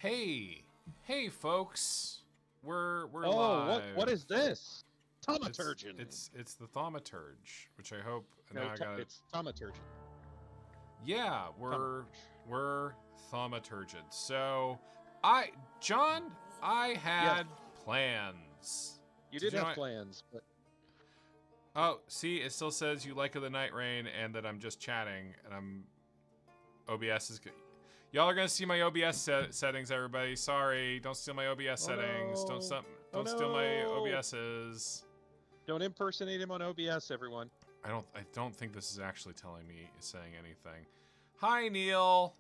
Hey, hey, folks, we're Oh, live. what is this? It's Thaumaturge. it's the Thaumaturge, which I hope No, now I got it. it's Thaumaturge. Yeah, we're Thaumaturge. we're Thaumaturged. So, John, I Yes, had plans. you Did did you know? have plans, but Oh, see, it still says you like the night rain and that I'm just chatting and OBS is good. Y'all are gonna see my OBS settings, everybody. Sorry, don't steal my OBS oh settings. no, oh Don't steal my no! OBSs. Don't impersonate him on OBS, everyone. I don't think this is actually saying anything. Hi, Neil.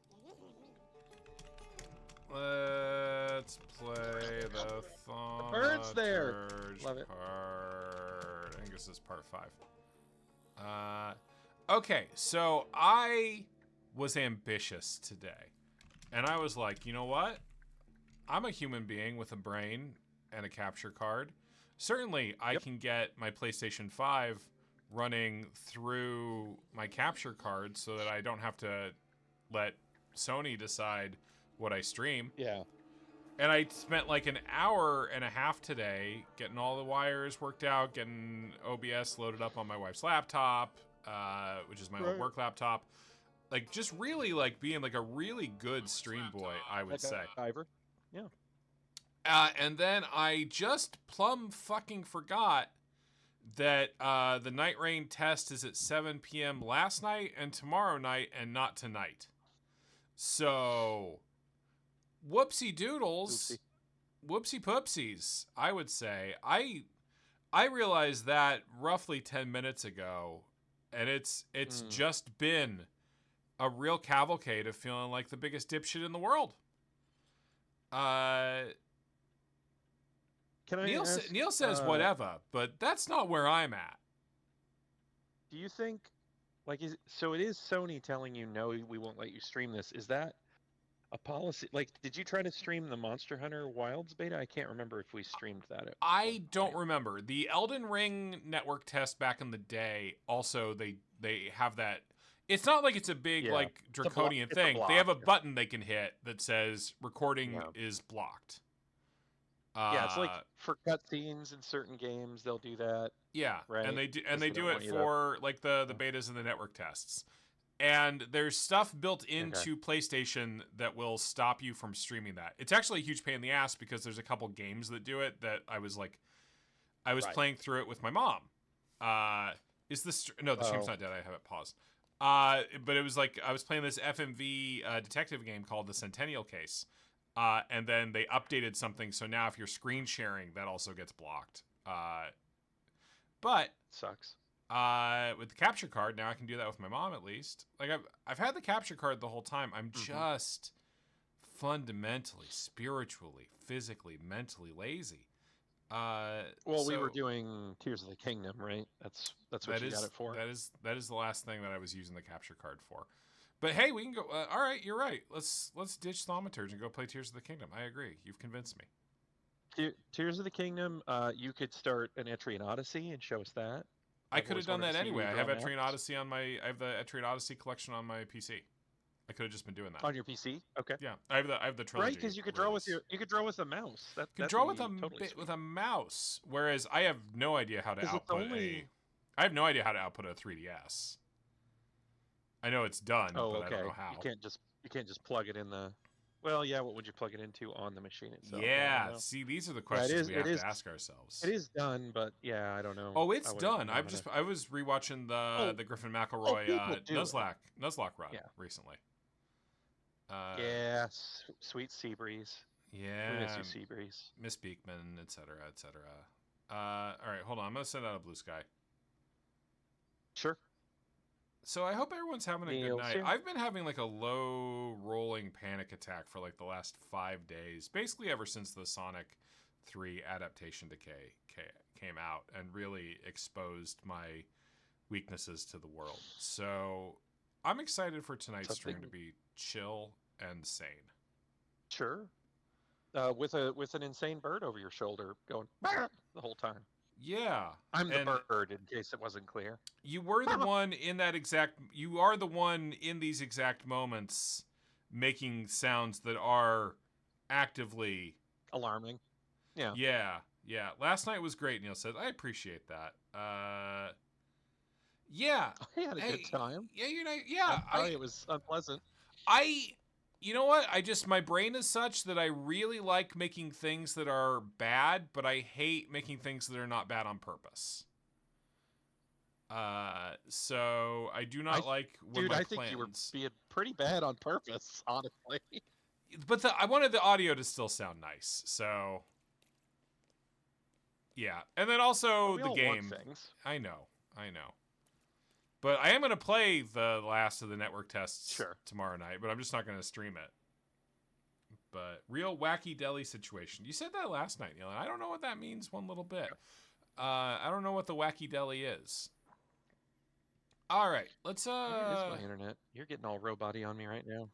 Let's play the The bird's there. Thaumaturge Love it. card. I think this is part 5. Okay, so I was ambitious today. And I was like, you know what? I'm a human being with a brain and a capture card. Certainly, I can get my PlayStation 5 running through my capture card so that I don't have to let Sony decide what I stream. Yeah. And I spent like an hour and a half today getting all the wires worked out, getting OBS loaded up on my wife's laptop, which is my old work laptop. Like, just really, like, being, like, a really good stream boy, I would say. Ivor. Yeah. And then I just plumb fucking forgot that the Night Rain test is at 7 p.m. last night and tomorrow night and not tonight. So, whoopsie doodles. Whoopsie poopsies, I would say. I realized that roughly 10 minutes ago, and it's just been a real cavalcade of feeling like the biggest dipshit in the world. Can I ask, Neil says whatever, but that's not where I'm at. do you think, like, so it is Sony telling you, no, we won't let you stream this. Is that a policy? Like, did you try to stream the Monster Hunter Wilds beta? I can't remember if we streamed that. I don't remember. The Elden Ring network test back in the day, also, they have that. It's not like it's a big, like, draconian thing. They have a button they can hit that says recording is blocked. Yeah, it's like for cutscenes in certain games, they'll do that. Yeah, right. And they do it for like the betas and the network tests. And there's stuff built into PlayStation that will stop you from streaming that. It's actually a huge pain in the ass because there's a couple games that do it that I was playing through it with my mom. Is this no? The stream's not dead. I have it paused. But it was like I was playing this FMV detective game called The Centennial Case. And then they updated something, so now if you're screen sharing, that also gets blocked. But sucks. With the capture card, now I can do that with my mom at least. Like I've had the capture card the whole time. I'm just fundamentally, spiritually, physically, mentally lazy. We were doing Tears of the Kingdom, right? That's what you got it for. That is the last thing that I was using the capture card for. But hey, we can go. All right, you're right. Let's ditch Thaumaturge and go play Tears of the Kingdom. I agree. You've convinced me. Tears of the Kingdom. You could start an Etrian Odyssey and show us that. I could have done that anyway. I have Etrian Odyssey I have the Etrian Odyssey collection on my PC. I could have just been doing that on your PC. Okay. Yeah, I have the trilogy. Right, because you could draw with a mouse. You can draw with a mouse. Whereas I have no idea how to output I have no idea how to output a 3DS. I know it's done, but I don't know how. You can't just plug it in the. Well, yeah. What would you plug it into on the machine itself? Yeah. See, these are the questions we have to ask ourselves. It is done, but yeah, I don't know. Oh, it's done. I was rewatching the Griffin McElroy Nuzlocke run recently. Sweet Seabreeze. Yeah. We miss you, Seabreeze. Miss Beekman, etc., etc. All right, hold on. I'm gonna send out a blue sky. Sure. So I hope everyone's having a good night. I've been having like a low rolling panic attack for like the last 5 days, basically ever since the Sonic 3 adaptation decay came out and really exposed my weaknesses to the world. So I'm excited for tonight's stream to be chill and sane. Sure. With an insane bird over your shoulder going the whole time. Yeah. I'm the bird, in case it wasn't clear. You were the one in that you are the one in these exact moments making sounds that are actively. Alarming. Yeah. Yeah. Last night was great, Neil said. I appreciate that. Yeah. I had a good Hey, time. yeah, yeah, I'm sorry it was unpleasant. You know what? My brain is such that I really like making things that are bad, but I hate making things that are not bad on purpose. So I do not like when Dude, my I think you were plans. being pretty bad on purpose, honestly. But I wanted the audio to still sound nice, so yeah. And then also We the all want game. things. I know. But I am going to play the last of the network tests Sure. tomorrow night, but I'm just not going to stream it. But real wacky deli situation. You said that last night, Neil, and I don't know what that means one little bit. I don't know what the wacky deli is. All right, let's Where is my internet? You're getting all robot-y on me right now.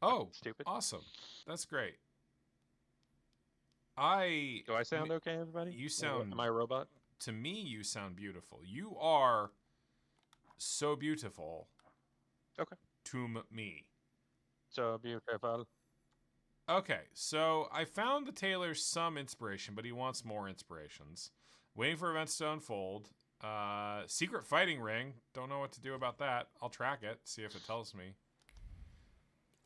Oh, Stupid. awesome. That's great. Do I sound okay, everybody? You sound Am I a robot? To me, you sound beautiful. You are so beautiful. Okay. To me. So beautiful. Okay, so I found the tailor some inspiration, but he wants more inspirations. Waiting for events to unfold. Secret fighting ring. Don't know what to do about that. I'll track it, see if it tells me.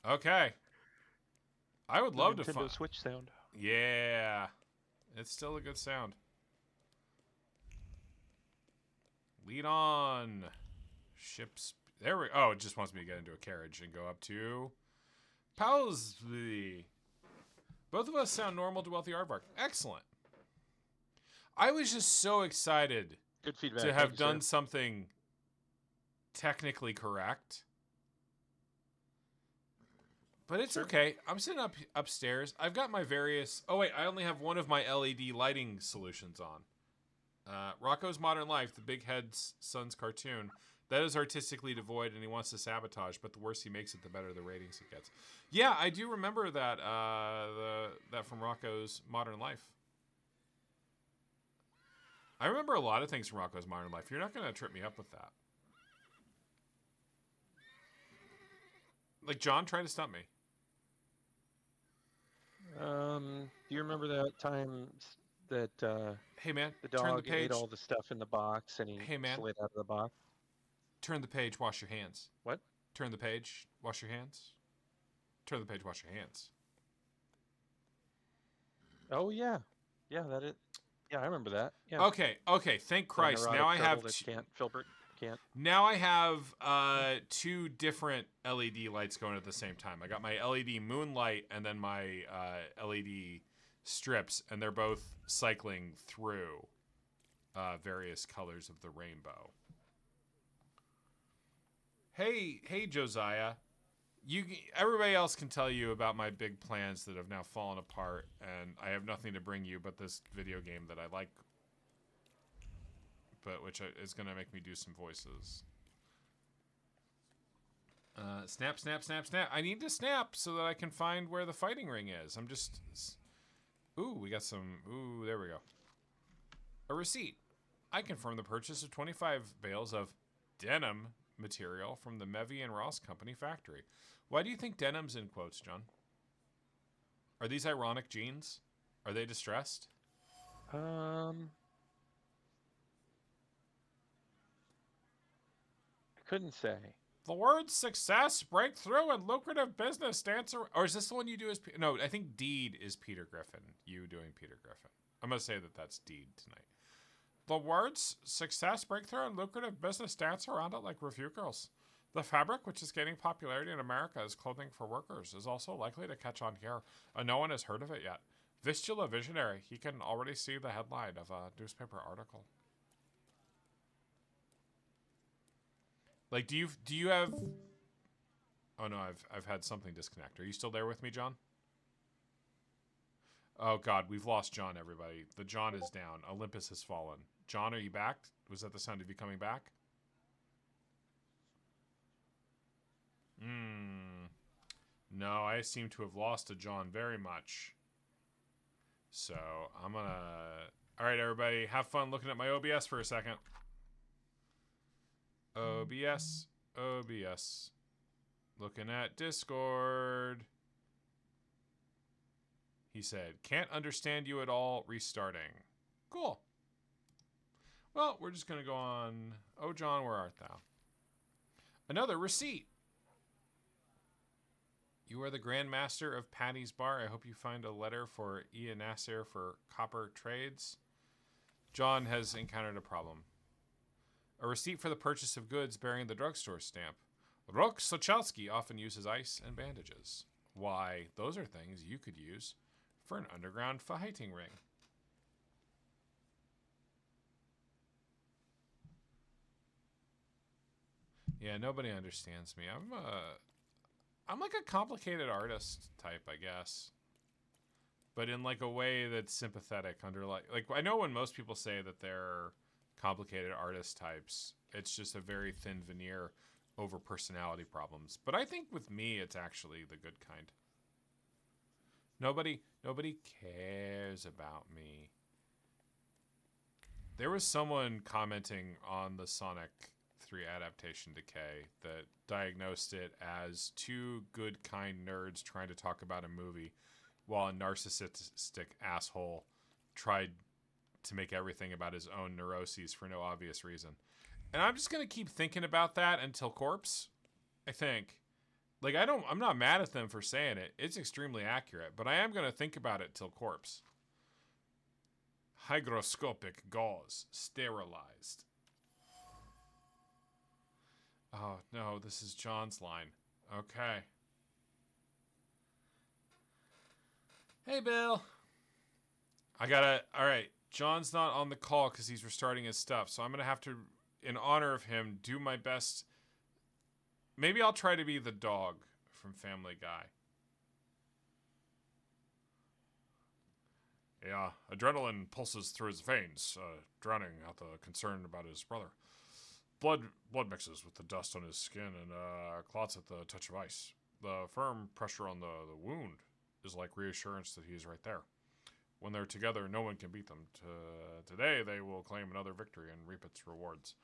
Okay. I would love to find Nintendo Switch sound. Yeah. It's still a good sound. Lead on. Ships. There we Oh, it just wants me to get into a carriage and go up to Powsley. Both of us sound normal to Wealthy Aardvark. Excellent. I was just so excited Good feedback. to have done something technically correct. But it's okay. I'm sitting upstairs. I've got my various... Oh, wait. I only have one of my LED lighting solutions on. Rocco's Modern Life, the Big Head's son's cartoon. That is artistically devoid, and he wants to sabotage, but the worse he makes it, the better the ratings it gets. Yeah, I do remember that, that from Rocco's Modern Life. I remember a lot of things from Rocco's Modern Life. You're not going to trip me up with that. Like, John tried to stump me. Do you remember that time that hey man, the turn the dog page. ate all the stuff in the box and he slid out of the box? Turn the page, wash your hands. What? Turn the page, wash your hands. Turn the page, wash your hands. Oh yeah, yeah, that is. Yeah, I remember that. Yeah. Okay. Thank Christ. Now I have Filbert can't. Now I have two different LED lights going at the same time. I got my LED moonlight and then my LED strips, and they're both cycling through various colors of the rainbow. Hey, Josiah. Everybody else can tell you about my big plans that have now fallen apart, and I have nothing to bring you but this video game that I like, but which is going to make me do some voices. Snap. I need to snap so that I can find where the fighting ring is. I'm just... Ooh, we got some... Ooh, there we go. A receipt. I confirm the purchase of 25 bales of denim material from the Mevy and Ross Company factory. Why do you think denim's in quotes, John? Are these ironic jeans? Are they distressed? I couldn't say. The words success, breakthrough, and lucrative business dance. Or is this the one you do as... No, I think Deed is Peter Griffin. You doing Peter Griffin. I'm going to say that that's Deed tonight. The words success, breakthrough, and lucrative business dance around it like review girls. The fabric, which is gaining popularity in America as clothing for workers, is also likely to catch on here. No one has heard of it yet. Vistula Visionary. He can already see the headline of a newspaper article. Like, do you have... Oh no, I've had something disconnect. Are you still there with me, John? Oh God, we've lost John, everybody. The John is down. Olympus has fallen. John, are you back? Was that the sound of you coming back? No, I seem to have lost a John very much. So, I'm gonna... Alright, everybody, have fun looking at my OBS for a second. OBS. Looking at Discord. said, "Can't understand you at all. Restarting." Cool. Well, we're just going to go on. Oh, John, where art thou? Another receipt. You are the Grand Master of Patty's Bar. I hope you find a letter for Ian Nasser for copper trades. John has encountered a problem. A receipt for the purchase of goods bearing the drugstore stamp. Rok Sochalski often uses ice and bandages. Why, those are things you could use for an underground fighting ring. Yeah, nobody understands me. I'm like a complicated artist type, I guess. But in like a way that's sympathetic under like I know when most people say that they're complicated artist types, it's just a very thin veneer over personality problems. But I think with me it's actually the good kind. Nobody cares about me. There was someone commenting on the Sonic 3 adaptation Decay that diagnosed it as two good kind nerds trying to talk about a movie while a narcissistic asshole tried to make everything about his own neuroses for no obvious reason. And I'm just going to keep thinking about that until corpse, I think. Like, I'm not mad at them for saying it. It's extremely accurate, but I am going to think about it till corpse. Hygroscopic gauze, sterilized. Oh, no, this is John's line. Okay. Hey, Bill. All right, John's not on the call because he's restarting his stuff, so I'm going to have to, in honor of him, do my best. Maybe I'll try to be the dog from Family Guy. Yeah, adrenaline pulses through his veins, drowning out the concern about his brother. Blood mixes with the dust on his skin and clots at the touch of ice. The firm pressure on the wound is like reassurance that he's right there. When they're together, no one can beat them. Today, they will claim another victory and reap its rewards.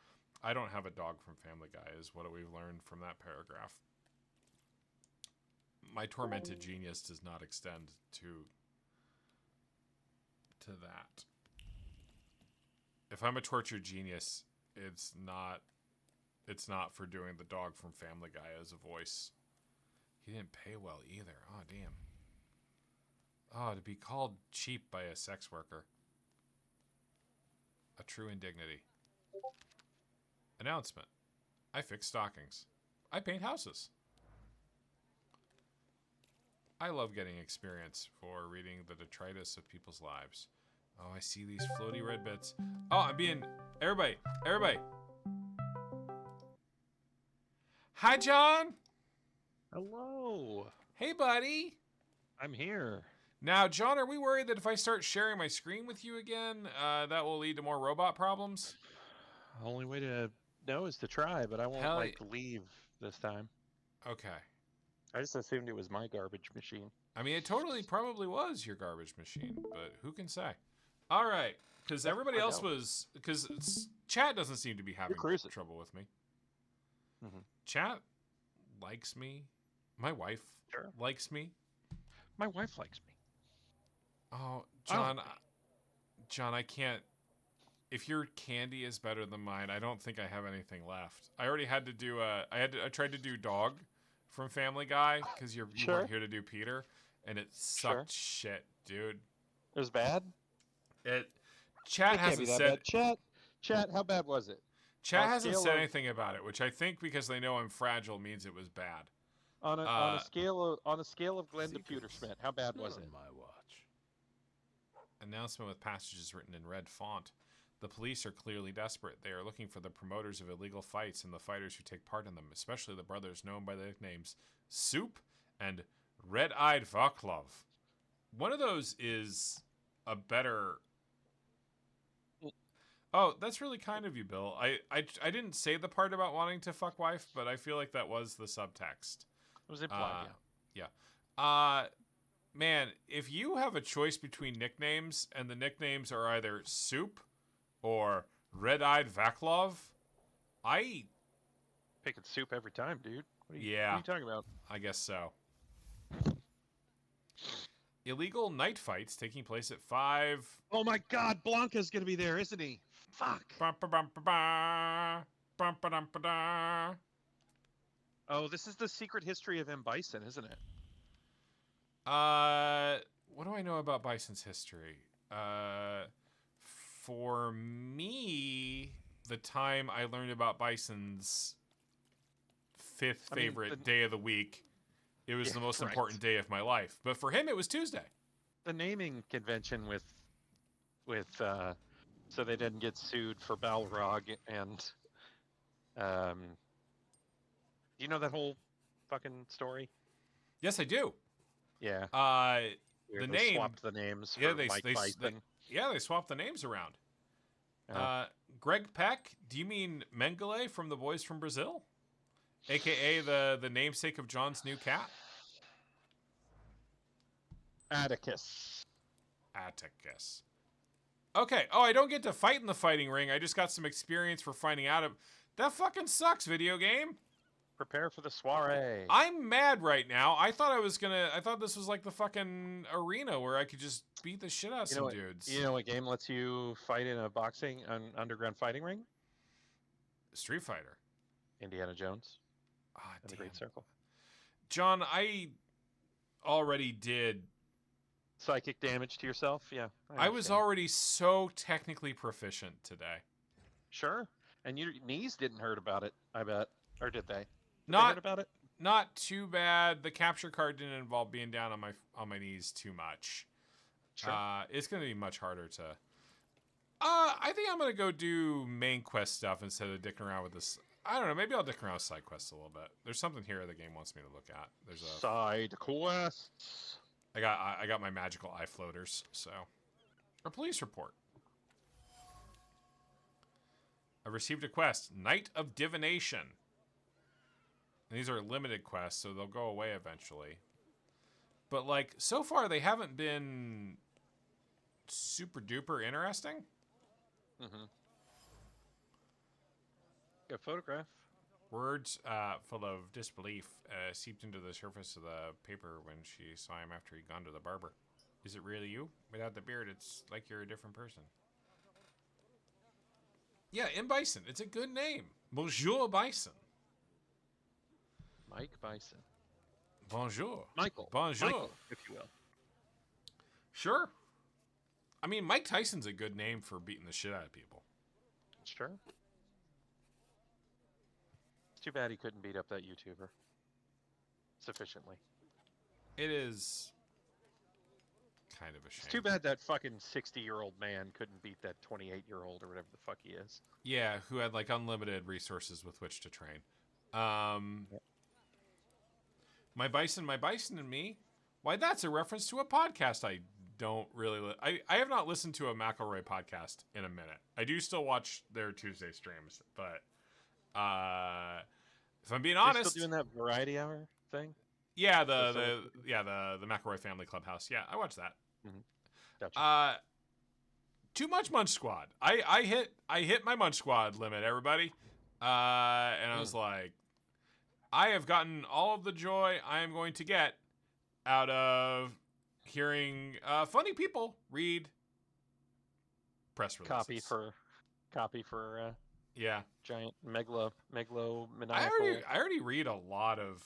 I don't have a dog from Family Guy, is what we've learned from that paragraph. My tormented genius does not extend to that. If I'm a tortured genius, it's not for doing the dog from Family Guy as a voice. He didn't pay well either. Oh, damn. Oh, to be called cheap by a sex worker. A true indignity. Announcement. I fix stockings. I paint houses. I love getting experience for reading the detritus of people's lives. Oh, I see these floaty red bits. Oh, I'm being... Everybody! Hi, John! Hello. Hey, buddy! I'm here. Now, John, are we worried that if I start sharing my screen with you again, that will lead to more robot problems? Only way to know is to try, but I won't Hell leave this time. Okay. I just assumed it was my garbage machine. I mean, it totally probably was your garbage machine, but who can say? All right, because everybody else was... Because chat doesn't seem to be having trouble with me. Mm-hmm. Chat likes me. My wife likes me. My wife likes me. Oh, John, I can't... If your candy is better than mine, I don't think I have anything left. I already had to do I tried to do dog from Family Guy because you weren't here to do Peter, and it sucked shit, dude. It was bad? Chat hasn't said... Chat, how bad was it? Chat hasn't said anything about it, which I think because they know I'm fragile means it was bad. On a scale of Glenn to Pewterschmidt, how bad was it? My watch. Announcement with passages written in red font. The police are clearly desperate. They are looking for the promoters of illegal fights and the fighters who take part in them, especially the brothers known by the nicknames Soup and Red-Eyed Vaclav. One of those is a better... Oh, that's really kind of you, Bill. I didn't say the part about wanting to fuck wife, but I feel like that was the subtext. It was implied, yeah. Man, if you have a choice between nicknames and the nicknames are either Soup or Red-Eyed Vaclav, I... Picking Soup every time, dude. What are you talking about? I guess so. illegal night fights taking place at 5. Oh my God, Blanca's gonna be there, isn't he? Fuck. Oh, this is the secret history of M. Bison, isn't it? What do I know about Bison's history? For me, the time I learned about Bison's fifth favorite day of the week, it was the most important day of my life. But for him, it was Tuesday. The naming convention with so they didn't get sued for Balrog and do you know that whole fucking story? Yes, I do. Yeah. The they name swapped the names for Mike Bison. They swapped the names around. Greg Peck, do you mean Mengele from The Boys from Brazil? AKA the namesake of John's new cat? Atticus. Okay. Oh, I don't get to fight in the fighting ring. I just got some experience for finding out. That fucking sucks, video game. Prepare for the soiree. I'm mad right now. I thought this was like the fucking arena where I could just beat the shit out of some dudes. You know what game lets you fight in a underground fighting ring? Street Fighter. Indiana Jones. The Great Circle. John, I already did psychic damage to yourself. Yeah. I was already so technically proficient today. Sure. And your knees didn't hurt about it, I bet. Or did they? Not heard about it? Not too bad. The capture card didn't involve being down on my knees too much. Sure. It's going to be much harder to... I think I'm going to go do main quest stuff instead of dicking around with this. I don't know. Maybe I'll dick around with side quests a little bit. There's something here the game wants me to look at. There's a side quests. I got my magical eye floaters. So, a police report. I received a quest, Night of Divination. And these are limited quests, so they'll go away eventually. But like so far, they haven't been super duper interesting. Mm-hmm. A photograph. Words full of disbelief seeped into the surface of the paper when she saw him after he'd gone to the barber. Is it really you? Without the beard, it's like you're a different person. Yeah, M. Bison. It's a good name. Bonjour, Bison. Mike Bison. Bonjour. Michael. Bonjour. Michael, if you will. Sure. I mean, Mike Tyson's a good name for beating the shit out of people. Sure. It's too bad he couldn't beat up that YouTuber sufficiently. It is kind of a shame. It's too bad that fucking 60-year-old man couldn't beat that 28-year-old or whatever the fuck he is. Yeah, who had like unlimited resources with which to train. Yep. My Bison and Me. Why, that's a reference to a podcast I don't really... I have not listened to a McElroy podcast in a minute. I do still watch their Tuesday streams, but if I'm being honest... still doing that variety hour thing? Yeah, the McElroy Family Clubhouse. Yeah, I watch that. Mm-hmm. Gotcha. Too much Munch Squad. I hit my Munch Squad limit, everybody. And I was like, I have gotten all of the joy I am going to get out of hearing funny people read press releases. Copy for yeah, giant megalomaniacal. I already read a lot of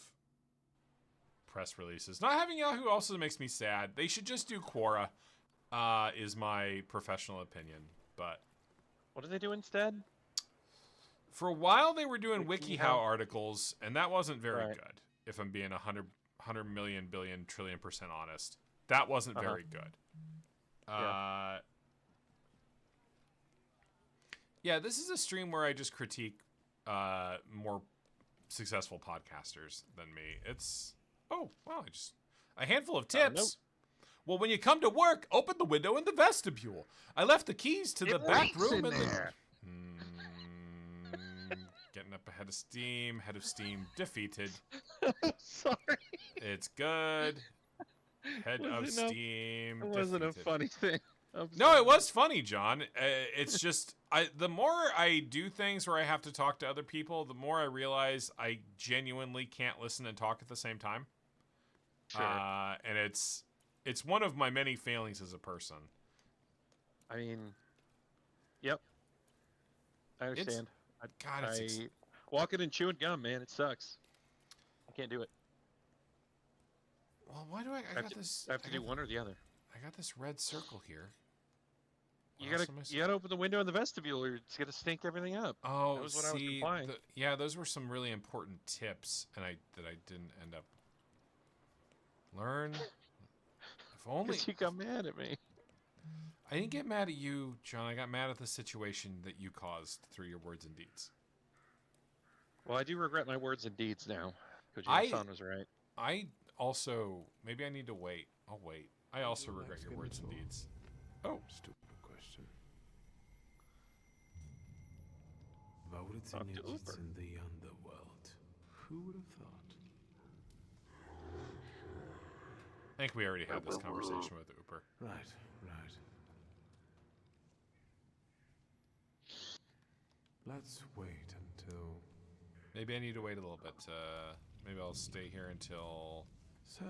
press releases. Not having Yahoo also makes me sad. They should just do Quora, is my professional opinion. But what do they do instead? For a while, they were doing WikiHow articles, and that wasn't very good. If I'm being 100 million, billion, trillion % honest, that wasn't very good. Yeah, this is a stream where I just critique more successful podcasters than me. It's a handful of tips. Well, when you come to work, open the window in the vestibule. I left the keys to the back room in there. Getting up ahead of Steam. Head of Steam defeated. Sorry. It's good. Head of Steam defeated. It wasn't a funny thing. No, it was funny, John. It's just the more I do things where I have to talk to other people, the more I realize I genuinely can't listen and talk at the same time. Sure. And it's It's one of my many failings as a person. I mean, yep, I understand. God, I walking and chewing gum, man. It sucks. I can't do it. well, why do I got this? I have to do one or the other. I got this red circle here. You gotta open the window in the vestibule, or it's gonna stink everything up. Oh, That was what I was see, implying. yeah, those were some really important tips, and I didn't end up learn. If only Because you got mad at me. I didn't get mad at you, John. I got mad at the situation that you caused through your words and deeds. Well, I do regret my words and deeds now. Because Son was right. I also maybe I need to wait. I'll wait. I also regret your words and deeds. Oh, stupid question. Talk to Uber. In the underworld. Who would have thought? I think we already had this conversation with Uber. Right. Let's wait until... Maybe I need to wait a little bit. Maybe I'll stay here until... So,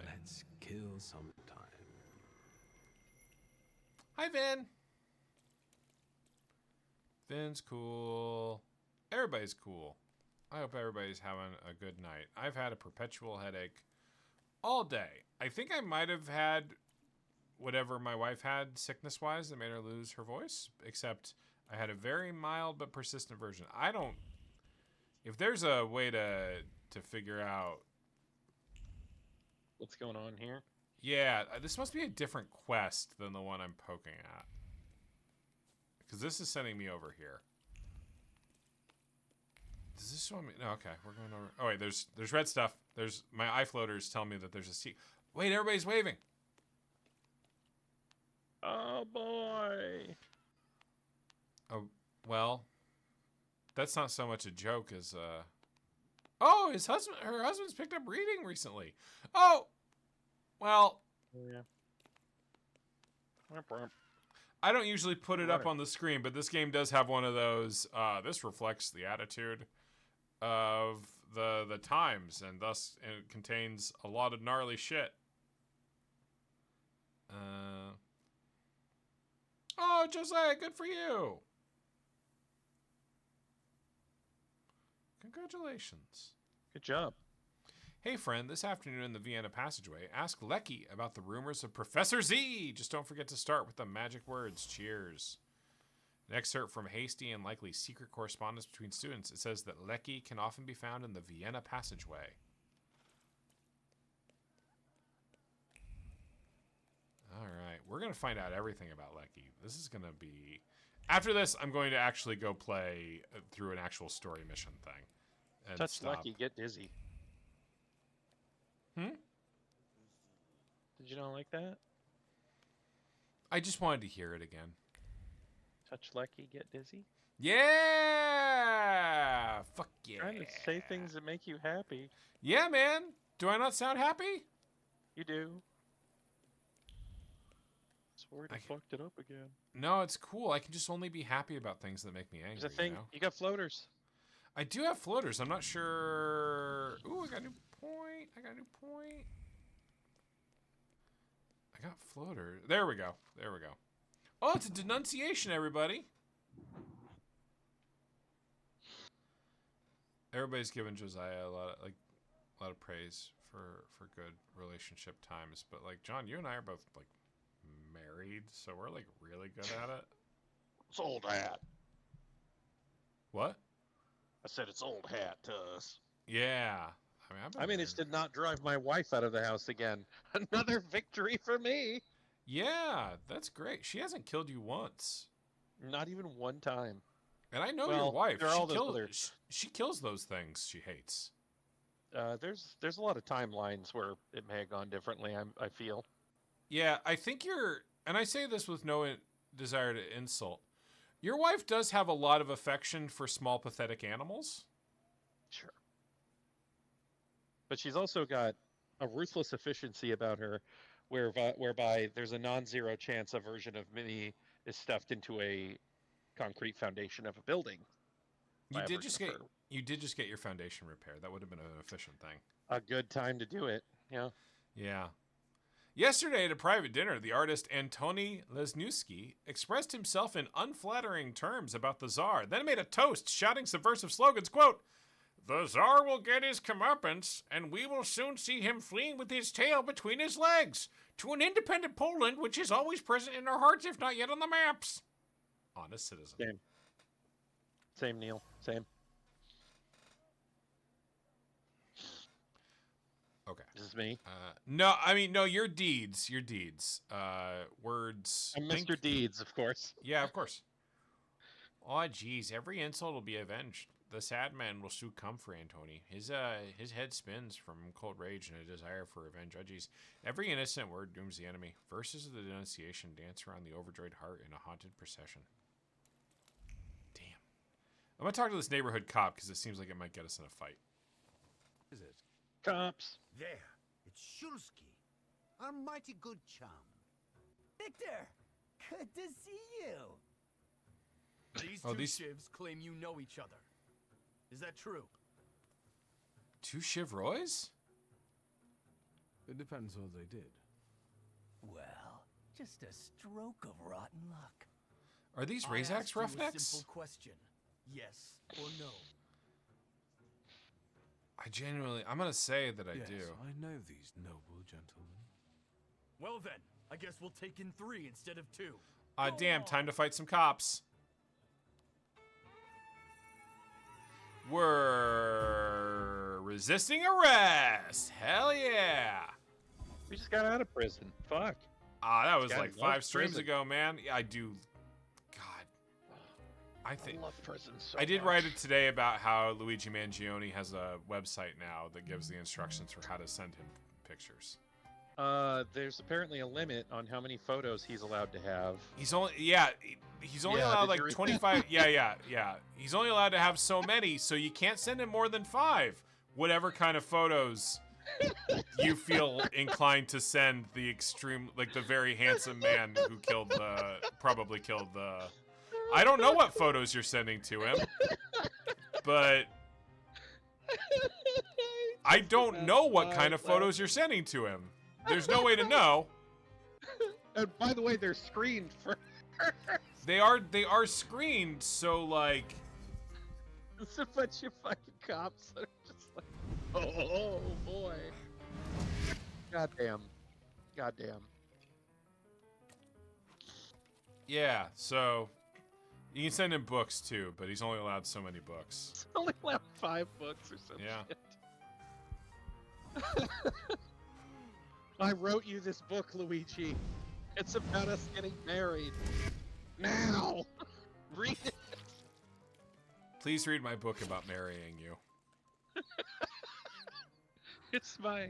let's kill some time. Hi, Vin. Vin's cool. Everybody's cool. I hope everybody's having a good night. I've had a perpetual headache all day. I think I might have had whatever my wife had sickness-wise that made her lose her voice, except I had a very mild but persistent version. I don't... If there's a way to figure out... What's going on here? Yeah, this must be a different quest than the one I'm poking at. Because this is sending me over here. Does this show me? No, okay, we're going over. Oh wait, there's red stuff. There's my eye floaters tell me that there's a sea. Wait, everybody's waving. Oh boy. Oh well, that's not so much a joke as Oh, her husband's picked up reading recently. Oh, well. Yeah. I don't usually put it up on the screen, but this game does have one of those. This reflects the attitude of the times, and thus it contains a lot of gnarly shit. Oh, Josiah, good for you. Congratulations. Good job. Hey, friend, this afternoon in the Vienna Passageway, ask Lecky about the rumors of Professor Z. Just don't forget to start with the magic words. Cheers. An excerpt from hasty and likely secret correspondence between students. It says that Lecky can often be found in the Vienna Passageway. All right, we're going to find out everything about Lecky. This is going to be... After this, I'm going to actually go play through an actual story mission thing. And Touch stop. Lecky, get dizzy. Did you not like that? I just wanted to hear it again. Touch Lecky, get dizzy? Yeah! Fuck yeah. Trying to say things that make you happy. Yeah, man. Do I not sound happy? You do. Swear I fucked it up again. No, it's cool. I can just only be happy about things that make me angry. There's a thing. You got floaters. I do have floaters. I'm not sure. Ooh, I got a new point. I got floater. There we go. Oh, it's a denunciation, everybody. Everybody's giving Josiah a lot of praise for good relationship times, but like John, you and I are both like married, so we're like really good at it. It's old hat. What? I said it's old hat to us. Yeah. I managed to not drive my wife out of the house again. Another victory for me. Yeah, that's great. She hasn't killed you once. Not even one time. And I know your wife. She kills those things she hates. There's a lot of timelines where it may have gone differently, I feel. Yeah, I think and I say this with no desire to insult, your wife does have a lot of affection for small, pathetic animals. Sure. But she's also got a ruthless efficiency about her, whereby there's a non-zero chance a version of Minnie is stuffed into a concrete foundation of a building. You did just get your foundation repaired. That would have been an efficient thing. A good time to do it. Yeah. Yeah. Yesterday at a private dinner, the artist Antoni Lesniewski expressed himself in unflattering terms about the Tsar, then made a toast, shouting subversive slogans, quote, "The Tsar will get his comeuppance, and we will soon see him fleeing with his tail between his legs to an independent Poland, which is always present in our hearts, if not yet on the maps." Honest citizen. Same, Neil. Same. Okay. This is me. No, I mean, no, your deeds. Your deeds. Words. I'm Mr. Deeds, of course. Yeah, of course. Oh, geez, every insult will be avenged. The sad man will soon come for Antony. His head spins from cold rage and a desire for revenge. Oh, geez. Every innocent word dooms the enemy. Verses of the denunciation dance around the overjoyed heart in a haunted procession. Damn. I'm gonna talk to this neighborhood cop because it seems like it might get us in a fight. Is it? Cops. There, it's Shulsky, our mighty good chum. Victor, good to see you. These Oh, two these- shivs claim you know each other. Is that true? Two Chivroys? It depends what they did. Well, just a stroke of rotten luck. Are these I asked Razak's you a Roughnecks? simple question. Yes or no? I'm gonna say that I yes, do. I know these noble gentlemen. Well then, I guess we'll take in 3 instead of 2. Damn, time to fight some cops. We're resisting arrest. Hell yeah. We just got out of prison. Fuck. That was God, like I love 5 streams prison. ago, man. Yeah, I do. God. I think I love prison so I did much. write it today about how Luigi Mangione has a website now that gives the instructions for how to send him pictures. There's apparently a limit on how many photos he's allowed to have. He's only he's only Yeah, allowed did like you read- 25. yeah. He's only allowed to have so many, so you can't send him more than 5. Whatever kind of photos you feel inclined to send the extreme, like the very handsome man who probably killed the. I don't know what photos you're sending to him, but I don't know what kind of photos you're sending to him. There's no way to know. And by the way, they're screened for. They are screened, so like. It's a bunch of fucking cops that are just like, oh boy. Goddamn. Yeah, so you can send him books too, but he's only allowed so many books. It's only allowed 5 books or something. Yeah. I wrote you this book, Luigi. It's about us getting married. Now! Read it! Please read my book about marrying you. It's my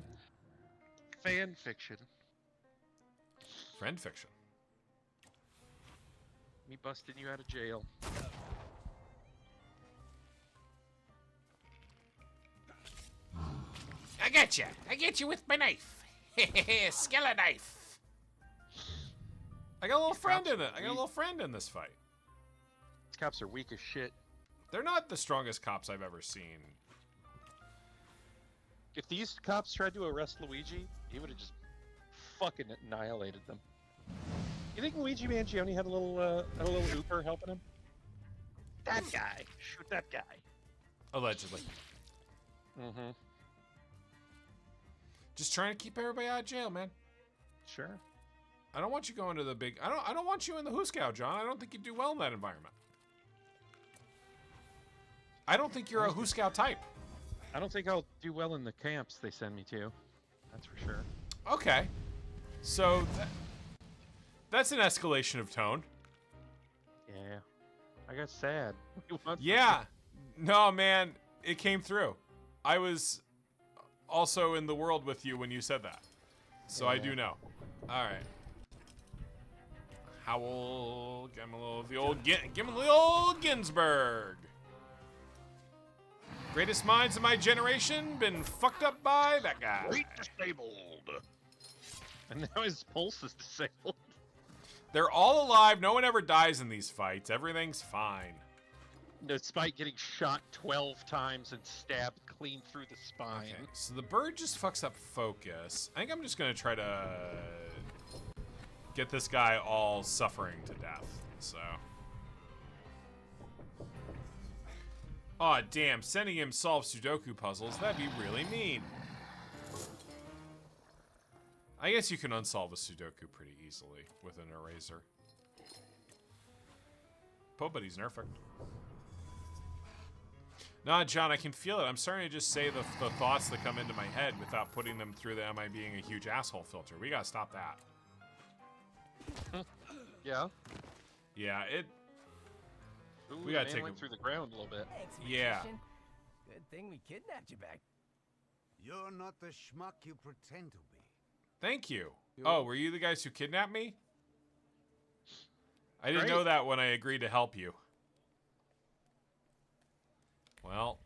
fan fiction. Friend fiction. Me busting you out of jail. I got you. I get you with my knife. Skeleton knife. I got a little friend in it. I got a little friend in this fight. These cops are weak as shit. They're not the strongest cops I've ever seen. If these cops tried to arrest Luigi, he would have just fucking annihilated them. You think Luigi Mangione had a little Uber helping him? That guy. Shoot that guy. Allegedly. Mm-hmm. Just trying to keep everybody out of jail, man. Sure. I don't want you going to the big. I don't want you in the Hooskow, John. I don't think you do well in that environment. I don't think you're a Hooskow type. I don't think I'll do well in the camps they send me to. That's for sure. Okay. So that's an escalation of tone. Yeah. I got sad. What do you want from Yeah. No, man, it came through. I was also in the world with you when you said that. So I do know. All right. Howl, give him a little Ginsburg. Greatest minds of my generation been fucked up by that guy. Great disabled. And now his pulse is disabled. They're all alive. No one ever dies in these fights. Everything's fine. Despite getting shot 12 times and stabbed clean through the spine. Okay, so the bird just fucks up focus. I think I'm just gonna try to get this guy all suffering to death. So. Aw, damn, sending him solve Sudoku puzzles, that'd be really mean. I guess you can unsolve a Sudoku pretty easily with an eraser. Nobody's nerfing. Nah, John, I can feel it. I'm starting to just say the thoughts that come into my head without putting them through the "am I being a huge asshole" filter. We gotta stop that. Yeah. Yeah, it. Ooh, We gotta man take went a- through the ground a little bit. Thanks, Yeah. magician. Good thing we kidnapped you back. You're not the schmuck you pretend to be. Thank you. Oh, were you the guys who kidnapped me? I didn't Great. know that when I agreed to help you. Well,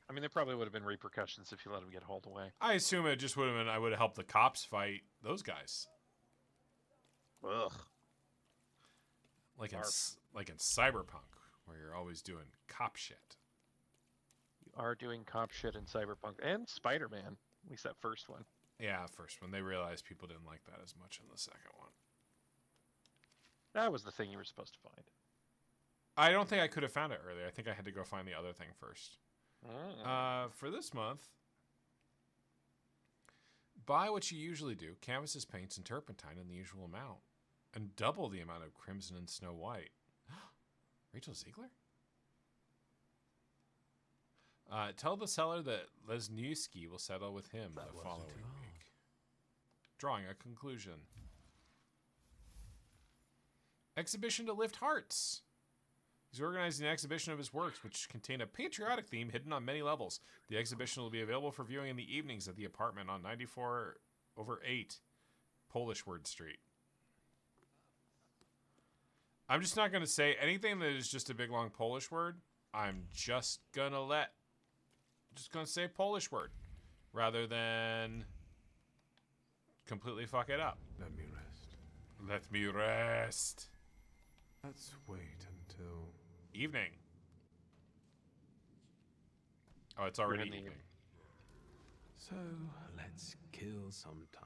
I mean, there probably would have been repercussions if you let him get hauled away. I assume it just would have been I would have helped the cops fight those guys. Ugh. Like Barf. like in Cyberpunk, where you're always doing cop shit. You are doing cop shit in Cyberpunk and Spider-Man. At least that first one. Yeah, first one. They realized people didn't like that as much in the second one. That was the thing you were supposed to find. I don't think I could have found it earlier. I think I had to go find the other thing first. Mm. For this month, buy what you usually do: canvases, paints, and turpentine in the usual amount, and double the amount of crimson and Snow White. Rachel Ziegler? Tell the seller that Lesniewski will settle with him That the wasn't following too week. Drawing a conclusion. Exhibition to lift hearts. He's organizing an exhibition of his works, which contain a patriotic theme hidden on many levels. The exhibition will be available for viewing in the evenings at the apartment on 94/8 Polish Word Street. I'm just not going to say anything that is just a big long Polish word. I'm just going to say Polish word rather than completely fuck it up. Let me rest. Let me rest. Let's wait until... Evening. Oh, it's already in the evening. So, let's kill some time.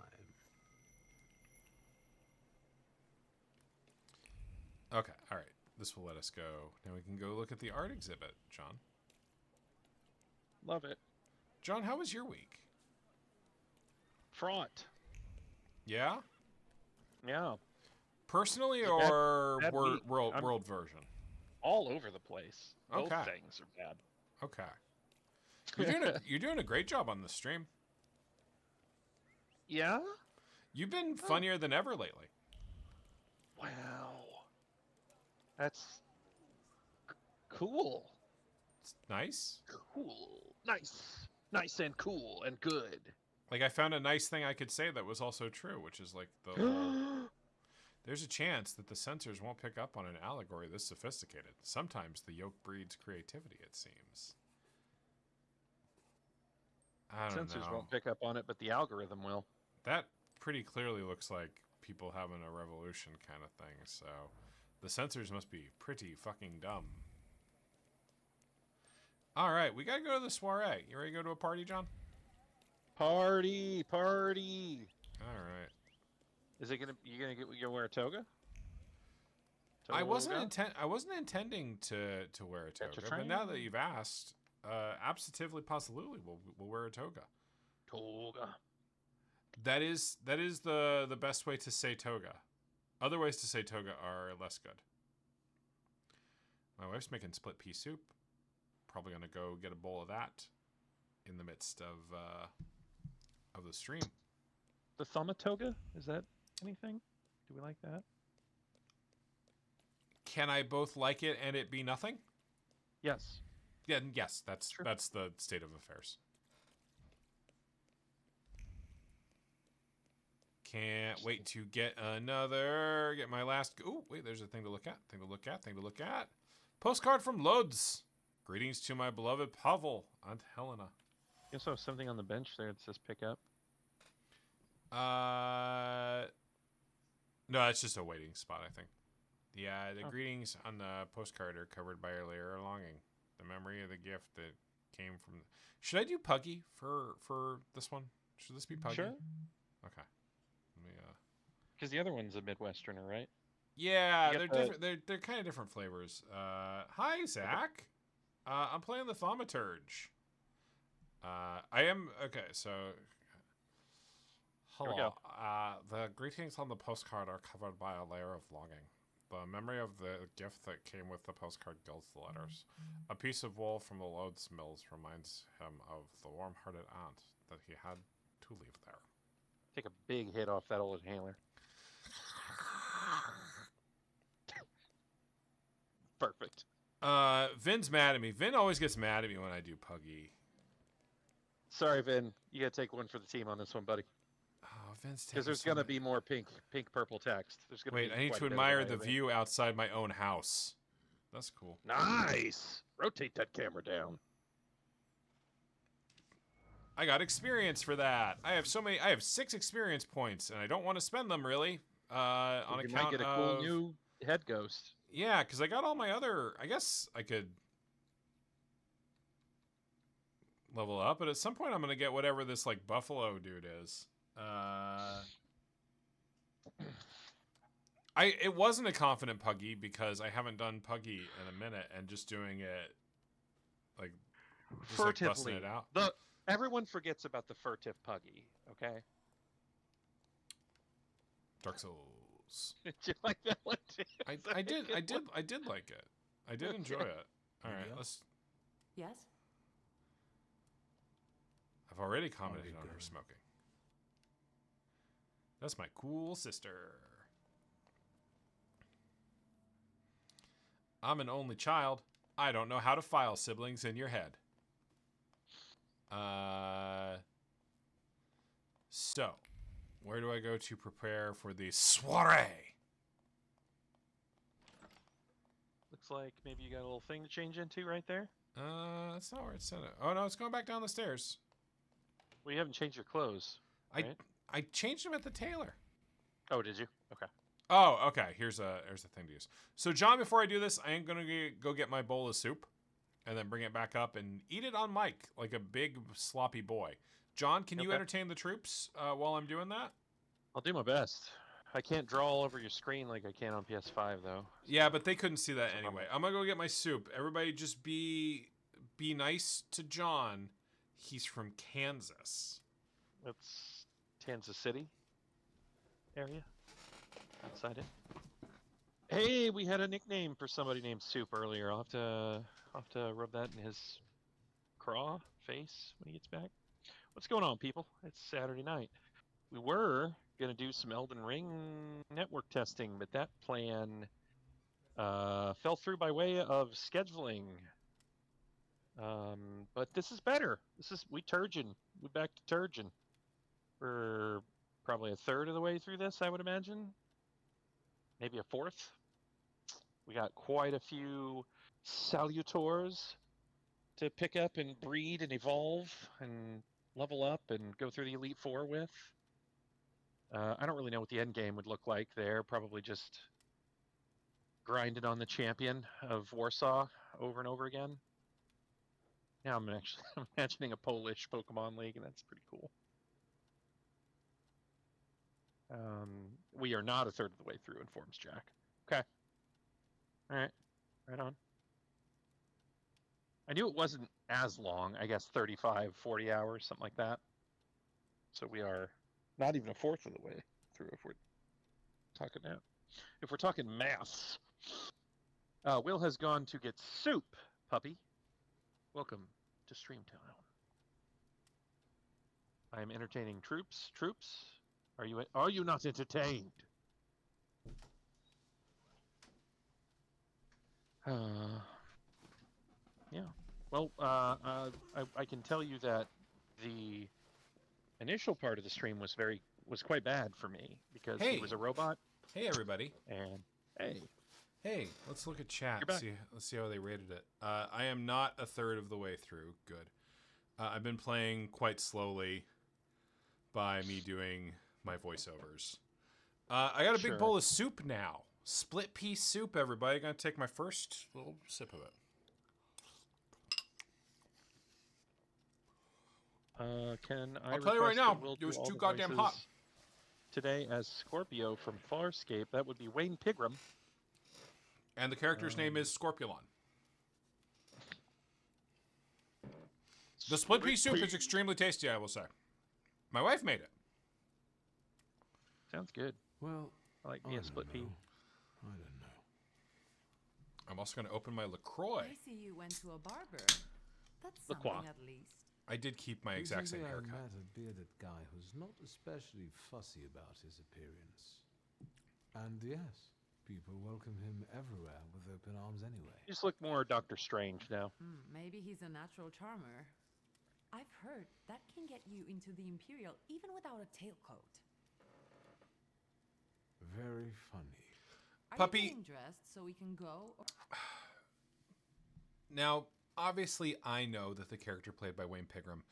Okay, all right. This will let us go. Now we can go look at the art exhibit, John. Love it. John, how was your week? Fraught. Yeah? Yeah. Personally Bad- or bad week. I'm- world version? All over the place. Both Okay. things are bad. Okay. You're doing a great job on the stream. Yeah? You've been funnier than ever lately. Wow. That's cool. It's nice. Cool. Nice. Nice and cool and good. Like I found a nice thing I could say that was also true, which is like the whole there's a chance that the censors won't pick up on an allegory this sophisticated. Sometimes the yoke breeds creativity, it seems. I don't Censors know. won't pick up on it, but the algorithm will. That pretty clearly looks like people having a revolution kind of thing, so the censors must be pretty fucking dumb. All right, we gotta go to the soiree. You ready to go to a party, John? Party, party. All right. Is it gonna? You gonna wear a toga? I wasn't Toga? I wasn't intending to wear a Catch a toga, but now that train. you've asked, absolutely, positively, we'll wear a toga. Toga. That is the best way to say toga. Other ways to say toga are less good. My wife's making split pea soup. Probably gonna go get a bowl of that in the midst of the stream. The Thaumaturge? Is that anything? Do we like that? Can I both like it and it be nothing? Yes. Yeah, yes, that's Sure. that's the state of affairs. Can't wait to get my last. Oh, wait, there's a thing to look at. Postcard from Lodz. Greetings to my beloved Pavel, Aunt Helena. You also have something on the bench there that says pick up. No, it's just a waiting spot, I think. Yeah, the Oh. greetings on the postcard are covered by earlier longing. The memory of the gift that came from. Should I do Puggy for this one? Should this be Puggy? Sure. Okay. Let me. Because the other one's a Midwesterner, right? Yeah, You they're got the- different. They're kind of different flavors. Hi Zach. I'm playing the Thaumaturge. I am okay. So, Here we hello. go. The greetings on the postcard are covered by a layer of longing. The memory of the gift that came with the postcard gilds the letters. A piece of wool from the Lodes Mills reminds him of the warm-hearted aunt that he had to leave there. Take a big hit off that old inhaler. Perfect. Vin's mad at me. Vin always gets mad at me when I do Puggy. Sorry, Vin. You gotta take one for the team on this one, buddy. Oh, Vin's taking Because there's so gonna many- be more purple text. There's gonna Wait, be I need quite to a bit of admire the diagram. view outside my own house. That's cool. Nice. Rotate that camera down. I got experience for that. I have 6 experience points, and I don't want to spend them really. On You account might get a of cool new head ghost. yeah, because I got all my other. I guess I could level up, but at some point I'm gonna get whatever this like buffalo dude is. It wasn't a confident Puggy because I haven't done Puggy in a minute, and just doing it like just like busting Furtively. it out. Everyone forgets about the furtive puggy. Okay. Dark Souls. Did you like that one too? I did like it. I did enjoy it. All right, Yeah. let's. Yes? I've already commented on her going? smoking. That's my cool sister. I'm an only child. I don't know how to file siblings in your head. So, where do I go to prepare for the soiree? Looks like maybe you got a little thing to change into right there. That's not where it said it. Oh no, it's going back down the stairs. Well, you haven't changed your clothes. Right? I changed them at the tailor. Oh, did you? Okay. Oh, okay. Here's a thing to use. So, John, before I do this, I am gonna go get my bowl of soup, and then bring it back up and eat it on mic like a big sloppy boy. John, can you Okay. entertain the troops while I'm doing that? I'll do my best. I can't draw all over your screen like I can on PS5 though. Yeah, but they couldn't see that That's a anyway. bummer. I'm gonna go get my soup. Everybody, just be nice to John. He's from Kansas. That's Kansas City area. Outside it. Hey, we had a nickname for somebody named Soup earlier. I'll have to rub that in his craw face when he gets back. What's going on, people? It's Saturday night. We were gonna do some Elden Ring network testing, but that plan fell through by way of scheduling. But this is better. We Turgeon. We back to Turgeon. We're probably a third of the way through this, I would imagine. Maybe a fourth. We got quite a few salutors to pick up and breed and evolve and level up and go through the Elite Four with. I don't really know what the end game would look like there. Probably just grinding on the champion of Warsaw over and over again. Now I'm actually imagining a Polish Pokemon League, and that's pretty cool. We are not a third of the way through, informs Jack. Okay. All right. Right on. I knew it wasn't as long, I guess 35, 40 hours, something like that. So we are not even a fourth of the way through if we're talking now. If we're talking maths. Will has gone to get soup, puppy. Welcome to Streamtown. I am entertaining troops. Troops, are you not entertained? Yeah. Well, I can tell you that the initial part of the stream was quite bad for me because he Hey. was a robot Hey, everybody. and hey, Hey, let's look at chat. You're back. Let's see how they rated it. I am not a third of the way through. Good. I've been playing quite slowly by me doing my voiceovers. I got a big Sure. bowl of soup now. Split piece soup, everybody. Gonna take my first little sip of it. Can I I'll tell you right request that now, Will it do was all too the goddamn hot. voices today as Scorpio from Farscape? That would be Wayne Pigram. And the character's name is Scorpulon. The split pea soup is extremely tasty, I will say. My wife made it. Sounds good. Well, I like I me a don't split pea. know. I don't know. I'm also going to open my LaCroix. I see you went to a barber. That's LaCroix. something at least. I did keep my exact same Recently haircut. I met a bearded guy who's not especially fussy about his appearance. And yes, people welcome him everywhere with open arms anyway. You just look more Doctor Strange now. Maybe he's a natural charmer. I've heard that can get you into the Imperial even without a tailcoat. Very funny. Are Puppy- you getting dressed so we can go? Or... Now, obviously, I know that the character played by Wayne Pigram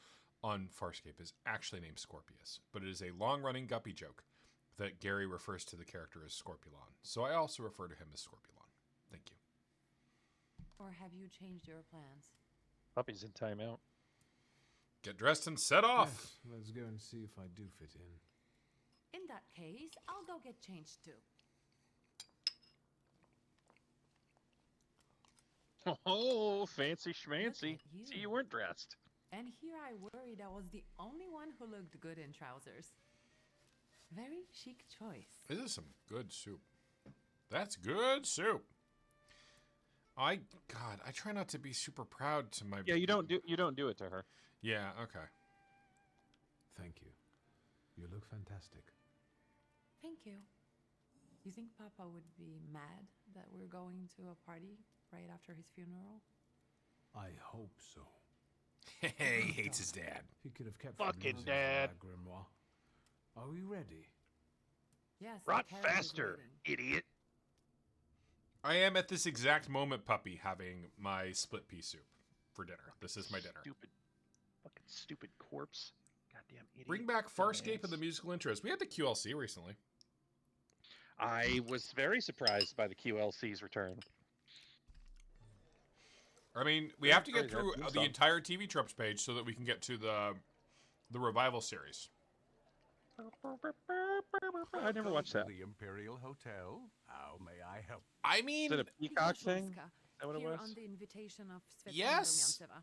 on Farscape is actually named Scorpius, but it is a long-running Guppy joke that Gary refers to the character as Scorpulon. So I also refer to him as Scorpulon. Thank you. Or have you changed your plans? Puppy's in timeout. Get dressed and set off. Yes, let's go and see if I do fit in. In that case, I'll go get changed too. Oh, fancy schmancy. Look at you. See, you weren't dressed. And here I worried I was the only one who looked good in trousers. Very chic choice. This is some good soup. That's good soup. I try not to be super proud to my. Yeah, you don't do it to her. Yeah, okay. Thank you. You look fantastic. Thank you. You think Papa would be mad that we're going to a party right after his funeral? I hope so. He hates his dad. He could have kept from Fucking losing dad. that grimoire. Are we ready? Yes. Rot the carriage is faster, waiting. idiot. I am at this exact moment, Puppy, having my split pea soup for dinner. This is my dinner. Fucking stupid corpse. Goddamn idiot. Bring back Farscape Dumbass. and the musical intros. We had the QLC recently. I was very surprised by the QLC's return. I mean, we have to get Sorry, through that theme the song. entire TV Tropes page so that we can get to the revival series. I never watched that. The Imperial Hotel. How may I help? I mean, Is it a peacock thing? Pikachuska, Is that what it here was? on the invitation of Svetlana Yes. Rumyantseва.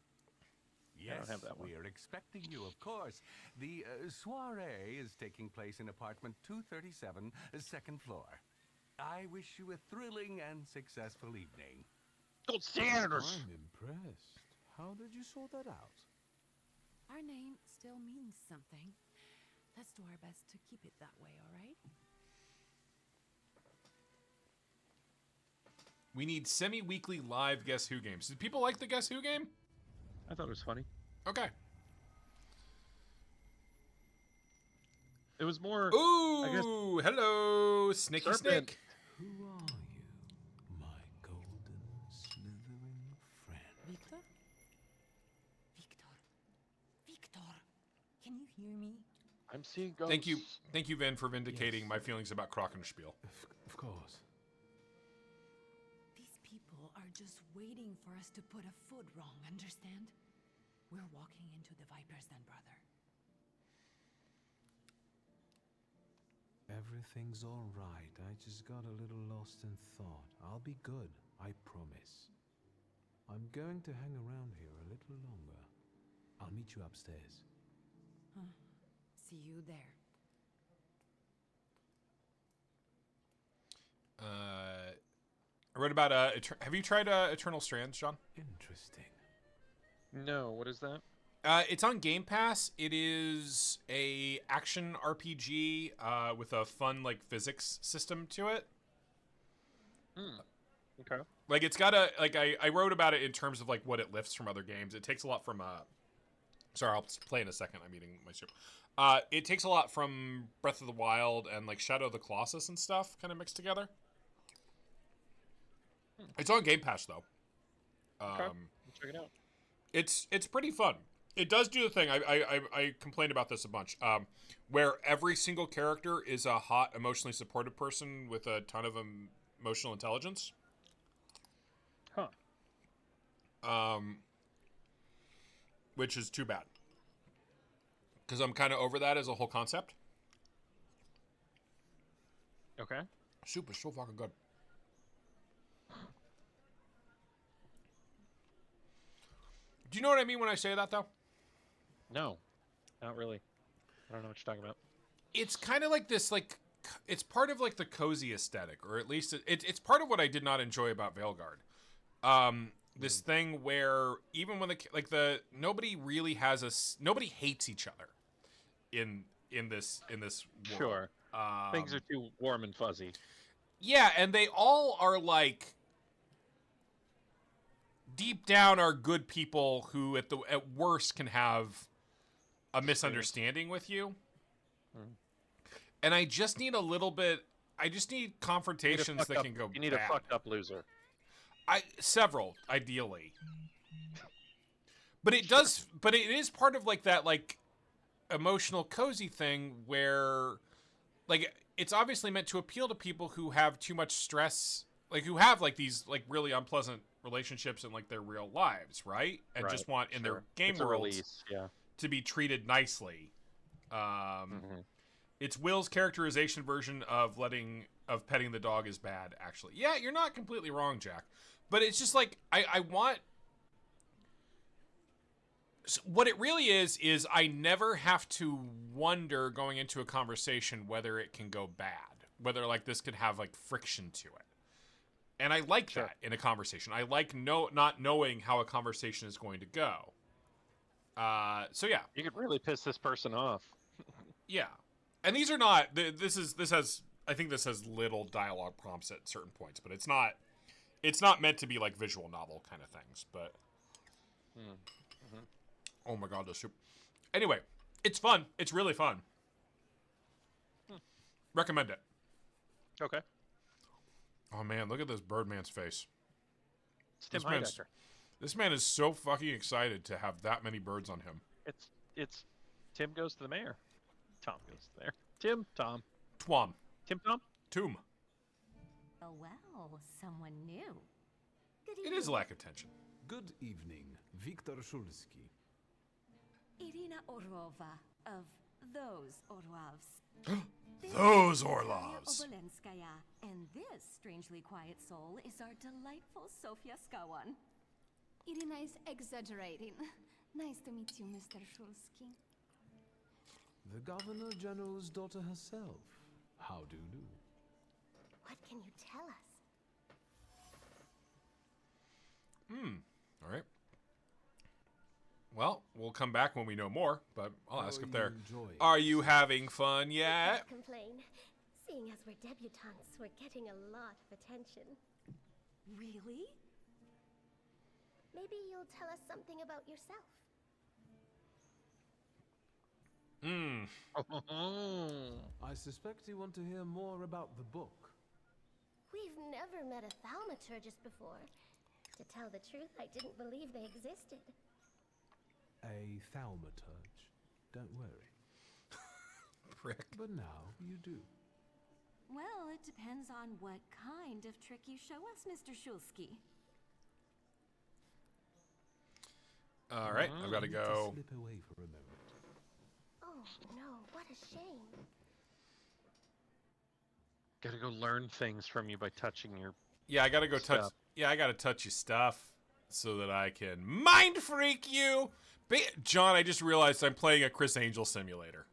Yes, have that one. we are expecting you, of course. The soiree is taking place in apartment 237, second floor. I wish you a thrilling and successful evening. Gold standards. I'm impressed. How did you sort that out? Our name still means something. Let's do our best to keep it that way, all right? we need semi-weekly live Guess Who games. Did people like the Guess Who game? I thought it was funny. Okay. It was more. Ooh, hello, Snicky Serpent. Snake. Who are you, my golden slithering friend? Victor? Victor, can you hear me? I'm seeing ghosts. Thank you, Vin, for vindicating Yes. my feelings about Krockenspiel. Of course. These people are just waiting for us to put a foot wrong, understand? We're walking into the Viper's Den, brother. Everything's all right. I just got a little lost in thought. I'll be good, I promise. I'm going to hang around here a little longer. I'll meet you upstairs. See you there. I read about have you tried Eternal Strands, John? Interesting. No, what is that? It's on Game Pass. It is a action RPG with a fun like physics system to it. Okay. Like it's got a like I wrote about it in terms of like what it lifts from other games. It takes a lot from sorry, I'll play in a second. I'm eating my soup. It takes a lot from Breath of the Wild and like Shadow of the Colossus and stuff kind of mixed together. It's on Game Pass though. Okay. Check it out. It's pretty fun. It does do the thing. I complained about this a bunch. Where every single character is a hot, emotionally supportive person with a ton of emotional intelligence. Huh. Which is too bad. because I'm kind of over that as a whole concept. Okay. Soup is so fucking good. Do you know what I mean when I say that, though? No, not really. I don't know what you're talking about. It's kind of like this, like, it's part of, like, the cozy aesthetic, or at least it's part of what I did not enjoy about Veilguard. This thing where even when nobody really has nobody hates each other in this world. Sure. Things are too warm and fuzzy. Yeah, and they all are like deep down are good people who at worst can have a misunderstanding with you. And I just need a little bit. I just need confrontations that can go. You need bad. a fucked up loser. Several, ideally. But it does. But it is part of like that like emotional cozy thing where, like, it's obviously meant to appeal to people who have too much stress, like who have like these like really unpleasant relationships in like their real lives, right? And just want in their game worlds to be treated nicely. It's Will's characterization version of petting the dog is bad, actually. Yeah, you're not completely wrong, Jack. But it's just like, I want... So what it really is I never have to wonder going into a conversation whether it can go bad. Whether, like, this could have, like, friction to it. And I like that in a conversation. I like not knowing how a conversation is going to go. So, yeah. You could really piss this person off. Yeah. And these are not... I think this has little dialogue prompts at certain points, but it's not meant to be like visual novel kind of things, but oh my god, the soup. Anyway, it's fun. It's really fun. Recommend it. Okay. Oh man, look at this Birdman's face. It's Tim Heidecker. This man is so fucking excited to have that many birds on him. It's Tim goes to the mayor. Tom goes to the mayor. Tim, Tom. Twom. Tim, Tom? Tomb. Oh, well, someone new. Good It evening. is lack of tension. Good evening, Viktor Shulsky. Irina Orlova of those Orlovs. Those This is Orlovs. Natalia Obolenskaya, and this strangely quiet soul is our delightful Sofia Skawan. Irina is exaggerating. Nice to meet you, Mr. Shulsky. The Governor General's daughter herself. How do? What can you tell us? All right. Well, we'll come back when we know more, but I'll ask up there. Are you having fun yet? Can't complain. Seeing as we're debutantes, we're getting a lot of attention. Really? Maybe you'll tell us something about yourself. I suspect you want to hear more about the book. We've never met a Thaumaturgist before. To tell the truth, I didn't believe they existed. A Thaumaturge. Don't worry. Prick. But now you do. Well, it depends on what kind of trick you show us, Mr. Shulsky. All right, I've got to go. Slip away for a moment. Oh no, what a shame. Gotta go learn things from you by touching your... Yeah, I got to go touch. Stuff. Yeah, I got to touch your stuff so that I can mind freak you. John, I just realized I'm playing a Chris Angel simulator.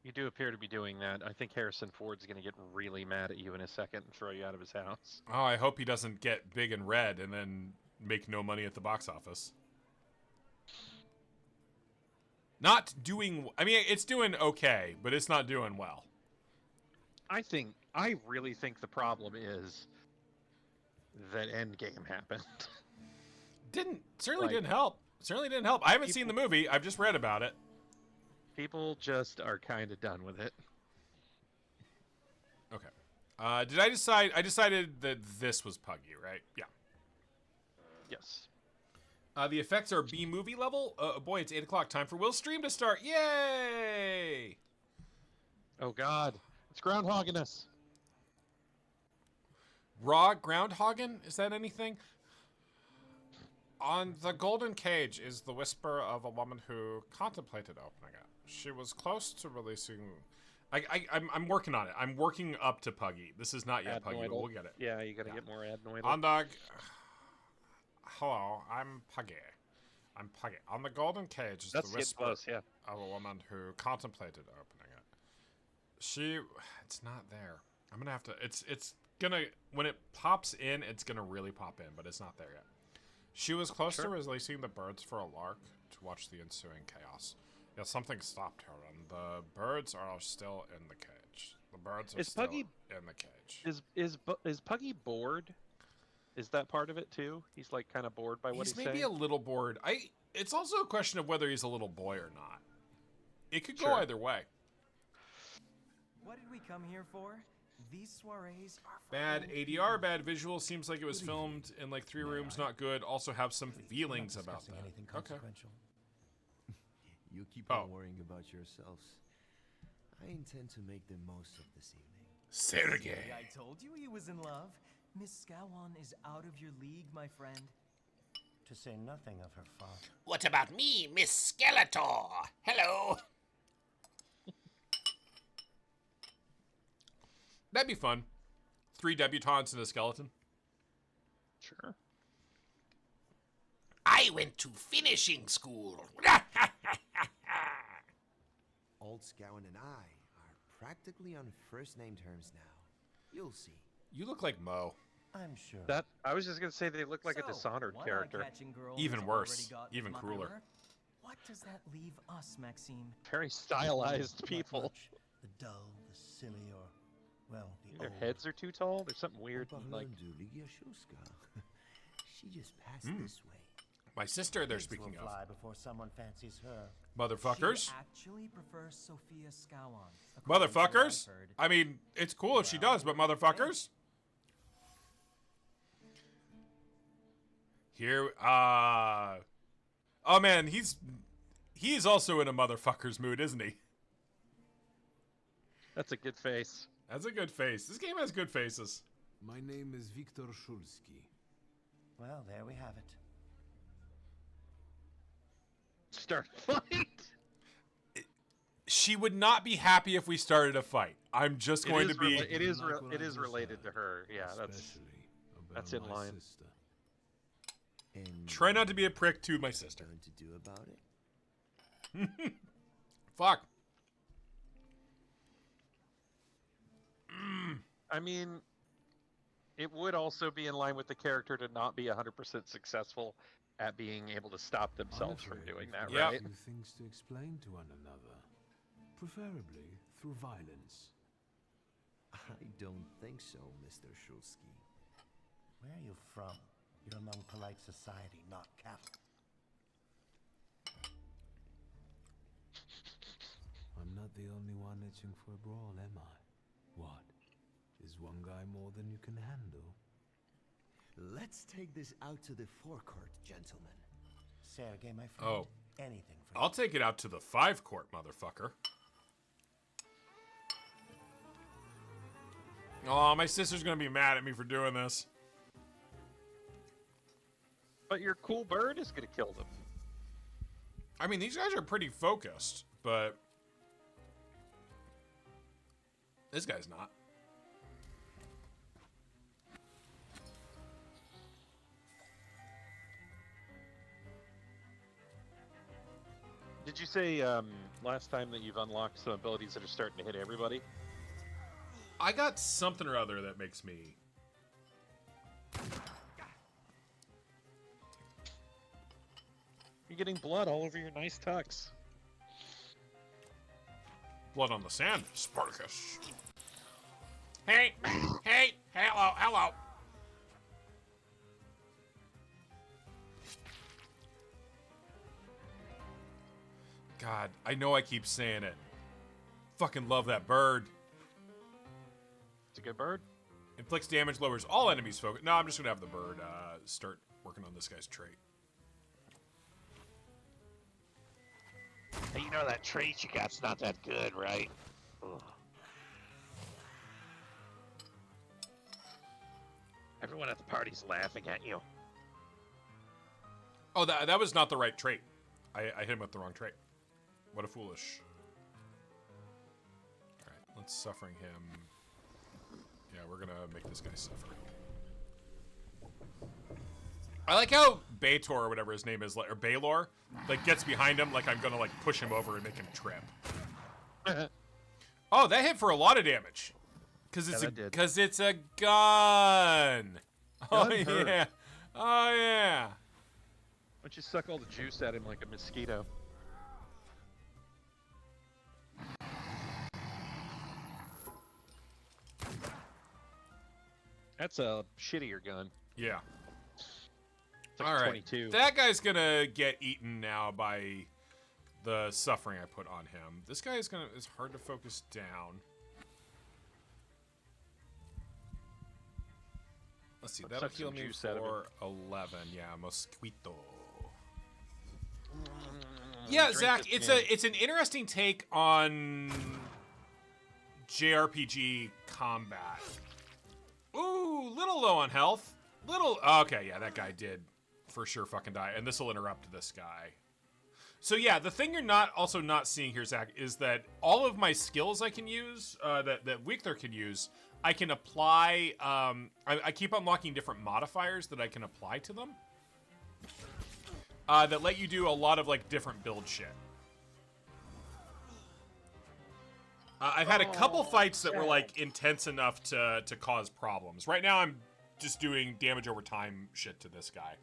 You do appear to be doing that. I think Harrison Ford's gonna get really mad at you in a second and throw you out of his house. Oh, I hope he doesn't get big and red and then make no money at the box office. Not doing... I mean, it's doing okay, but it's not doing well. I really think the problem is that Endgame happened. Certainly Like, didn't help. Certainly didn't help. I haven't seen the movie. I've just read about it. People just are kind of done with it. Okay. Did I decide? I decided that this was Puggy, right? Yeah. Yes. The effects are B-movie level. Boy, it's 8 o'clock. Time for Will's stream to start. Yay! Oh God, it's groundhogging us. Raw groundhogging? Is that anything? On the golden cage is the whisper of a woman who contemplated opening it. She was close to releasing. I'm working on it. I'm working up to Puggy. This is not yet Puggy, but we'll get it. Yeah, you gotta get more adenoidal. On the. Hello, I'm Puggy. I'm Puggy. On the golden cage is the whisper of a woman who contemplated opening it. It's not there. I'm gonna have to. It's gonna when it pops in, it's gonna really pop in, but it's not there yet. She was close to releasing the birds for a lark to watch the ensuing chaos. Yet something stopped her, and the birds are still in the cage. The birds are still in the cage. Is Puggy bored? Is that part of it too? He's like kind of bored by what he's saying. He's maybe a little bored. It's also a question of whether he's a little boy or not. It could go either way. What did we come here for? These soirees are bad ADR, bad visual. Seems like it was filmed in like 3 rooms. Not good. Also have some feelings about that. Anything consequential. You keep on worrying about yourselves. I intend to make the most of this evening. Sergey. I told you he was in love. Miss Scowan is out of your league, my friend. To say nothing of her father. What about me, Miss Skeletor? Hello. That'd be fun. 3 debutantes and a skeleton. Sure. I went to finishing school. Old Scowan and I are practically on first-name terms now. You'll see. You look like Mo. I'm sure. That I was just gonna say they look like a Dishonored character. Even worse. Even crueler. What does that leave us, Maxime? Very stylized people. The dull, the silly, or well, their heads are too tall. There's something weird. Like she just passed this way. My sister they're speaking of. Fly before someone fancies her. Motherfuckers. She actually prefers Sophia Scowan. Motherfuckers. I mean, it's cool if she does, but motherfuckers. Here, oh man, he's also in a motherfucker's mood, isn't he? That's a good face. That's a good face. This game has good faces. My name is Viktor Shulsky. Well, there we have it. Start a fight. She would not be happy if we started a fight. I'm just going to be. It is related to her. Yeah, that's in line. Try not to be a prick to my sister. Going to do about it? Fuck. I mean, it would also be in line with the character to not be 100% successful at being able to stop themselves from doing that, right? Few things to explain to one another, preferably through violence. I don't think so, Mr. Shulsky. Where are you from? You're among polite society, not cattle. I'm not the only one itching for a brawl, am I? What? Is one guy more than you can handle? Let's take this out to the forecourt, gentlemen. Sergey, my friend. Anything for I'll take it out to the 5 court, motherfucker. Oh, my sister's gonna be mad at me for doing this. But your cool bird is gonna kill them. I mean, these guys are pretty focused, but this guy's not. Did you say last time that you've unlocked some abilities that are starting to hit everybody? I got something or other that makes me... You're getting blood all over your nice tux. Blood on the sand, Spartacus. Hey, hey, hello, hello. God, I know I keep saying it. Fucking love that bird. It's a good bird. Inflicts damage, lowers all enemies' focus. No, I'm just gonna have the bird start working on this guy's trait. Hey, you know that trait you got's not that good, right? Ugh. Everyone at the party's laughing at you. Oh, that was not the right trait. I hit him with the wrong trait. What a foolish. All right, let's suffering him. Yeah, we're gonna make this guy suffer. I like how Bator or whatever his name is, or Baylor, like gets behind him like I'm gonna like push him over and make him trip. Oh, that hit for a lot of damage. Cause it's a gun. Oh yeah. Oh yeah. Why don't you suck all the juice at him like a mosquito? That's a shittier gun. Yeah. It's like all right. 22. That guy's gonna get eaten now by the suffering I put on him. This guy is hard to focus down. Let's see, that'll heal me for 11. Yeah, Mosquito. Yeah, Zach, it's an interesting take on JRPG combat. Ooh, little low on health. Okay, yeah, that guy did for sure fucking die, and this will interrupt this guy. So yeah, the thing you're not seeing here, Zach, is that all of my skills I can use, that Wichther can use, I can apply. I keep unlocking different modifiers that I can apply to them. That let you do a lot of like different build shit. I've had a couple fights that were like intense enough to cause problems. Right now, I'm just doing damage over time shit to this guy.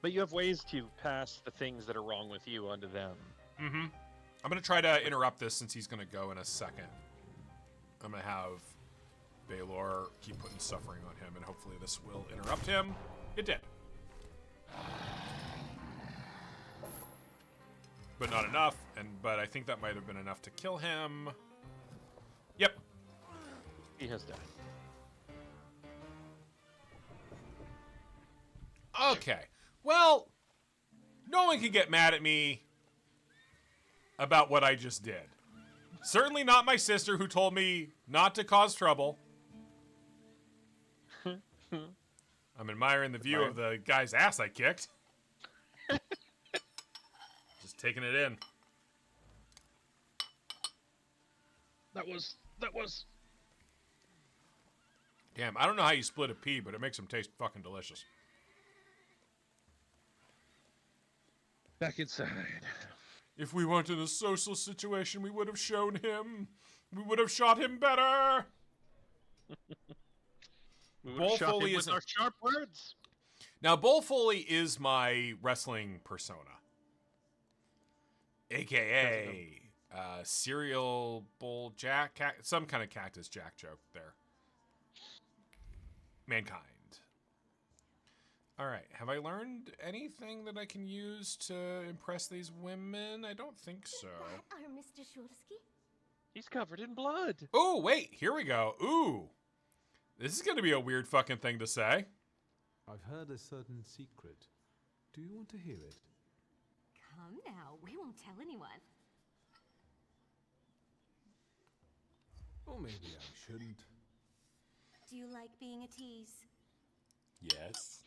But you have ways to pass the things that are wrong with you onto them. Mm-hmm. I'm gonna try to interrupt this since he's gonna go in a second. I'm gonna have Baylor keep putting suffering on him, and hopefully this will interrupt him. It did. But not enough, but I think that might have been enough to kill him. Yep. He has died. Okay. Well, no one can get mad at me about what I just did. Certainly not my sister, who told me not to cause trouble. I'm admiring the view of the guy's ass I kicked. Just taking it in. That was. Damn, I don't know how you split a pea, but it makes them taste fucking delicious. Back inside. If we weren't in a social situation, we would have shown him. We would have shot him better. We would have shot him with our sharp words. Now, Bull Foley is my wrestling persona. AKA Cereal Bull Jack, some kind of Cactus Jack joke there. Mankind. All right, have I learned anything that I can use to impress these women? I don't think so. Our Mr. Shulsky? He's covered in blood. Oh, wait, here we go. Ooh. This is going to be a weird fucking thing to say. I've heard a certain secret. Do you want to hear it? Come now, we won't tell anyone. Or maybe I shouldn't. Do you like being a tease? Yes.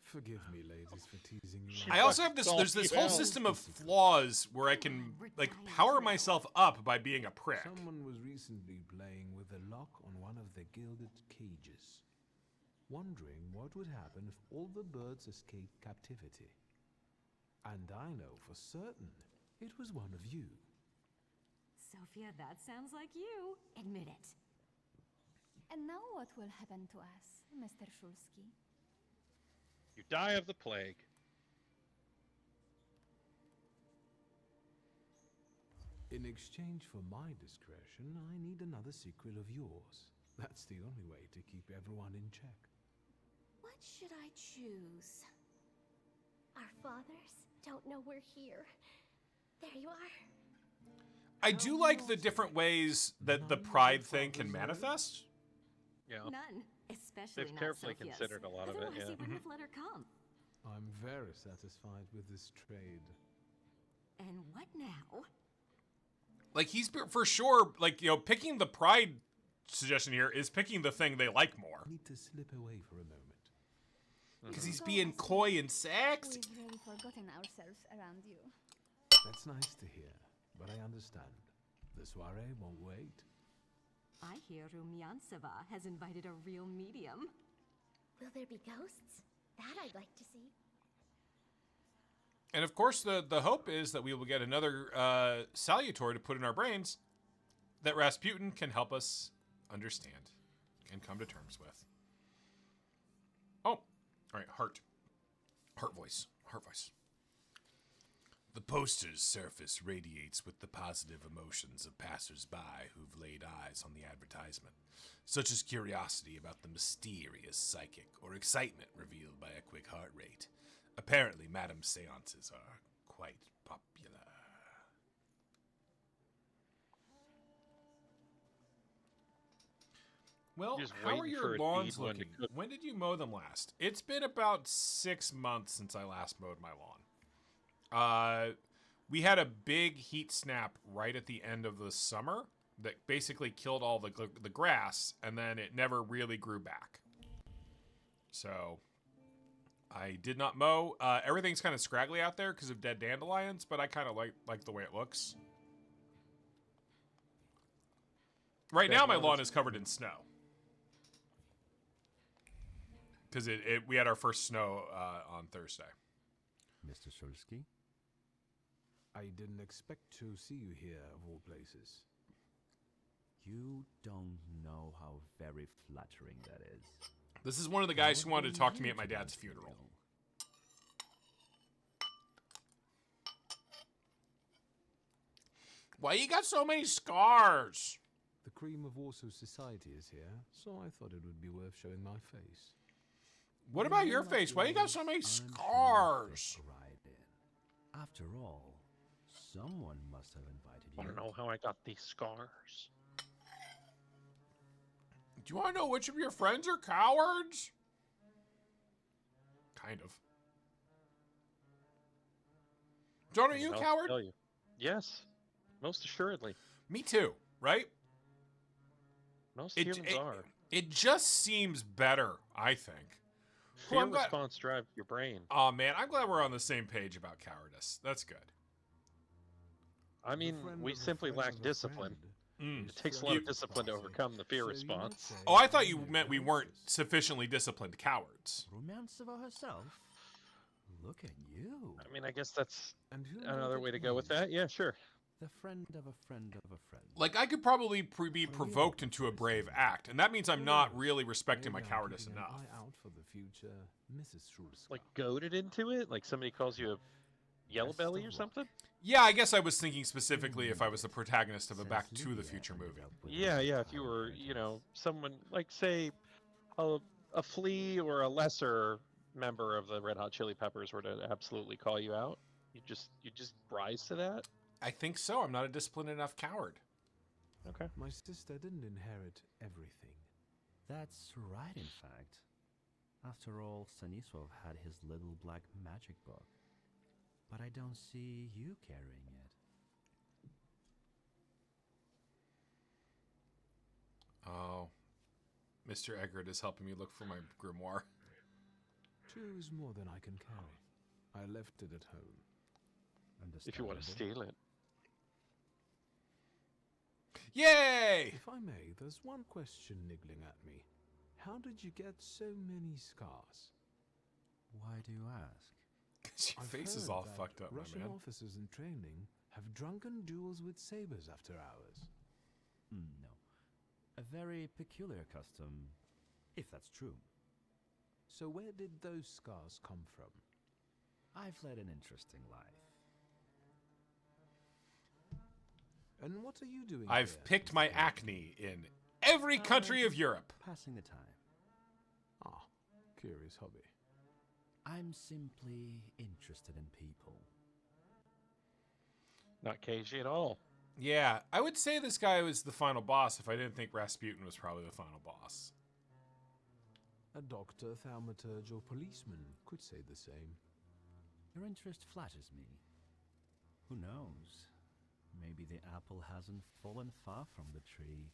Forgive me, ladies, for teasing you. I also have this, there's this whole system of flaws where I can, like, power myself up by being a prick. Someone was recently playing with a lock on one of the gilded cages, wondering what would happen if all the birds escaped captivity. And I know for certain it was one of you. Sophia, that sounds like you. Admit it. And now what will happen to us, Mr. Shulsky? You die of the plague. In exchange for my discretion, I need another secret of yours. That's the only way to keep everyone in check. What should I choose? Our fathers don't know we're here. There you are. I do like the different ways that the pride thing can manifest. Yeah. None. Especially They've not carefully Sophia's. considered a lot of it, Otherwise, yeah. he wouldn't have let her come. I'm very satisfied with this trade. And what now? Like, he's for sure, like, you know, picking the pride suggestion here is picking the thing they like more. I need to slip away for a moment. Because he's being coy and sexy. We've really forgotten ourselves around you. That's nice to hear, but I understand. The soiree won't wait. I hear Rumyanseva has invited a real medium. Will there be ghosts? That I'd like to see. And of course, the hope is that we will get another Salutor to put in our brains that Rasputin can help us understand and come to terms with. Oh, all right, heart voice. The poster's surface radiates with the positive emotions of passers-by who've laid eyes on the advertisement, such as curiosity about the mysterious psychic or excitement revealed by a quick heart rate. Apparently, Madame's seances are quite popular. Well, Just how are waiting your for a lawns deed one to looking? cook. When did you mow them last? It's been about 6 months since I last mowed my lawn. We had a big heat snap right at the end of the summer that basically killed all the grass, and then it never really grew back. So I did not mow. Everything's kind of scraggly out there because of dead dandelions, but I kind of like the way it looks. Right now, my lawn is covered in snow. Because we had our first snow on Thursday. Mr. Shulsky? I didn't expect to see you here, of all places. You don't know how very flattering that is. This is one of the guys who wanted to talk to me at my dad's funeral. Why you got so many scars? The cream of Warsaw society is here, so I thought it would be worth showing my face. What about your face? Why you got so many scars? After all, someone must have invited you. I don't know how I got these scars. Do you want to know which of your friends are cowards? Kind of. John, are you a I'll coward? tell you. Yes, most assuredly. Me too, right? Most humans are. It just seems better, I think. Fear response drives your brain. Oh man, I'm glad we're on the same page about cowardice. That's good. I mean, we simply lack discipline. It takes a lot of discipline to overcome the fear response. Oh, I thought you meant we weren't sufficiently disciplined cowards. Rumyanseva herself? Look at you. I mean, I guess that's another way to go with that. Yeah, sure. The friend of a friend of a friend. Like, I could probably be provoked into a brave act, and that means I'm not really respecting my cowardice enough. Out for the future, Mrs. Shulsky. Like, goaded into it? Like somebody calls you a yellow belly or something? Yeah, I guess I was thinking specifically if I was the protagonist of a Back to the Future movie. Yeah, if you were, someone, like, say, a flea or a lesser member of the Red Hot Chili Peppers were to absolutely call you out, you just rise to that? I think so. I'm not a disciplined enough coward. Okay. My sister didn't inherit everything. That's right, in fact. After all, Stanisław had his little black magic book. But I don't see you carrying it. Oh. Mr. Eggert is helping me look for my grimoire. 2 is more than I can carry. I left it at home. If you want to steal it. Yay! If I may, there's one question niggling at me. How did you get so many scars? Why do you ask? Because your I've face is heard all that fucked up, Russian my man. officers in training have drunken duels with sabers after hours. No. A very peculiar custom, if that's true. So where did those scars come from? I've led an interesting life. And what are you doing I've here, picked Mr. my Eggert? acne in every country of Europe. Passing the time. Ah, curious hobby. I'm simply interested in people. Not cagey at all. Yeah, I would say this guy was the final boss if I didn't think Rasputin was probably the final boss. A doctor, thaumaturge, or policeman could say the same. Your interest flatters me. Who knows? Maybe the apple hasn't fallen far from the tree.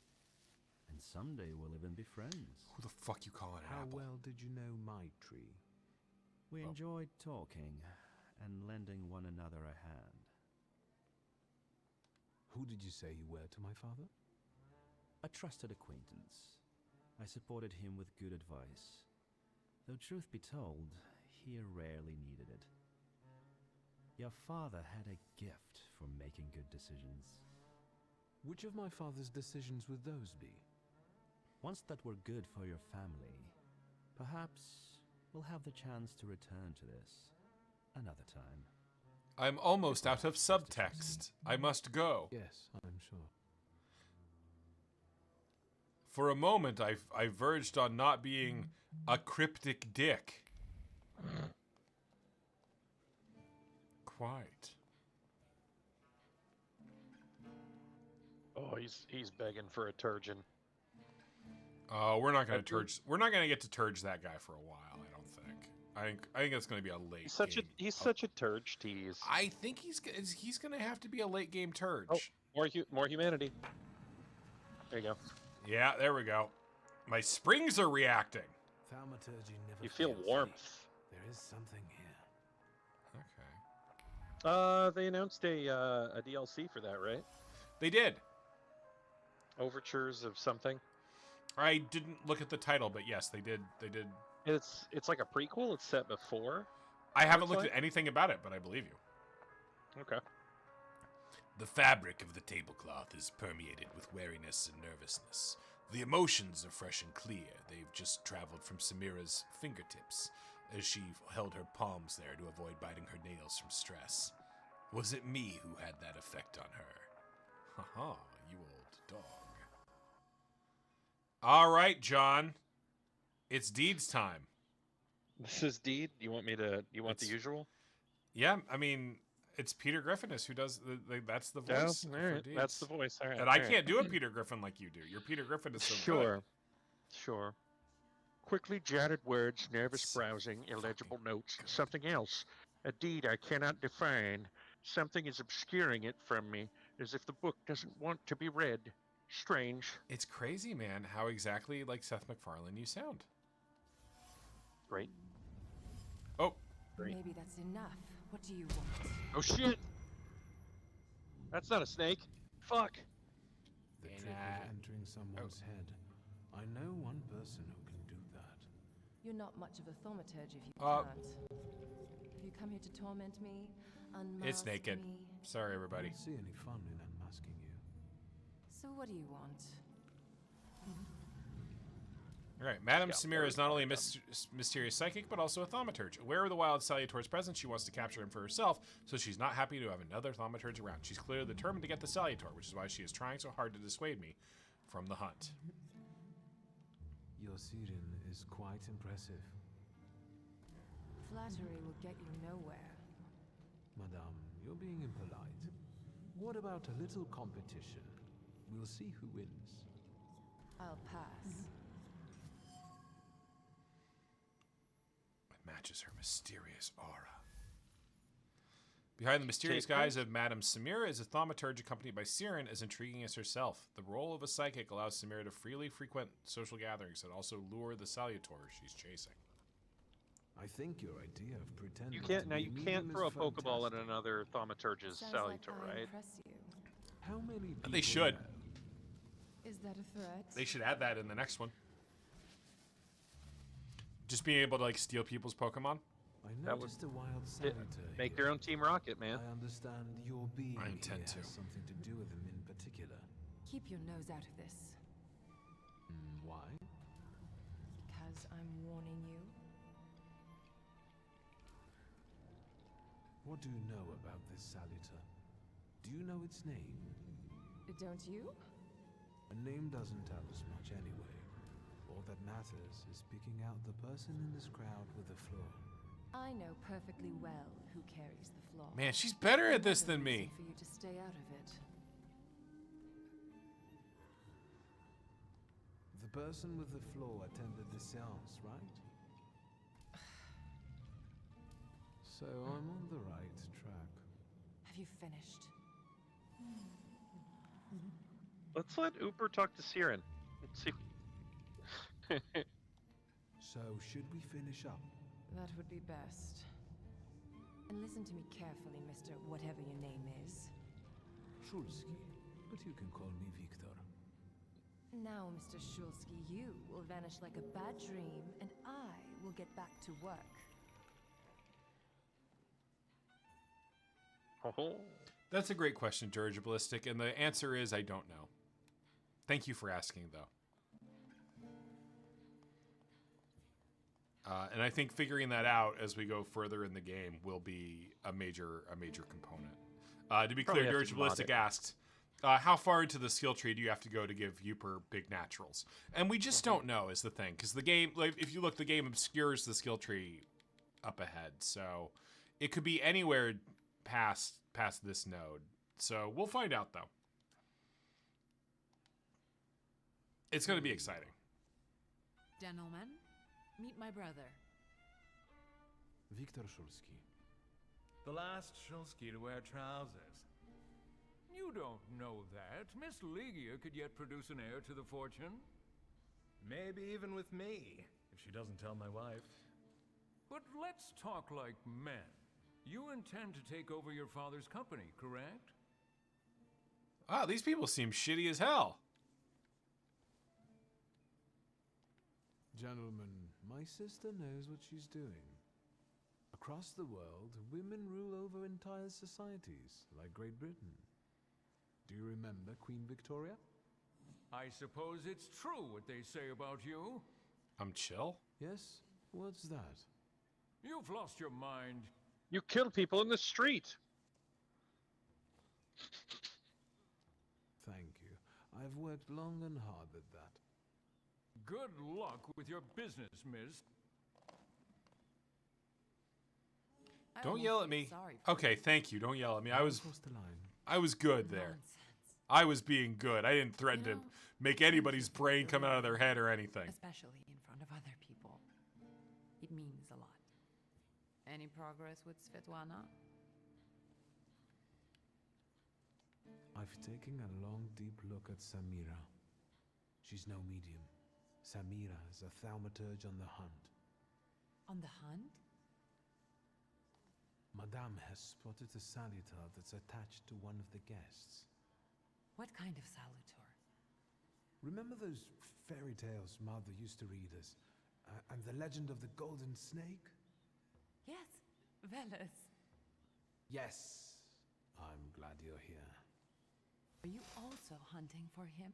And someday we'll even be friends. Who the fuck you calling an How apple? well did you know my tree? We enjoyed talking and lending one another a hand. Who did you say you were to my father? A trusted acquaintance. I supported him with good advice. Though truth be told, he rarely needed it. Your father had a gift for making good decisions. Which of my father's decisions would those be? Ones that were good for your family. Perhaps we'll have the chance to return to this another time. I'm almost out of subtext. I must go. Yes, I'm sure. For a moment, I verged on not being a cryptic dick. Quite. Oh, he's begging for a turgeon. Oh, we're not gonna turge. We're not gonna get to turge that guy for a while. I don't think. I think it's gonna be a late. He's such a turge tease. I think he's gonna have to be a late game turge. Oh, more humanity. There you go. Yeah, there we go. My springs are reacting. Thaumaturge never You feel fails warmth. me. There is something here. Okay. They announced a DLC for that, right? They did. Overtures of something. I didn't look at the title, but yes, they did. They did. It's like a prequel. It's set before. I haven't looked at anything about it, but I believe you. Okay. The fabric of the tablecloth is permeated with wariness and nervousness. The emotions are fresh and clear. They've just traveled from Samira's fingertips as she held her palms there to avoid biting her nails from stress. Was it me who had that effect on her? Haha, you old dog. All right, John. It's Deed's time. This is Deed. You want the usual? Yeah, I mean, it's Peter Griffin who does that's the voice. Oh, all right. That's the voice. All right. And I can't do a Peter Griffin like you do. Your Peter Griffin is so good. Sure. Quickly jotted words, nervous browsing, illegible notes, something else. A deed I cannot define. Something is obscuring it from me, as if the book doesn't want to be read. Strange. It's crazy, man, how exactly like Seth MacFarlane you sound. Great. Oh. Maybe that's enough. What do you want? Oh shit! That's not a snake. Fuck. The trick of entering someone's head. I know one person who can do that. You're not much of a thaumaturge if you can't. Have you come here to torment me? Unmask It's naked. me? Sorry, I everybody. don't see any fun in unmasking you. So what do you want? All right, Madame Samira is not only a mysterious psychic, but also a thaumaturge. Aware of the wild Salutor's presence, she wants to capture him for herself, so she's not happy to have another thaumaturge around. She's clearly determined to get the Salutor, which is why she is trying so hard to dissuade me from the hunt. Your Siren is quite impressive. Flattery will get you nowhere. Madame, you're being impolite. What about a little competition? We'll see who wins. I'll pass. It matches her mysterious aura. Behind the mysterious guise of Madame Samira is a thaumaturge accompanied by Siren, as intriguing as herself. The role of a psychic allows Samira to freely frequent social gatherings and also lure the Salutor she's chasing. I think your idea of pretending You can't throw a Pokeball at another thaumaturge's Salutor, right? How many people They should. Is that a threat? They should add that in the next one. Just being able to like steal people's Pokemon. I noticed a wild Salutor. Make your own Team Rocket, man. I understand your being I intend here to. has something to do with him in particular. Keep your nose out of this. Why? Because I'm warning you. What do you know about this Salutor? Do you know its name? Don't you? A name doesn't tell us much anyway. All that matters is picking out the person in this crowd with the flaw. I know perfectly well who carries the flaw. Man, she's better at this than me. For you to stay out of it. The person with the flaw attended the seance, right? So I'm on the right track. Have you finished? Let's let Uber talk to Siren. Let's see. So should we finish up? That would be best. And listen to me carefully, Mr. Whatever your name is. Shulsky, but you can call me Victor. Now, Mr. Shulsky, you will vanish like a bad dream, and I will get back to work. Oh. That's a great question, George Ballistic, and the answer is I don't know. Thank you for asking, though. And I think figuring that out as we go further in the game will be a major component. To be Probably clear, have George to mod Ballistic it. asked, how far into the skill tree do you have to go to give Uper big naturals? And we just don't know is the thing, because the game, like, if you look, the game obscures the skill tree up ahead, so it could be anywhere past this node. So we'll find out, though. It's going to be exciting. Gentlemen, meet my brother. Victor Shulsky. The last Shulsky to wear trousers. You don't know that. Miss Ligia could yet produce an heir to the fortune. Maybe even with me, if she doesn't tell my wife. But let's talk like men. You intend to take over your father's company, correct? Ah, these people seem shitty as hell. Gentlemen, my sister knows what she's doing. Across the world, women rule over entire societies, like Great Britain. Do you remember Queen Victoria? I suppose it's true what they say about you. I'm chill? Yes? What's that? You've lost your mind. You kill people in the street. Thank you. I've worked long and hard at that. Good luck with your business, miss. Don't yell at me. Okay, thank you. Don't yell at me. I was good there. Nonsense. I was being good. I didn't threaten to make anybody's brain come out of their head or anything. Especially in front of other people. It means a lot. Any progress with Svetlana? I've taken a long, deep look at Samira. She's no medium. Samira is a Thaumaturge on the hunt. On the hunt? Madame has spotted a salutar that's attached to one of the guests. What kind of salutar? Remember those fairy tales Mother used to read us? And the legend of the golden snake? Yes, Veles. Yes. I'm glad you're here. Are you also hunting for him?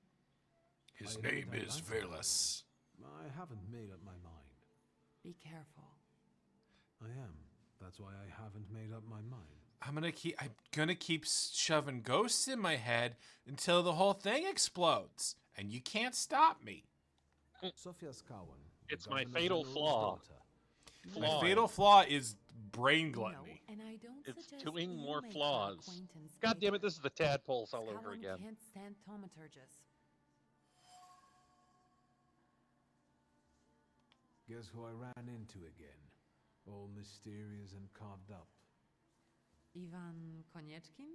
His name is Veles. I haven't made up my mind. Be careful. I am. That's why I haven't made up my mind. I'm gonna keep shoving ghosts in my head until the whole thing explodes, and you can't stop me. Sofia Skawan. It's my fatal flaw. My fatal flaw is brain gluttony. No, and I don't It's suggest doing you more make flaws. her acquaintance God damn it, either. this is the tadpoles all over Skawan again. can't stand thaumaturges. Guess who I ran into again? All mysterious and carved up. Ivan Konieczkin?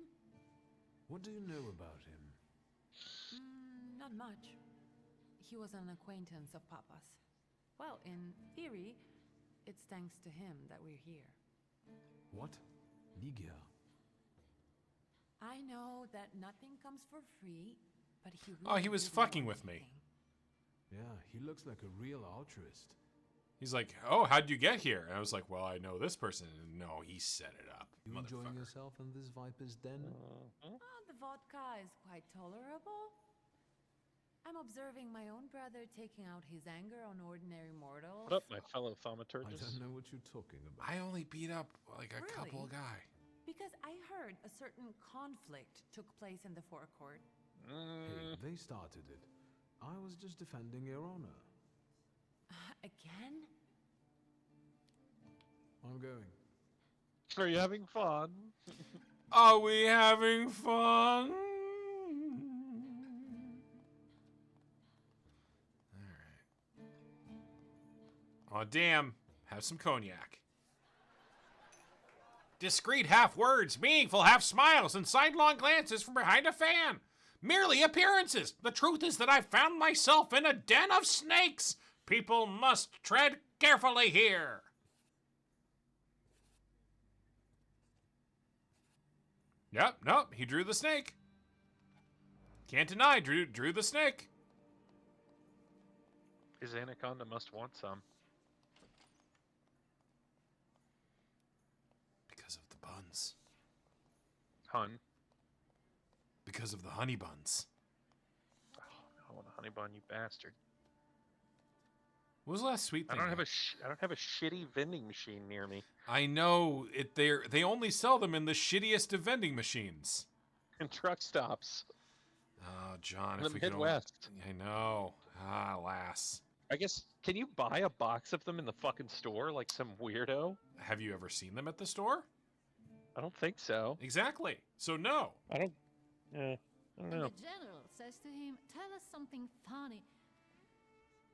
What do you know about him? Not much. He was an acquaintance of Papa's. Well, in theory, it's thanks to him that we're here. What? Ligia? I know that nothing comes for free, but he Oh, he really was didn't fucking want with me. anything. Yeah, he looks like a real altruist. He's like, oh, how'd you get here? And I was like, well, I know this person. And no, he set it up. You enjoying yourself in this viper's den? Oh, the vodka is quite tolerable. I'm observing my own brother taking out his anger on ordinary mortals. What up, my fellow I thaumaturges? don't know what you're talking about. I only beat up like a couple Really? guy. Because I heard a certain conflict took place in the forecourt. Hey, they started it. I was just defending your honor. Again? I'm going. Are you having fun? Are we having fun? All right. Oh, damn. Have some cognac. Discreet half words, meaningful half smiles, and sidelong glances from behind a fan. Merely appearances. The truth is that I found myself in a den of snakes. People must tread carefully here. Yep, nope, he drew the snake. Can't deny, drew the snake. His anaconda must want some. Because of the buns. Hun. Because of the honey buns. Oh, I want a honey bun, you bastard. What was the last sweet thing? I don't have a shitty vending machine near me. I know it. They only sell them in the shittiest of vending machines. And truck stops. Oh, John, In if the we Midwest. could only... I know. Ah, alas. I guess, can you buy a box of them in the fucking store like some weirdo? Have you ever seen them at the store? I don't think so. Exactly. So no. I don't know. The general says to him, "Tell us something funny."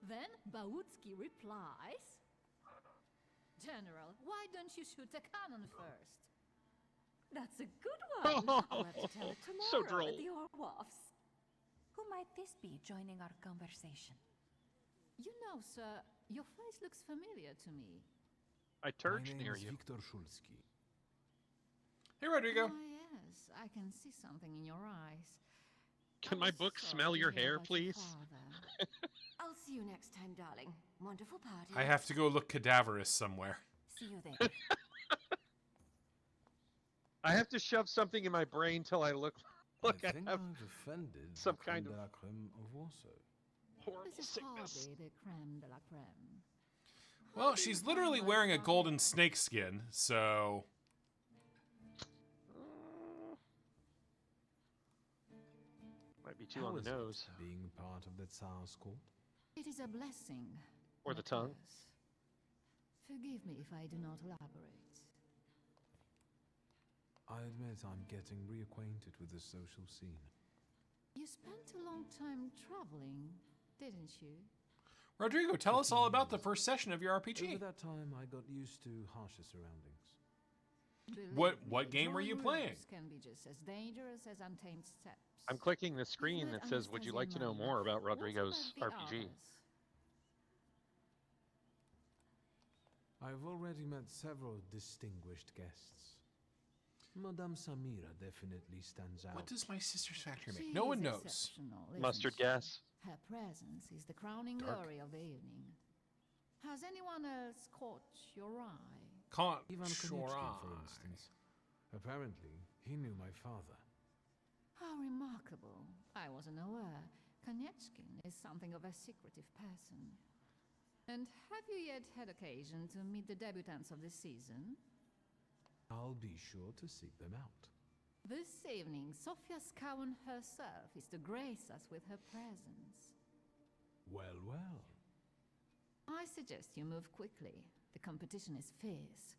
Then Bautsky replies, "General, why don't you shoot a cannon first?" That's a good one. I'll have to tell it tomorrow So droll. at the Orwoffs. Who might this be joining our conversation? You know, sir, your face looks familiar to me. I turged near you. Viktor Shulsky. Hey, Rodrigo. Oh, yes, I can see something in your eyes. Can my book smell your hair, please? I'll see you next time, darling. Wonderful party. I have to go look cadaverous somewhere. See you there. I have to shove something in my brain till I look I like think I have I've offended some the kind creme of de la creme of Warsaw. horrible This is sickness. hardly the creme de la creme. Well, she's literally wearing a golden snake skin, so... Might be too How on is the it nose. being part of the Tsar's court? It is a blessing. Or and the a tongue. curse. Forgive me if I do not elaborate. I admit I'm getting reacquainted with the social scene. You spent a long time traveling, didn't you? Rodrigo, tell us all about the first session of your RPG. Over that time, I got used to harsher surroundings. Believe What me, game were you drawing playing? rooms can be just as dangerous as untamed steps. I'm clicking the screen met that says, "Would you like to know Anastasia more Maria. about What Rodrigo's about the RPG?" others? I've already met several distinguished guests. Madame Samira definitely stands out. What does my sister's factory She make? No is one knows. exceptional, isn't Mustard she? gas. Her presence is the crowning Dark. glory of the evening. Has anyone else caught your eye? Can't Ivan sure Konechkin, for instance. Apparently, he knew my father. How remarkable. I wasn't aware. Konechkin is something of a secretive person. And have you yet had occasion to meet the debutants of this season? I'll be sure to seek them out. This evening, Sofia Skowan herself is to grace us with her presence. Well, well. I suggest you move quickly. The competition is fierce.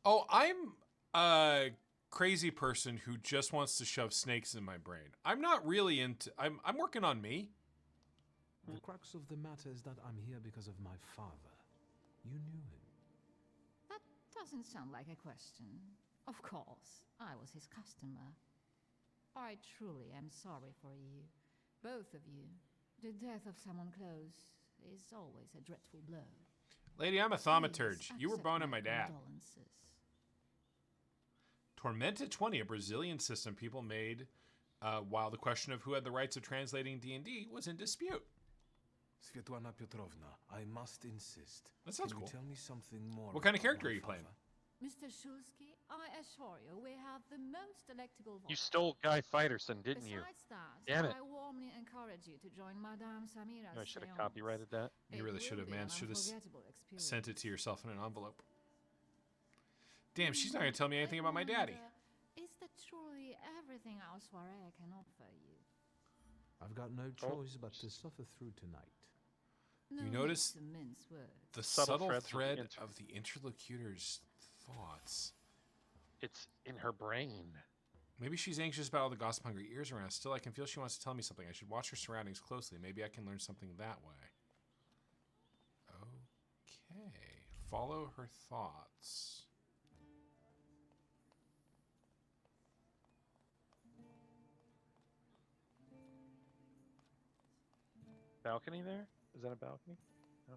Oh, I'm a crazy person who just wants to shove snakes in my brain. I'm not really into... I'm working on me. The crux of the matter is that I'm here because of my father. You knew him. That doesn't sound like a question. Of course, I was his customer. I truly am sorry for you, both of you. The death of someone close is always a dreadful blow. Lady, I'm a thaumaturge. You were accept boning my my dad. condolences. Tormented 20, a Brazilian system people made while the question of who had the rights of translating D&D was in dispute. Svetlana Petrovna, I must insist. That sounds Can cool. you tell me something more? What kind of about character my are you playing? father? Mr. Shulsky, I assure you we have the most delectable voice. You stole Guy Fiderson, didn't you? Besides that, Damn it. I warmly encourage you to join Madame Samira's I should have seance. copyrighted that. You really should have, man. Should have sent it to yourself in an envelope. Damn, she's not going to tell me anything about my daddy. Is that truly everything our soiree can offer you? I've got no choice but to suffer through tonight. No You need notice to mince words. the Subtle subtle threads of the thread inter- of the interlocutor's thoughts. It's in her brain. Maybe she's anxious about all the gossip-hungry ears around. Still, I can feel she wants to tell me something. I should watch her surroundings closely. Maybe I can learn something that way. Okay. Follow her thoughts. Balcony there? Is that a balcony? No.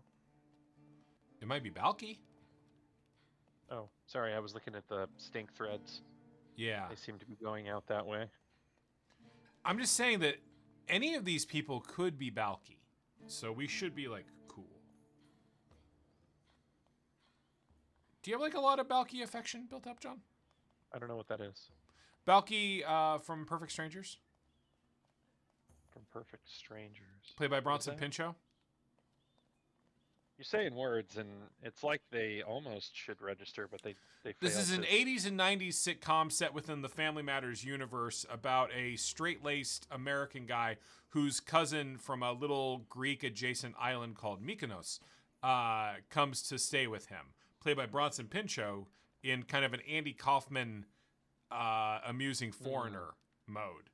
It might be Balky. Oh, sorry. I was looking at the stink threads. Yeah. They seem to be going out that way. I'm just saying that any of these people could be Balky. So we should be, like, cool. Do you have, like, a lot of Balky affection built up, John? I don't know what that is. Balky from Perfect Strangers. From Perfect Strangers. Played by What is Bronson that? Pinchot. You're saying words, and it's like they almost should register, but they fail. This is an to... 80s and 90s sitcom set within the Family Matters universe about a straight-laced American guy whose cousin from a little Greek-adjacent island called Mykonos comes to stay with him. Played by Bronson Pinchot in kind of an Andy Kaufman amusing foreigner mode.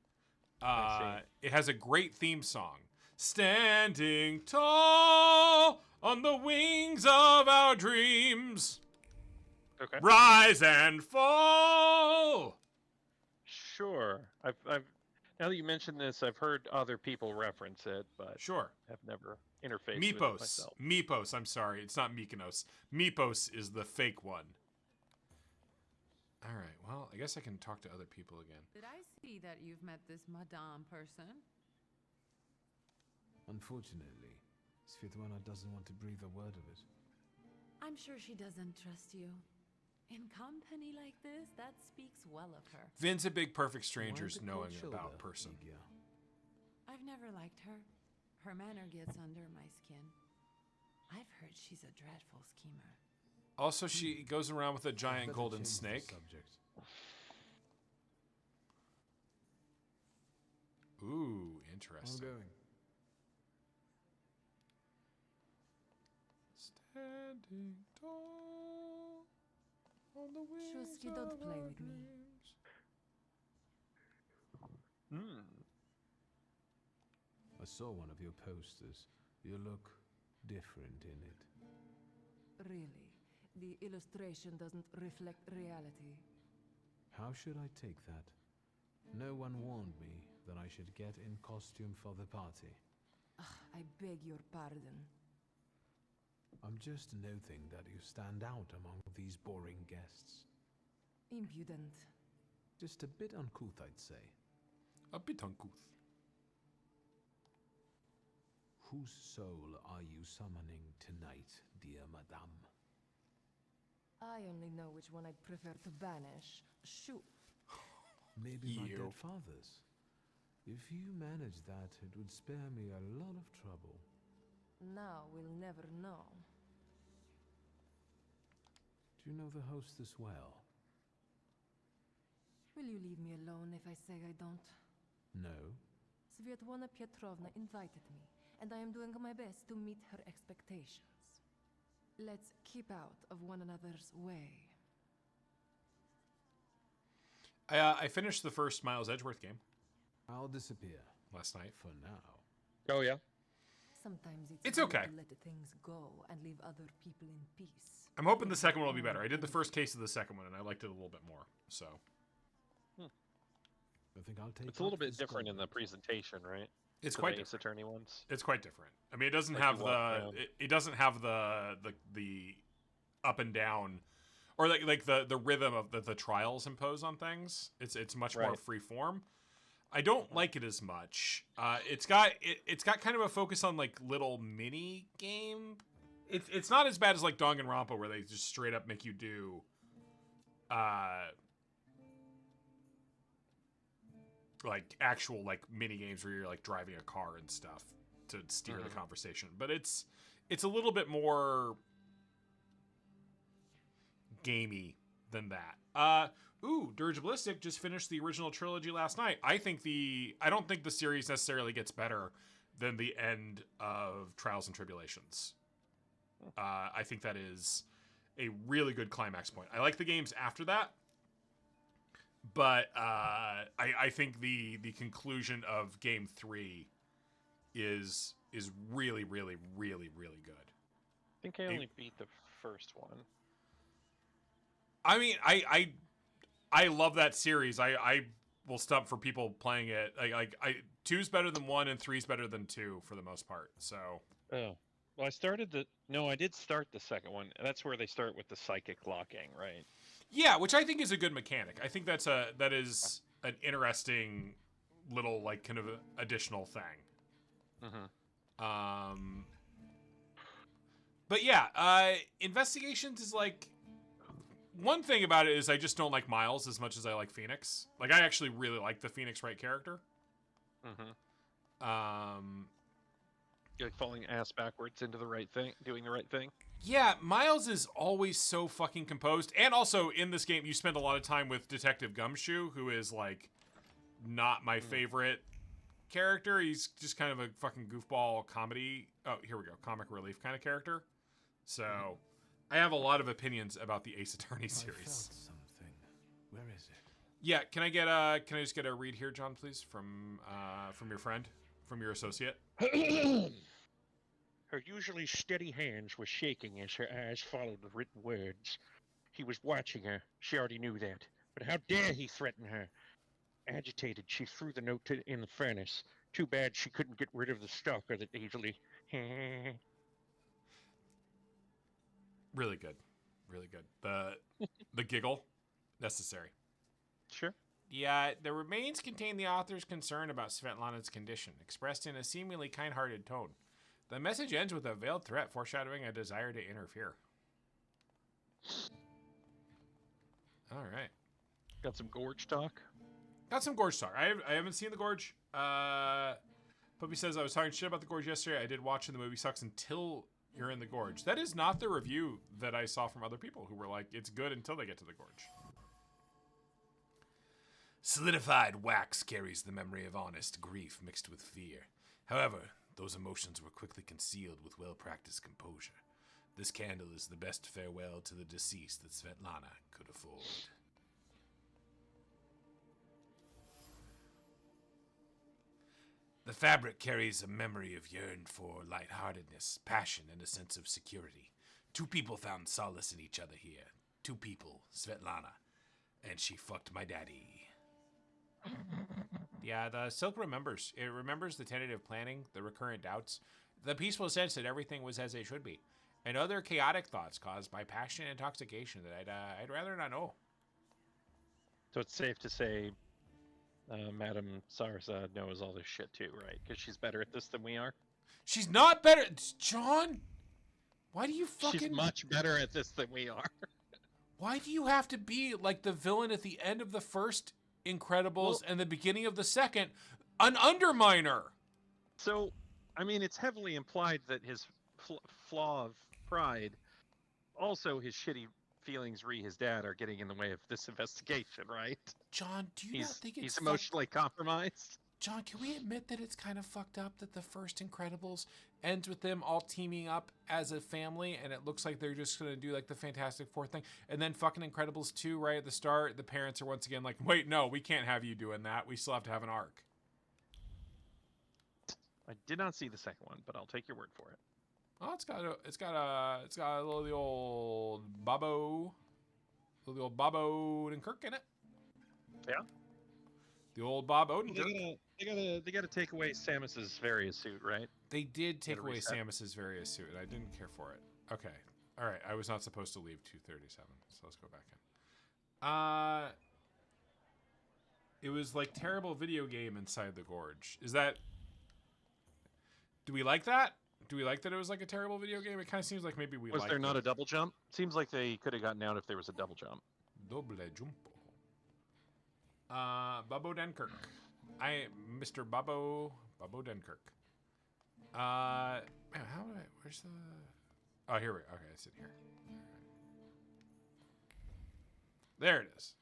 It has a great theme song. Standing tall on the wings of our dreams. Okay. Rise and fall. Sure. I've now that you mention this, I've heard other people reference it, but sure, have never interfaced with it myself. Mypos. I'm sorry, it's not Mykonos. Mypos is the fake one. All right. Well, I guess I can talk to other people again. Did I see that you've met this Madame person? Unfortunately, Svetlana doesn't want to breathe a word of it. I'm sure she doesn't trust you. In company like this, that speaks well of her. Vin's a big Perfect Strangers Why the knowing cold about shoulder, person. Ligia? I've never liked her. Her manner gets under my skin. I've heard she's a dreadful schemer. Also, she goes around with a giant Better golden change the snake. subject. Ooh, I'm interesting. going. Standing tall on the wings Shusky, don't play with me. I saw one of your posters. You look different in it. Really? The illustration doesn't reflect reality. How should I take that? No one warned me that I should get in costume for the party. I beg your pardon. I'm just noting that you stand out among these boring guests. Impudent. Just a bit uncouth, I'd say. A bit uncouth. Whose soul are you summoning tonight, dear madame? I only know which one I'd prefer to banish. Shoot. Maybe my You. dead father's. If you manage that, it would spare me a lot of trouble. Now we'll never know. Do you know the hostess well? Will you leave me alone if I say I don't? No. Svetlana Petrovna invited me, and I am doing my best to meet her expectations. Let's keep out of one another's way. I finished the first Miles Edgeworth game I'll disappear last night. for now. Oh yeah. Sometimes It's good okay. to let things go and leave other people in peace. I'm hoping the second one will be better. I did the first case of the second one, and I liked it a little bit more. So I think I'll take. It's a little up bit this different in the gauntlet. presentation, right? it's To quite the Ace different. Attorney ones. It's quite different. I mean, it doesn't Like have you walk around. it doesn't have the up and down, or like the rhythm of the trials impose on things. It's much more Right. free form. I don't like it as much. It's got kind of a focus on like little mini game. It's not as bad as like Danganronpa where they just straight up make you do like actual like mini games where you're like driving a car and stuff to steer the conversation. But it's a little bit more gamey than that. Dirge Ballistic just finished the original trilogy last night. I don't think the series necessarily gets better than the end of Trials and Tribulations. I think that is a really good climax point. I like the games after that, but I think the conclusion of Game 3 is really, really, really, really good. I think I only beat the first one. I mean, I love that series. I will stump for people playing it. Like 2's better than 1 and 3's better than 2 for the most part. So. Oh. Well, I did start the second one. That's where they start with the psychic locking, right? Yeah, which I think is a good mechanic. I think that is an interesting little like kind of additional thing. But yeah, investigations is like one thing about it is I just don't like Miles as much as I like Phoenix. Like I actually really like the Phoenix Wright character. You're like falling ass backwards into the right thing, doing the right thing. Yeah, Miles is always so fucking composed. And also in this game, you spend a lot of time with Detective Gumshoe, who is like not my favorite character. He's just kind of a fucking goofball comedy. Oh, here we go. Comic relief kind of character. So I have a lot of opinions about the Ace Attorney series. I felt something. Where is it? Yeah, can I just get a read here, John, please, from your friend, from your associate? Her usually steady hands were shaking as her eyes followed the written words. He was watching her. She already knew that. But how dare he threaten her? Agitated, she threw the note in the furnace. Too bad she couldn't get rid of the stalker that easily. Really good. Really good. The giggle, necessary. Sure. Yeah, the remains contain the author's concern about Svetlana's condition, expressed in a seemingly kind-hearted tone. The message ends with a veiled threat foreshadowing a desire to interfere. All right. Got some gorge talk? Got some gorge talk. I haven't seen the gorge. Puppy says, I was talking shit about the gorge yesterday. I did watch and the movie sucks until you're in the gorge. That is not the review that I saw from other people who were like, it's good until they get to the gorge. Solidified wax carries the memory of honest grief mixed with fear. However, those emotions were quickly concealed with well-practiced composure. This candle is the best farewell to the deceased that Svetlana could afford. The fabric carries a memory of yearned for lightheartedness, passion, and a sense of security. Two people found solace in each other here. Two people, Svetlana, and she fucked my daddy. Yeah, the silk remembers. It remembers the tentative planning, the recurrent doubts, the peaceful sense that everything was as it should be, and other chaotic thoughts caused by passion and intoxication that I'd rather not know. So it's safe to say Madame Sarsa knows all this shit too, right? Because she's better at this than we are. She's not better, John. Why do you fucking? She's much better at this than we are. Why do you have to be like the villain at the end of the first Incredibles and the beginning of the second, an underminer? So, I mean, it's heavily implied that his flaw of pride, also his shitty feelings re his dad, are getting in the way of this investigation, right? John, do you not think he's emotionally compromised? John, can we admit that it's kind of fucked up that the first Incredibles ends with them all teaming up as a family, and it looks like they're just going to do like the Fantastic Four thing, and then fucking Incredibles 2 right at the start, the parents are once again like, wait, no, we can't have you doing that. We still have to have an arc. I did not see the second one, but I'll take your word for it. Oh, it's got a little the old Bobo Odenkirk in it. Yeah. The old Bob Odenkirk. They gotta take away Samus's various suit, right? They did take away Samus's various suit, and I didn't care for it. Okay. All right. I was not supposed to leave 237, so let's go back in. It was like terrible video game inside the gorge. Is that? Do we like that? Do we like that it was like a terrible video game? It kind of seems like maybe we. Was there not a double jump? Seems like they could have gotten out if there was a double jump. Double jumpo. Bobo Odenkirk. Mr. Bobo Odenkirk. Man, where's the... Oh, here we go. Okay, it's in here. There it is.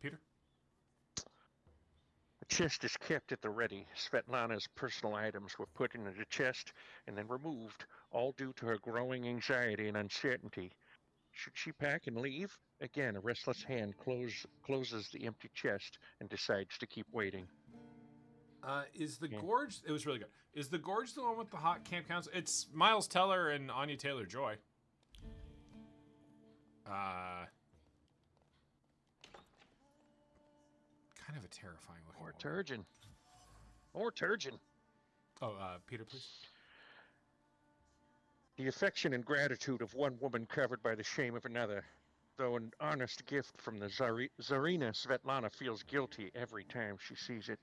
Peter? The chest is kept at the ready. Svetlana's personal items were put into the chest and then removed, all due to her growing anxiety and uncertainty. Should she pack and leave? Again, a restless hand closes the empty chest and decides to keep waiting. Is the gorge... It was really good. Is the gorge the one with the hot camp council? It's Miles Teller and Anya Taylor-Joy. Kind of a terrifying looking Or Turgeon. Or Turgeon. Oh, Peter, please. The affection and gratitude of one woman covered by the shame of another. Though an honest gift from the Tsarina, Svetlana feels guilty every time she sees it.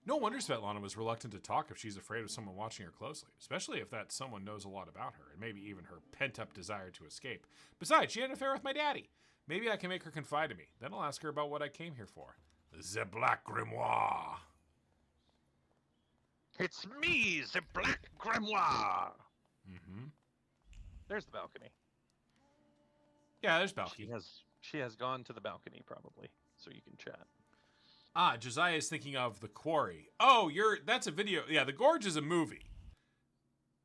No wonder Svetlana was reluctant to talk if she's afraid of someone watching her closely, especially if that someone knows a lot about her, and maybe even her pent-up desire to escape. Besides, she had an affair with my daddy. Maybe I can make her confide in me. Then I'll ask her about what I came here for. The Black Grimoire. It's me, the Black Grimoire! Mm-hmm. There's the balcony. Yeah, there's balcony. She has gone to the balcony, probably, so you can chat. Ah, Josiah is thinking of The Quarry. Oh, that's a video. Yeah, The Gorge is a movie.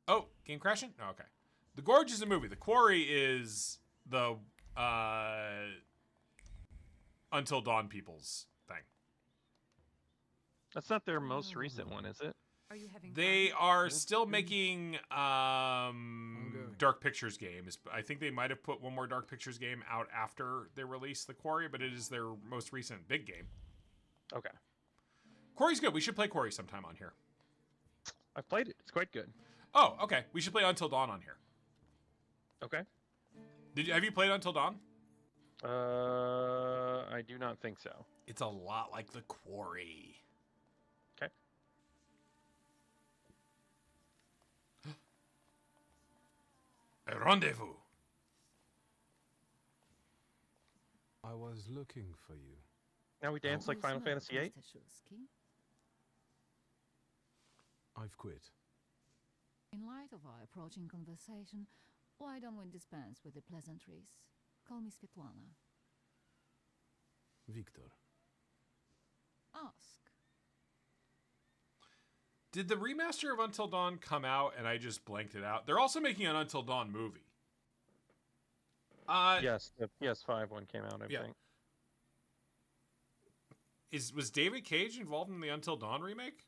Oh, game crashing? Oh, okay. The Gorge is a movie. The Quarry is the Until Dawn people's thing. That's not their most recent one, is it? Are you having They fun? are still making Dark Pictures games. I think they might have put one more Dark Pictures game out after they released The Quarry, but it is their most recent big game. Okay. Quarry's good. We should play Quarry sometime on here. I've played it. It's quite good. Oh, okay. We should play Until Dawn on here. Okay. Have you played Until Dawn? I do not think so. It's a lot like The Quarry. Okay. A rendezvous. I was looking for you. Now we dance like Final Fantasy VIII? I've quit. In light of our approaching conversation, why don't we dispense with the pleasantries? Call me Svetlana. Victor. Ask. Did the remaster of Until Dawn come out and I just blanked it out? They're also making an Until Dawn movie. Yes, the PS5 one came out, I think. Was David Cage involved in the Until Dawn remake?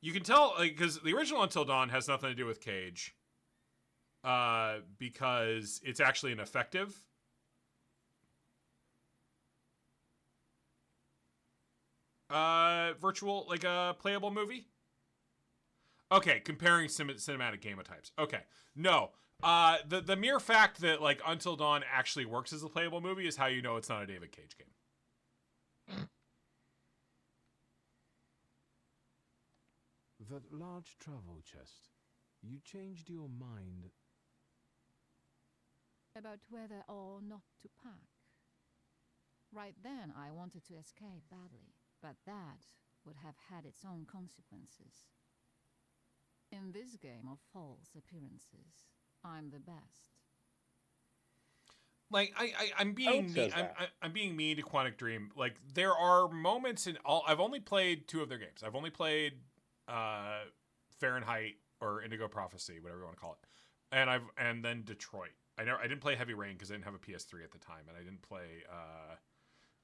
You can tell, because the original Until Dawn has nothing to do with Cage. Because it's actually an effective. Virtual, like a playable movie. Okay, comparing cinematic game types. Okay, no. The mere fact that like Until Dawn actually works as a playable movie is how you know it's not a David Cage game. That large travel chest. You changed your mind About whether or not to pack. Right then, I wanted to escape badly, but that would have had its own consequences. In this game of false appearances, I'm the best. Like I'm being mean, I'm being mean to Quantic Dream. Like there are moments in all. I've only played 2 of their games. I've only played Fahrenheit or Indigo Prophecy, whatever you want to call it, and then Detroit. I didn't play Heavy Rain because I didn't have a PS3 at the time, and I didn't play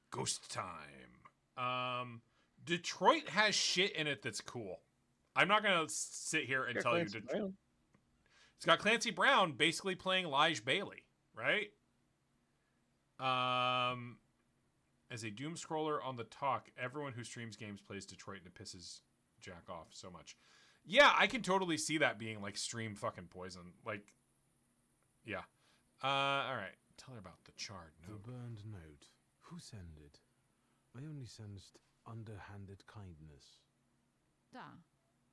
Ghost Time. Detroit has shit in it that's cool. I'm not gonna sit here and tell you. It's got Clancy Brown basically playing Lige Bailey, right? As a doom scroller on the talk, everyone who streams games plays Detroit and it pisses Jack off so much. Yeah, I can totally see that being like stream fucking poison. Like, yeah. All right. Tell her about the charred note. The burned note. Who sent it? I only sensed underhanded kindness. Da,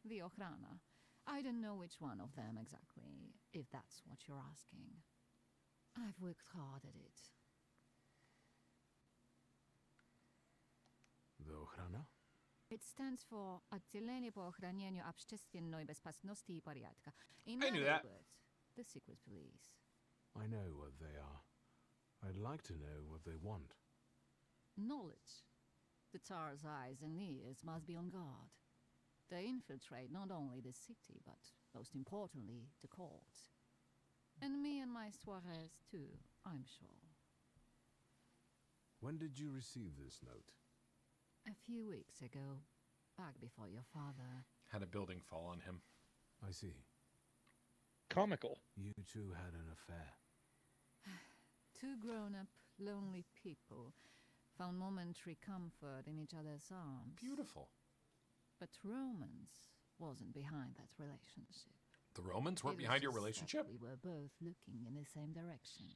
the Ochrana. I don't know which one of them exactly, if that's what you're asking. I've worked hard at it. The Ochrana? It stands for Отделение по охранению общественной безопасности и порядка. In I knew other that. words, the secret police. I know what they are. I'd like to know what they want. Knowledge. The Tsar's eyes and ears must be on guard. They infiltrate not only the city, but most importantly, the court. And me and my soirees too, I'm sure. When did you receive this note? A few weeks ago, back before your father. Had a building fall on him. I see. Comical. You two had an affair. 2 grown-up, lonely people found momentary comfort in each other's arms. Beautiful. But romance wasn't behind that relationship. The Romans weren't It was behind your just that relationship? We were both looking in the same direction.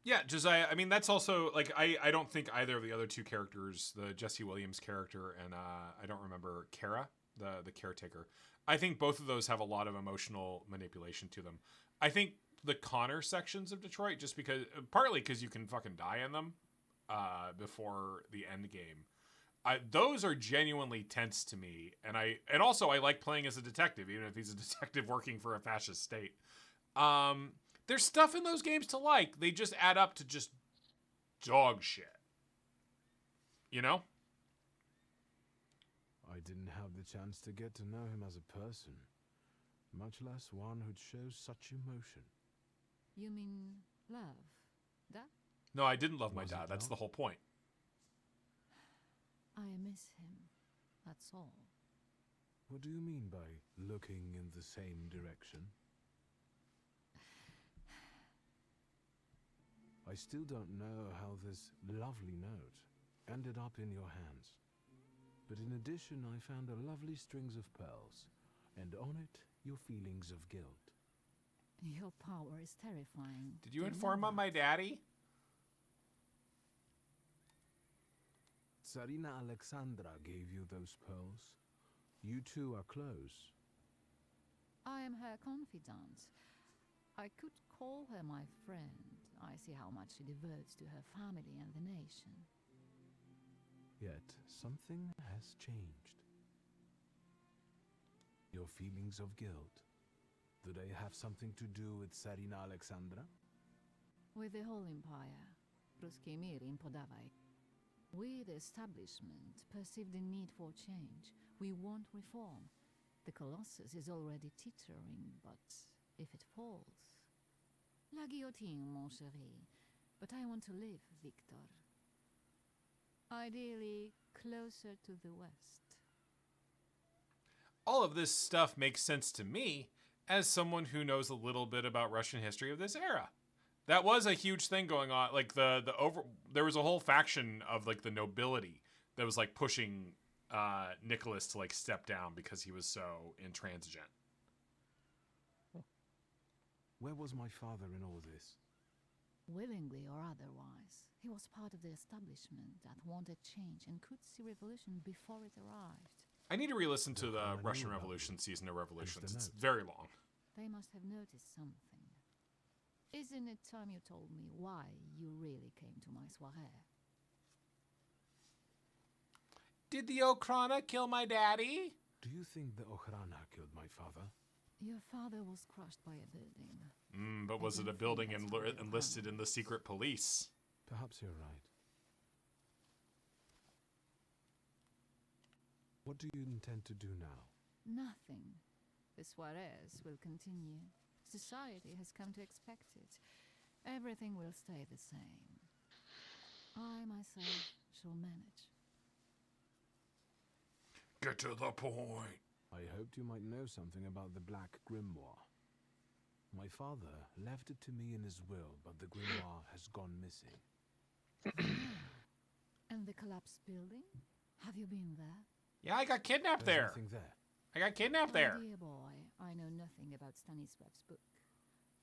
Yeah, Josiah, I mean, that's also, like, I don't think either of the other two characters, the Jesse Williams character and I don't remember, Kara, the caretaker, I think both of those have a lot of emotional manipulation to them. I think the Connor sections of Detroit, just because, partly because you can fucking die in them before the end game, those are genuinely tense to me, and also I like playing as a detective, even if he's a detective working for a fascist state. There's stuff in those games to like. They just add up to just dog shit. You know? I didn't have the chance to get to know him as a person, much less one who'd show such emotion. You mean love? That? No, I didn't love my Was it dad. That's love? the whole point. I miss him. That's all. What do you mean by looking in the same direction? I still don't know how this lovely note ended up in your hands. But in addition, I found a lovely strings of pearls, and on it, your feelings of guilt. Your power is terrifying. Did you inform on my daddy? Tsarina Alexandra gave you those pearls. You two are close. I am her confidant. I could call her my friend. I see how much she devotes to her family and the nation. Yet something has changed. Your feelings of guilt, do they have something to do with Tsarina Alexandra? With the whole empire, Ruski mir im podawaj. We, the establishment, perceive the need for change. We want reform. The Colossus is already teetering, but if it falls... La guillotine, mon chéri. But I want to live, Victor. Ideally, closer to the west. All of this stuff makes sense to me as someone who knows a little bit about Russian history of this era. That was a huge thing going on. Like there was a whole faction of like the nobility that was like pushing Nicholas to like step down because he was so intransigent. Where was my father in all this? Willingly or otherwise, he was part of the establishment that wanted change and could see revolution before it arrived. I need to re-listen to the Russian Revolution season of Revolutions. It's very long. They must have noticed something. Isn't it time you told me why you really came to my soirée? Did the Okhrana kill my daddy? Do you think the Okhrana killed my father? Your father was crushed by a building. But was it a building enlisted in the secret police? Perhaps you're right. What do you intend to do now? Nothing. The soirées will continue. Society has come to expect it. Everything will stay the same. I myself shall manage. Get to the point. I hoped you might know something about the Black Grimoire. My father left it to me in his will, but the grimoire has gone missing. And the collapsed building? Have you been there? Yeah, I got kidnapped There's there. nothing there. I got kidnapped there. My dear boy, I know nothing about Stanisław's book.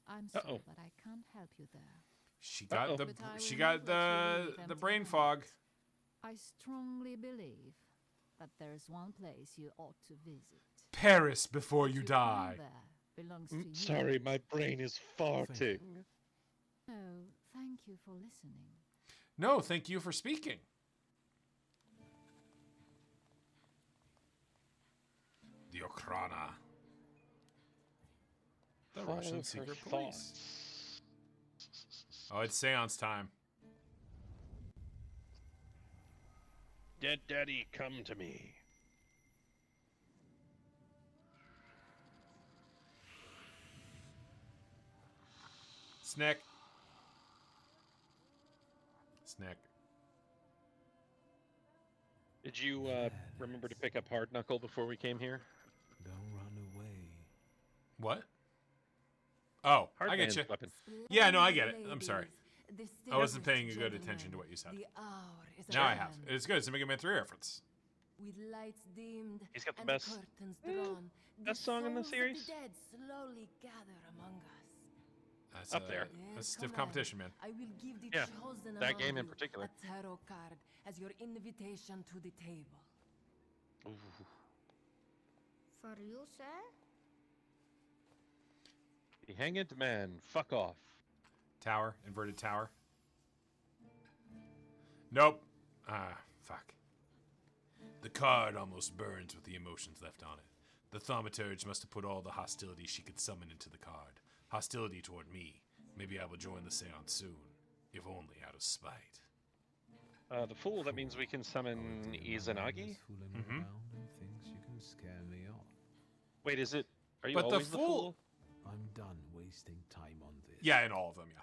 I'm sorry, but I can't help you there. She got But I she will got never truly leave the brain empty-handed. fog. I strongly believe that there's one place you ought to visit. Paris before you To die. come there belongs to you. Sorry, my brain is farting. No, thank you for listening. No, thank you for speaking. The Okhrana. The Follow Russian her secret thoughts. police. Oh, it's seance time. Dead daddy, come to me. Snick. Snick. Did you remember to pick up Hard Knuckle before we came here? Don't run away. What? Oh, I Hard get man's you. weapon. Yeah, no, I get it. I'm sorry. Ladies, I wasn't paying distinguished good attention to what you said. the hour is Now I at have. hand. It's good. It's a Mega Man 3 reference. With lights dimmed He's got the and best- curtains drawn, best the song in the souls series? of the dead slowly gather among us. That's Up there. That's stiff Command, competition, man. I will give the Yeah, chosen that among game in you particular. a tarot card as your invitation to the table. For you, sir? The Hanged Man. Fuck off. Tower. Inverted tower. Nope. Ah, fuck. The card almost burns with the emotions left on it. The Thaumaturge must have put all the hostility she could summon into the card. Hostility toward me. Maybe I will join the seance soon. If only out of spite. The Fool, that means we can summon Izanagi? Fooling Mhm. around and thinks you can scare me off. Wait, is it... Are you But the always the Fool- Fool? I'm done wasting time on this. Yeah, in all of them, yeah.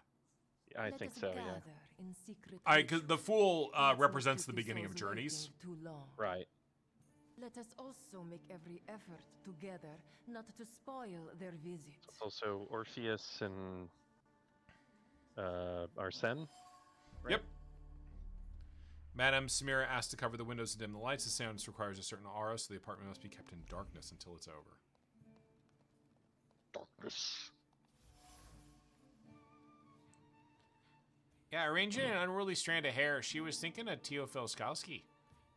I Let think us so, yeah. gather in secret Cause the rituals. Fool Let's not represents keep the beginning of souls journeys. waiting Too long. Right. Let us also make every effort together not to spoil their visit. It's also Orpheus and... Arsene? Right? Yep. Madame Samira asked to cover the windows and dim the lights. The seance requires a certain aura, so the apartment must be kept in darkness until it's over. Darkness. Yeah, arranging an unruly strand of hair, she was thinking of Teofil Skalski.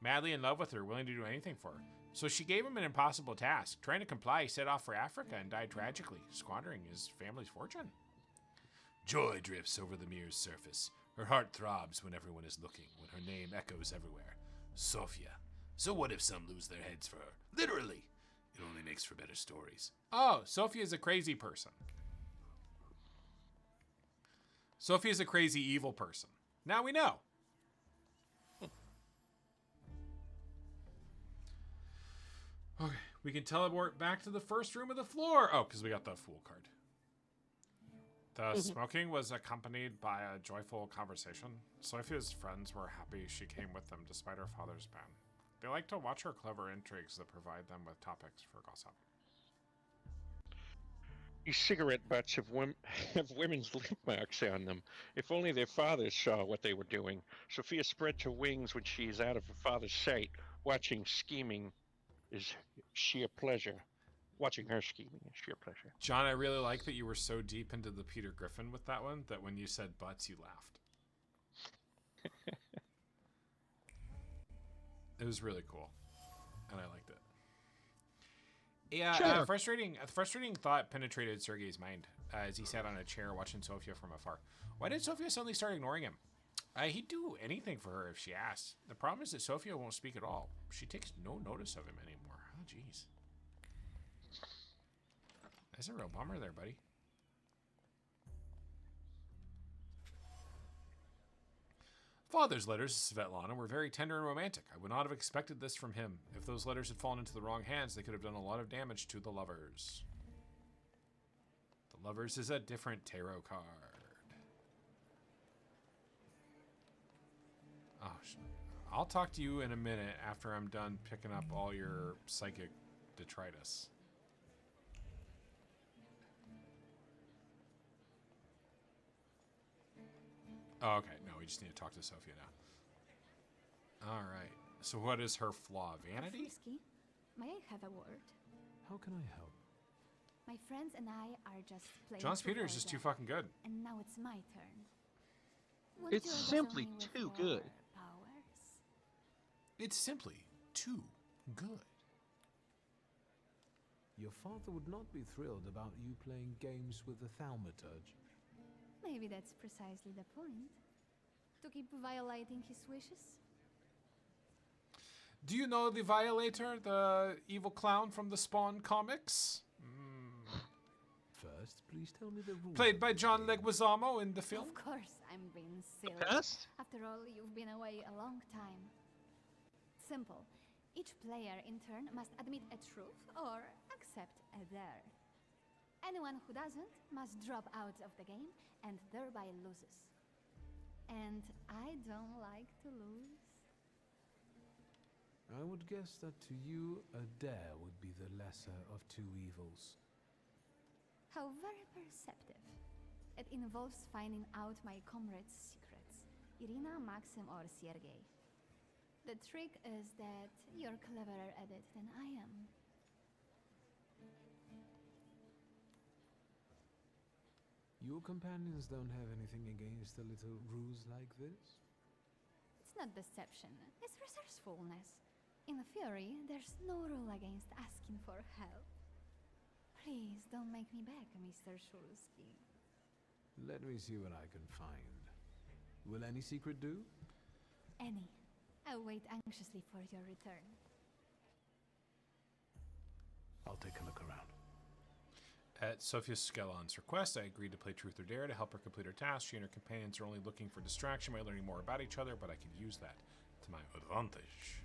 Madly in love with her, willing to do anything for her. So she gave him an impossible task. Trying to comply, he set off for Africa and died tragically, squandering his family's fortune. Joy drifts over the mirror's surface. Her heart throbs when everyone is looking, when her name echoes everywhere. Sophia. So what if some lose their heads for her? Literally. It only makes for better stories. Oh, Sophia's a crazy person. Sophia's a crazy evil person. Now we know. Okay, we can teleport back to the first room of the floor. Oh, because we got the Fool card. The smoking was accompanied by a joyful conversation. Sophia's friends were happy she came with them despite her father's ban. They like to watch her clever intrigues that provide them with topics for gossip. These cigarette butts have, have women's lip marks on them. If only their fathers saw what they were doing. Sophia spreads her wings when she is out of her father's sight. Watching scheming is sheer pleasure. Watching her scheming is sheer pleasure. John, I really like that you were so deep into the Peter Griffin with that one that when you said butts, you laughed. It was really cool, and I liked it. Yeah, Sure. a frustrating thought penetrated Sergei's mind as he sat on a chair watching Sophia from afar. Why did Sophia suddenly start ignoring him? He'd do anything for her if she asked. The problem is that Sophia won't speak at all. She takes no notice of him anymore. Oh, jeez. That's a real bummer there, buddy. Father's letters to Svetlana were very tender and romantic. I would not have expected this from him. If those letters had fallen into the wrong hands, they could have done a lot of damage to the lovers. The lovers is a different tarot card. Oh, I'll talk to you in a minute after I'm done picking up all your psychic detritus. Oh, okay. No, we just need to talk to Sophia now. All right. So what is her flaw? Vanity? Frisky, may I have a word? How can I help? My friends and I are just playing. John Speeder is just too fucking good. And now it's my turn. Won't It's you impress simply me with too your good. Powers? It's simply too good. Your father would not be thrilled about you playing games with the Thaumaturge. Maybe that's precisely the point. To keep violating his wishes? Do you know the Violator, the evil clown from the Spawn comics? First, please tell me the rules. Played by John Leguizamo in the film. Of course, I'm being silly. pest? After all, you've been away a long time. Simple. Each player in turn must admit a truth or accept a dare. Anyone who doesn't must drop out of the game and thereby loses. And I don't like to lose. I would guess that to you, a dare would be the lesser of two evils. How very perceptive. It involves finding out my comrades' secrets. Irina, Maxim, or Sergei. The trick is that you're cleverer at it than I am. Your companions don't have anything against a little ruse like this? It's not deception, it's resourcefulness. In theory, there's no rule against asking for help. Please don't make me beg, Mr. Shulsky. Let me see what I can find. Will any secret do? Any. I'll wait anxiously for your return. I'll take a look around. At Sofia Skelon's request, I agreed to play Truth or Dare to help her complete her task. She and her companions are only looking for distraction by learning more about each other, but I could use that to my advantage.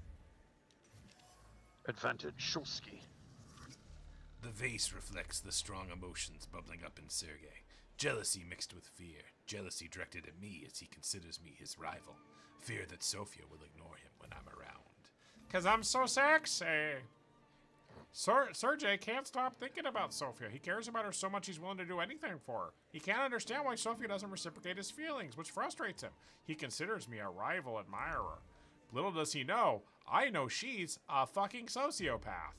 Advantage, Shulsky. The vase reflects the strong emotions bubbling up in Sergei. Jealousy mixed with fear. Jealousy directed at me as he considers me his rival. Fear that Sofia will ignore him when I'm around. 'Cause I'm so sexy. Sergei can't stop thinking about Sofia. He cares about her so much he's willing to do anything for her. He can't understand why Sofia doesn't reciprocate his feelings, which frustrates him. He considers me a rival admirer. Little does he know, I know she's a fucking sociopath.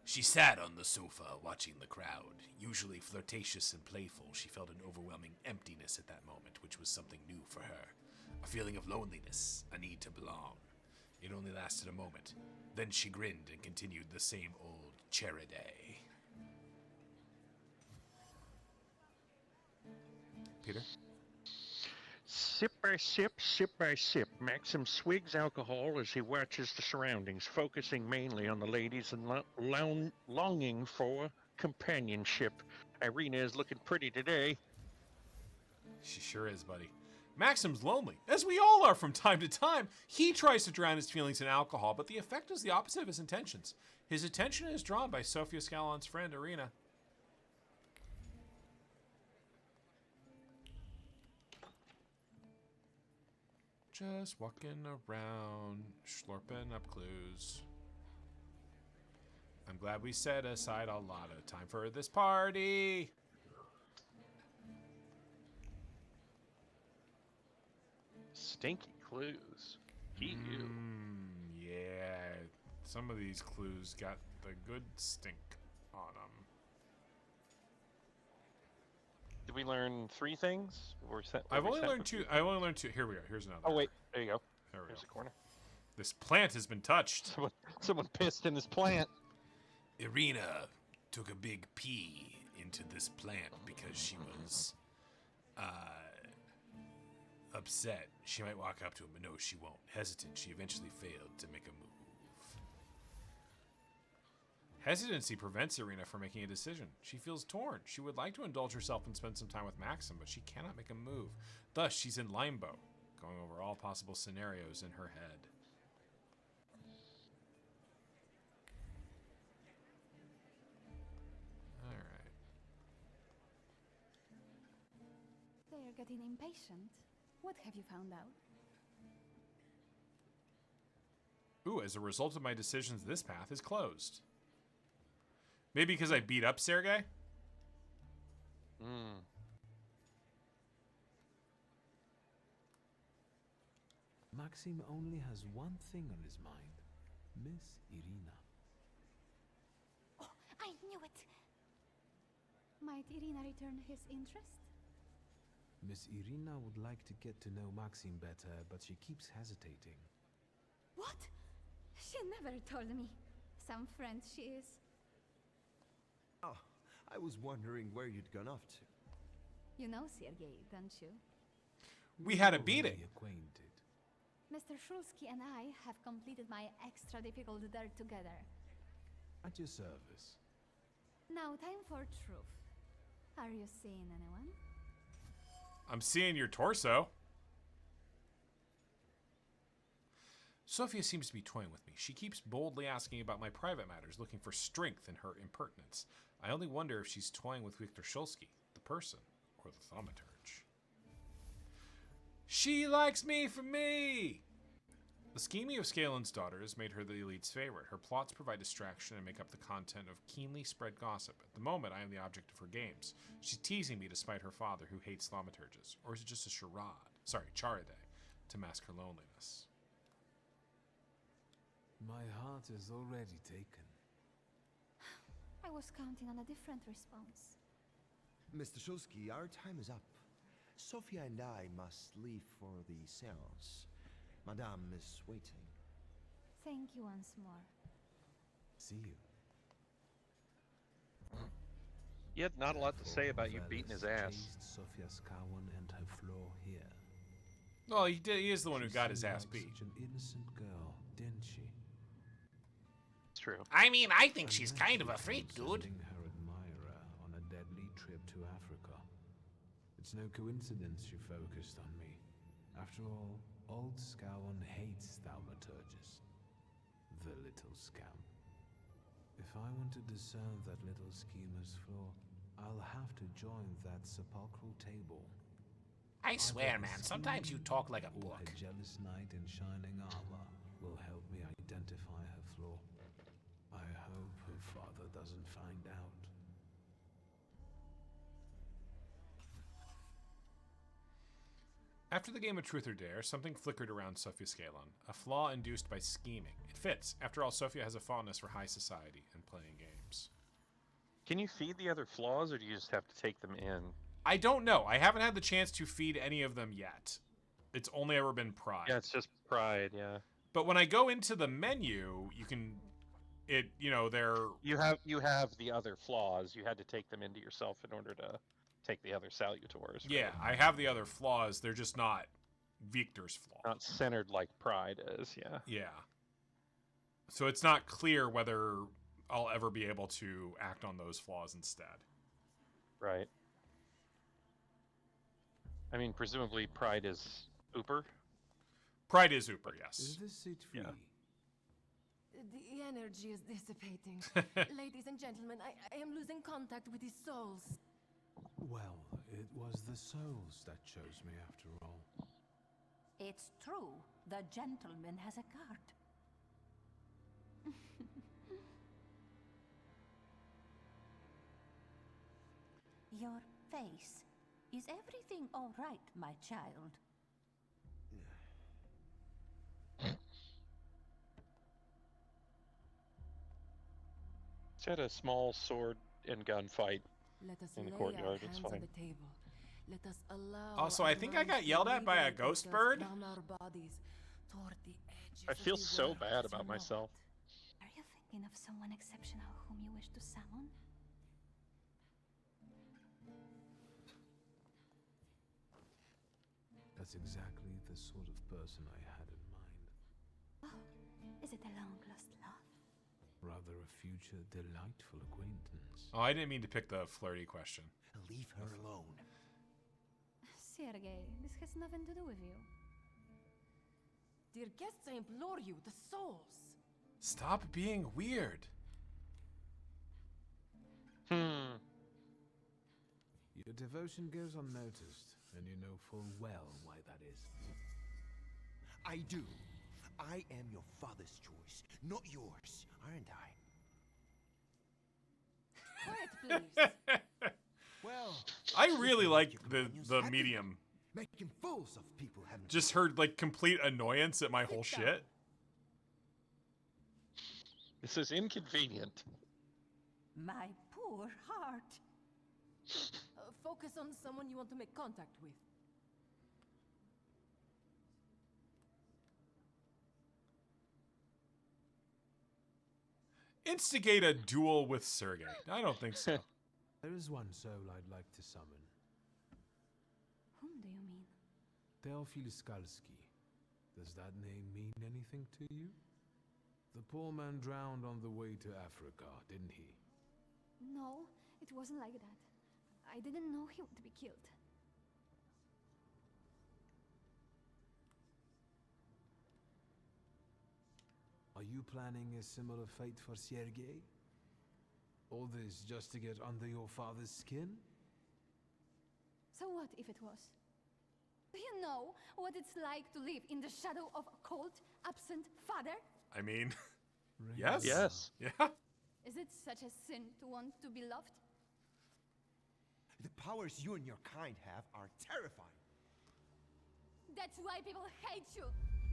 She sat on the sofa watching the crowd. Usually flirtatious and playful, she felt an overwhelming emptiness at that moment, which was something new for her. A feeling of loneliness, a need to belong. It only lasted a moment. Then she grinned and continued the same old Cheriday. Peter? Sip by sip, Maxim swigs alcohol as he watches the surroundings, focusing mainly on the ladies and longing for companionship. Irina is looking pretty today. She sure is, buddy. Maxim's lonely, as we all are from time to time. He tries to drown his feelings in alcohol, but the effect is the opposite of his intentions. His attention is drawn by Sofia Scalon's friend, Irina. Just walking around, slurping up clues. I'm glad we set aside a lot of time for this party. Stinky clues. Ew. Yeah, some of these clues got the good stink on them. Did we learn 3 things? I've only learned 2. I only learned 2. Here we go. Here's another. Oh wait, there you go. There's a corner. This plant has been touched. Someone pissed in this plant. Irina took a big pee into this plant because she was upset. She might walk up to him, but no, she won't. Hesitant, she eventually failed to make a move. Hesitancy prevents Irina from making a decision. She feels torn. She would like to indulge herself and spend some time with Maxim, but she cannot make a move. Thus, she's in limbo, going over all possible scenarios in her head. All right. They're getting impatient. What have you found out? Ooh, as a result of my decisions, this path is closed. Maybe because I beat up Sergei? Maxim only has one thing on his mind. Miss Irina. Oh, I knew it! Might Irina return his interest? Miss Irina would like to get to know Maxim better, but she keeps hesitating. What? She never told me. Some friend she is. Oh, I was wondering where you'd gone off to. You know Sergei, don't you? We had a beating. Acquainted. Mr. Shulsky and I have completed my extra difficult dare together. At your service. Now time for truth. Are you seeing anyone? I'm seeing your torso. Sofia seems to be toying with me. She keeps boldly asking about my private matters, looking for strength in her impertinence. I only wonder if she's toying with Viktor Shulsky, the person, or the Thaumaturge. She likes me for me! The scheming of Scalen's daughters made her the elite's favorite. Her plots provide distraction and make up the content of keenly spread gossip. At the moment, I am the object of her games. She's teasing me despite her father, who hates thaumaturges. Or is it just a charade, to mask her loneliness? My heart is already taken. I was counting on a different response. Mr. Shulsky, our time is up. Sophia and I must leave for the seance. Madame is waiting. Thank you once more. See you. He had not a lot to say about you beating his ass. Sophia Skawan and her floor here. Well, he is the one who got his ass Like beat. Such an innocent girl, didn't she? It's true. I mean, I think she's kind of a freak, dude. Sending her admirer on a deadly trip to Africa. It's no coincidence she focused on me. After all, old Scowan hates thaumaturges. The little scamp. If I want to discern that little schemer's flaw, I'll have to join that sepulchral table. I swear, man, sometimes you talk like a book. A jealous knight in shining armor will help me identify her flaw. I hope her father doesn't find out. After the game of Truth or Dare, something flickered around Sophia Scalon, a flaw induced by scheming. It fits. After all, Sophia has a fondness for high society and playing games. Can you feed the other flaws, or do you just have to take them in? I don't know. I haven't had the chance to feed any of them yet. It's only ever been pride. Yeah, it's just pride, yeah. But when I go into the menu, you can... they're... You have the other flaws. You had to take them into yourself in order to take the other salutors. Yeah, right? I have the other flaws. They're just not Victor's flaw. Not centered like pride is, yeah. Yeah. So it's not clear whether I'll ever be able to act on those flaws instead. Right. I mean, presumably pride is Uber? Pride is Uber, yes. Is this seat free? Yeah. The energy is dissipating. Ladies and gentlemen, I am losing contact with his souls. Well, it was the souls that chose me after all. It's true. The gentleman has a card. Your face. Is everything all right, my child? It's had a small sword and gun fight Let us in the lay courtyard. our It's hands fine. on the table. Let us allow Also, our I think I got minds to yelled at by a liberate ghost us bird. from our bodies toward the edges I of feel the so world bad as about we know myself. it. Are you thinking of someone exceptional whom you wish to summon? That's exactly the sort of person I had in mind. Oh, is it a long-lost love? Rather a future delightful acquaintance. Oh, I didn't mean to pick the flirty question. Leave her alone. Sergei, this has nothing to do with you. Dear guests, I implore you, the souls. Stop being weird. Your devotion goes unnoticed, and you know full well why that is. I do. I am your father's choice, not yours, aren't I? Quiet, please. Well, I really like the medium. Making fools of people haven't Just heard like complete annoyance at my whole shit. This is inconvenient. My poor heart. Focus on someone you want to make contact with. Instigate a duel with Sergei. I don't think so. There is one soul I'd like to summon. Whom do you mean? Teofil Skalski. Does that name mean anything to you? The poor man drowned on the way to Africa, didn't he? No, it wasn't like that. I didn't know he would be killed. Are you planning a similar fate for Sergei? All this just to get under your father's skin? So what if it was? Do you know what it's like to live in the shadow of a cold, absent father? I mean, yes. Yes. Yeah. Is it such a sin to want to be loved? The powers you and your kind have are terrifying. That's why people hate you.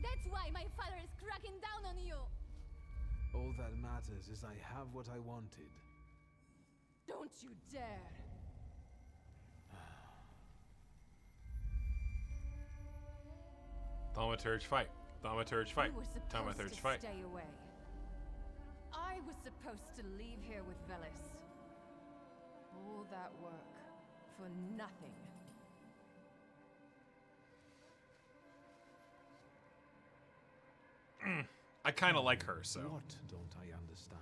That's why my father is cracking down on you. All that matters is I have what I wanted. Don't you dare! Thaumaturge fight. Thaumaturge fight. You were supposed Thaumaturge to fight. stay away. I was supposed to leave here with Velis. All that work for nothing. I kind of like her, so. What don't I understand?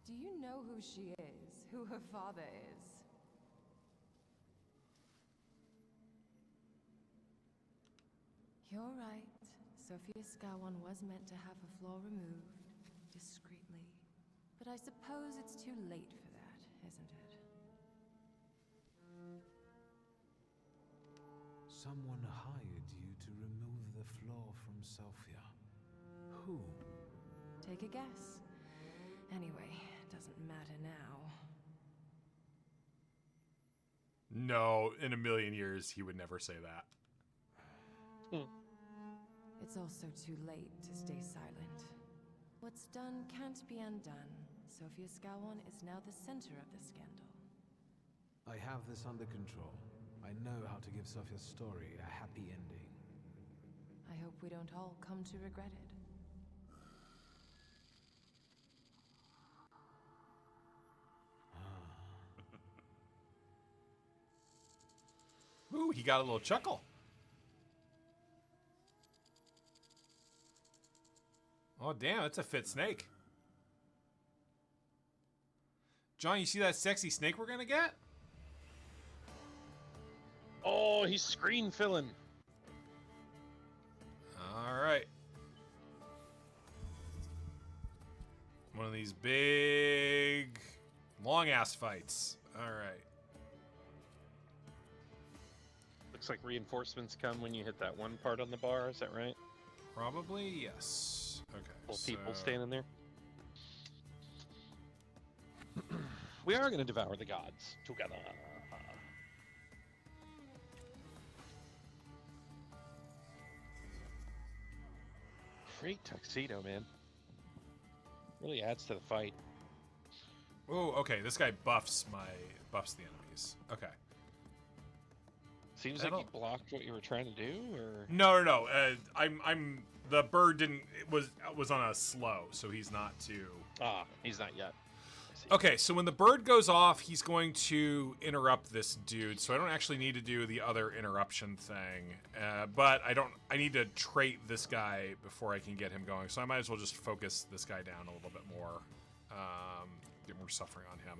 Do you know who she is? Who her father is? You're right. Sophia Skawan was meant to have her flaw removed, discreetly. But I suppose it's too late for that, isn't it? Someone hired you to remove the flaw from Sophia. Who? Take a guess. Anyway, doesn't matter now. No, in a million years, he would never say that. It's also too late to stay silent. What's done can't be undone. Sophia Skawan is now the center of the scandal. I have this under control. I know how to give Sophia's story a happy ending. I hope we don't all come to regret it. Ooh, he got a little chuckle. Oh, damn, that's a fit snake. John, you see that sexy snake we're gonna get? Oh, he's screen filling. All right. One of these big, long-ass fights. All right. Looks like reinforcements come when you hit that one part on the bar. Is that right? Probably, yes. Okay. Little people standing there. We are going to devour the gods together. Great tuxedo, man. Really adds to the fight. Oh, okay. This guy buffs the enemies. Okay. Seems like you blocked what you were trying to do, or No. I'm the bird didn't. It was on a slow, so he's not too. He's not yet. Okay, so when the bird goes off, he's going to interrupt this dude. So I don't actually need to do the other interruption thing, but I need to trait this guy before I can get him going. So I might as well just focus this guy down a little bit more. Get more suffering on him.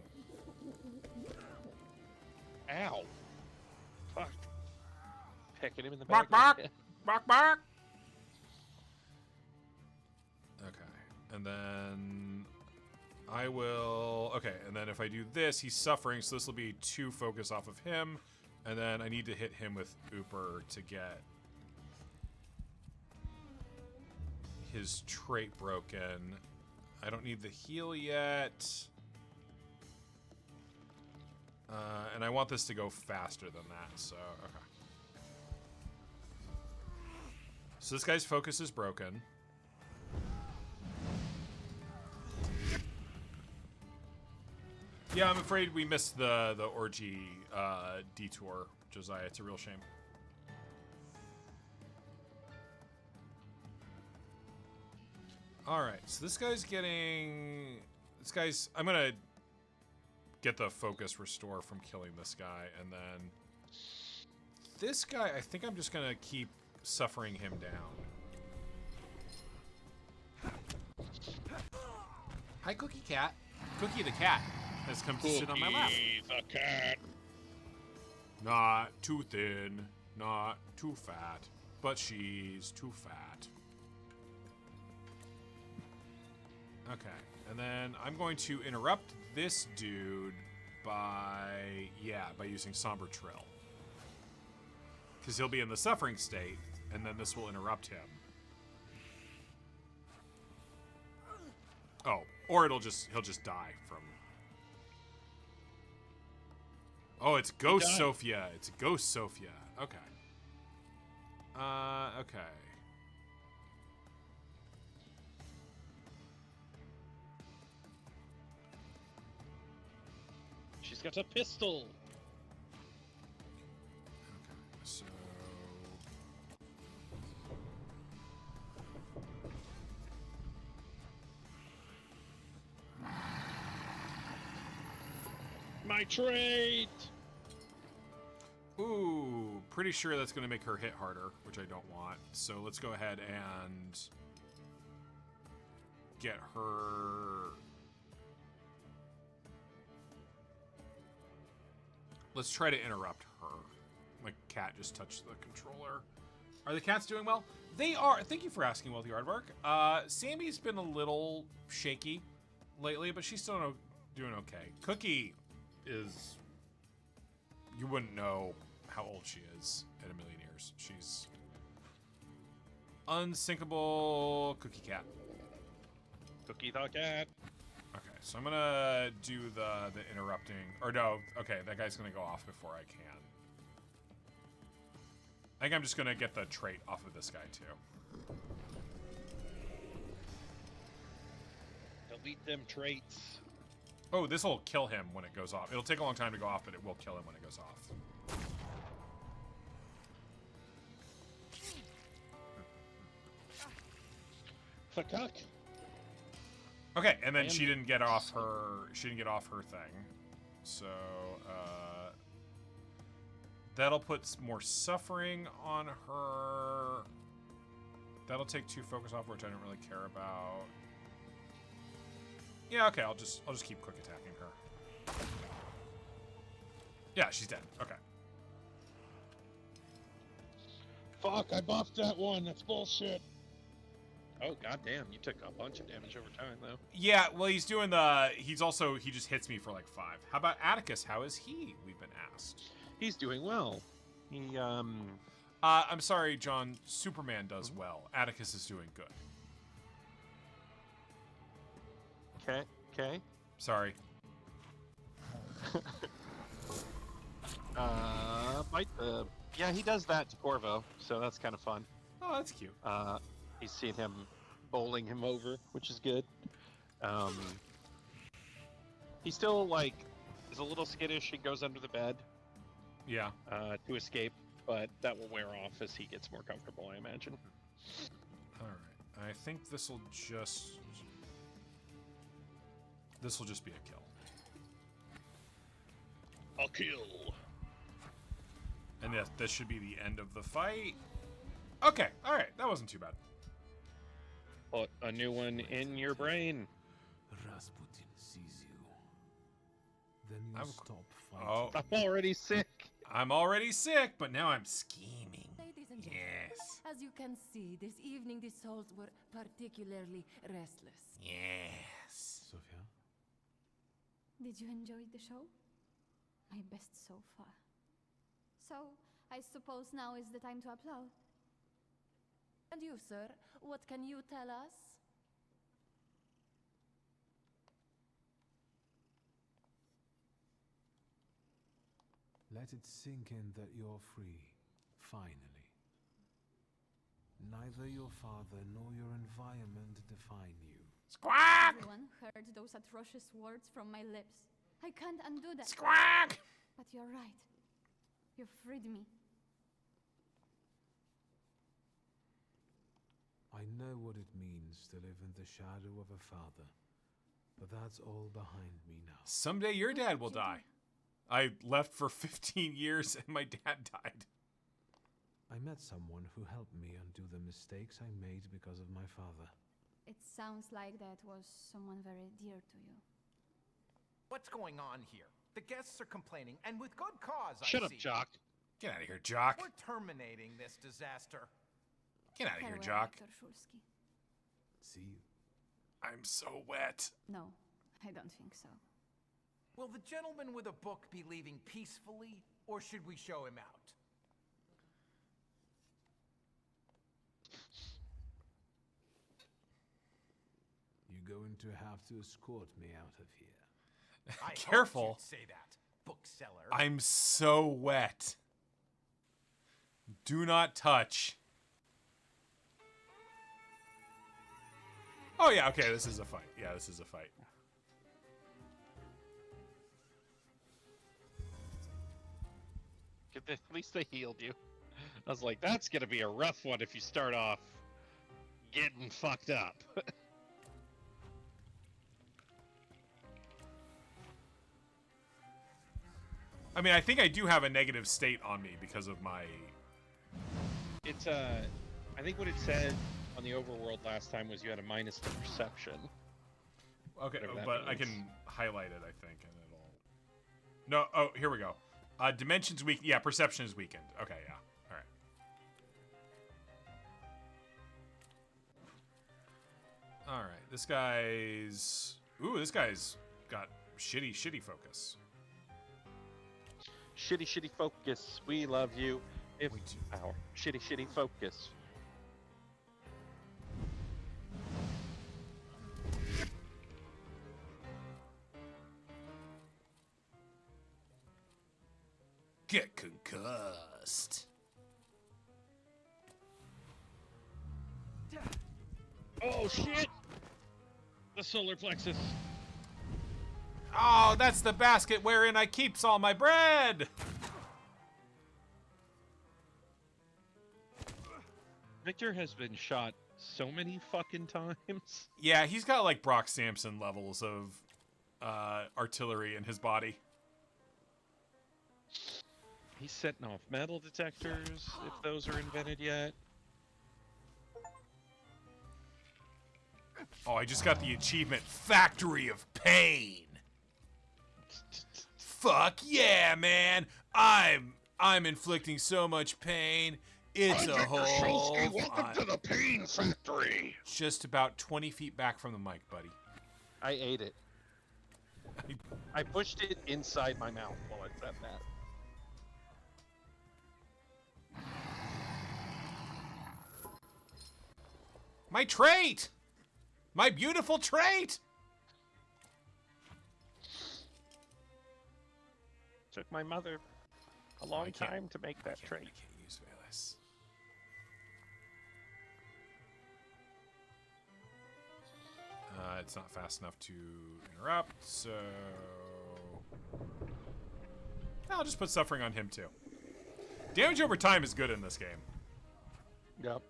Ow! Fuck! Pecking him in the back. Bark! Okay, and then I will. Okay, and then if I do this, he's suffering, so this will be 2 focus off of him, and then I need to hit him with Ooper to get his trait broken. I don't need the heal yet. And I want this to go faster than that, so, okay. So this guy's focus is broken. Yeah, I'm afraid we missed the orgy detour, Josiah. It's a real shame. Alright, so this guy's getting... I'm gonna get the focus restore from killing this guy, and then... This guy, I think I'm just gonna keep suffering him down. Hi, Cookie Cat. Cookie the cat has come to sit on my lap. The cat. Not too thin, not too fat, but she's too fat. Okay, and then I'm going to interrupt this dude by using Somber Trill. Because he'll be in the suffering state, and then this will interrupt him. Oh, or he'll just die from... Oh, it's Ghost Sophia. It's Ghost Sophia. Okay. Okay. She's got a pistol. Okay, so... My trait! Ooh, pretty sure that's going to make her hit harder, which I don't want. So let's go ahead and get her... Let's try to interrupt her. My cat just touched the controller. Are the cats doing well? They are. Thank you for asking, Wealthy Aardvark. Sammy's been a little shaky lately, but she's still doing okay. Cookie is... You wouldn't know how old she is in a million years. She's unsinkable cookie cat. Cookie the cat. Okay, so I'm gonna do the interrupting. Or no, okay, that guy's gonna go off before I can. I think I'm just gonna get the trait off of this guy too. Delete them traits. Oh, this will kill him when it goes off. It'll take a long time to go off, but it will kill him when it goes off. Fuck. Okay, and then she didn't get off her thing. So, that'll put more suffering on her. That'll take 2 focus off, which I don't really care about. Yeah, okay, I'll just keep quick attacking her. Yeah, she's dead. Okay. Fuck, I buffed that one. That's bullshit. Oh, goddamn. You took a bunch of damage over time, though. Yeah, well, he's doing he just hits me for like 5. How about Atticus? How is he? We've been asked. He's doing well. He, I'm sorry, John. Superman does well. Atticus is doing good. Okay. Sorry. Yeah, he does that to Corvo, so that's kind of fun. Oh, that's cute. He's seen him bowling him over, which is good. He still, like, is a little skittish. He goes under the bed. Yeah. To escape, but that will wear off as he gets more comfortable, I imagine. All right. I think this will just be a kill. A kill. And this should be the end of the fight. Okay. All right. That wasn't too bad. Put a new one in your brain. Rasputin sees you. Then you stop fighting. Oh. I'm already sick. I'm already sick, but now I'm scheming. Ladies and gentlemen, Yes. as you can see, this evening the souls were particularly restless. Yes. Sophia? Did you enjoy the show? My best so far. So, I suppose now is the time to applaud. And you, sir, what can you tell us? Let it sink in that you're free, finally. Neither your father nor your environment define you. Squawk! Everyone heard those atrocious words from my lips. I can't undo that. Squawk! But you're right. You freed me. I know what it means to live in the shadow of a father, but that's all behind me now. Someday your dad will die. I left for 15 years and my dad died. I met someone who helped me undo the mistakes I made because of my father. It sounds like that was someone very dear to you. What's going on here? The guests are complaining, and with good cause, Shut I up, see. Jock. Get out of here, Jock. We're terminating this disaster. Get out of here, Farewell, Jock. Dr. Shulsky. See you. I'm so wet. No, I don't think so. Will the gentleman with a book be leaving peacefully, or should we show him out? going to have to escort me out of here. I Careful. hoped you'd say that, bookseller. I'm so wet. Do not touch. Oh yeah, okay, this is a fight. Yeah, this is a fight. At least they healed you. I was like, that's gonna be a rough one if you start off getting fucked up. I mean, I think I do have a negative state on me because of my... It's I think what it said on the overworld last time was you had a minus to perception. Okay, Whatever that but I means. can highlight it, I think, and it'll... No, oh, here we go. Dimensions weak. Yeah, perception is weakened. Okay, yeah. All right. All right, this guy's... Ooh, this guy's got shitty focus. Shitty focus. We love you. If our shitty focus. Get concussed. Oh shit! The solar plexus. Oh, that's the basket wherein I keeps all my bread! Victor has been shot so many fucking times. Yeah, he's got like Brock Sampson levels of artillery in his body. He's setting off metal detectors, if those are invented yet. Oh, I just got the achievement Factory of Pain. Fuck yeah, man. I'm inflicting so much pain. It's a whole Welcome to the Pain Factory. Just about 20 feet back from the mic, buddy. I ate it. I pushed it inside my mouth while I said that. My trait! My beautiful trait! Took my mother a long time to make that trait. I can't use Valus. It's not fast enough to interrupt, so... I'll just put suffering on him, too. Damage over time is good in this game. Yep.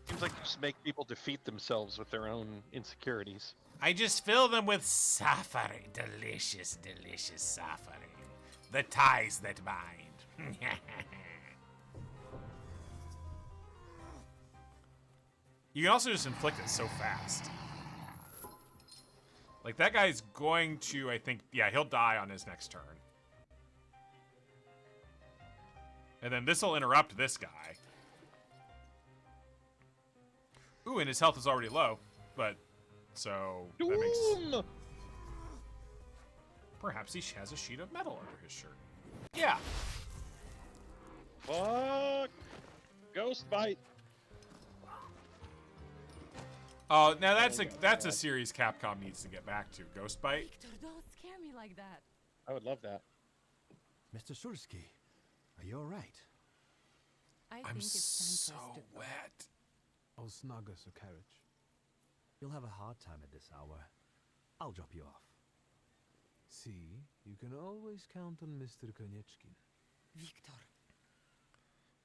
Seems like you just make people defeat themselves with their own insecurities. I just fill them with suffering. Delicious, delicious suffering. The ties that bind. You can also just inflict it so fast. Like, that guy's going to, I think... Yeah, he'll die on his next turn. And then this will interrupt this guy. Ooh, and his health is already low. But, so... That makes... Perhaps he has a sheet of metal under his shirt. Yeah. Fuck! Ghost bite! Oh, now that's a series Capcom needs to get back to. Ghost Bite. Victor, don't scare me like that. I would love that. Mr. Sursky, are you alright? I'm so wet. I'll snug us a carriage. You'll have a hard time at this hour. I'll drop you off. See, you can always count on Mr. Konieczkin. Victor.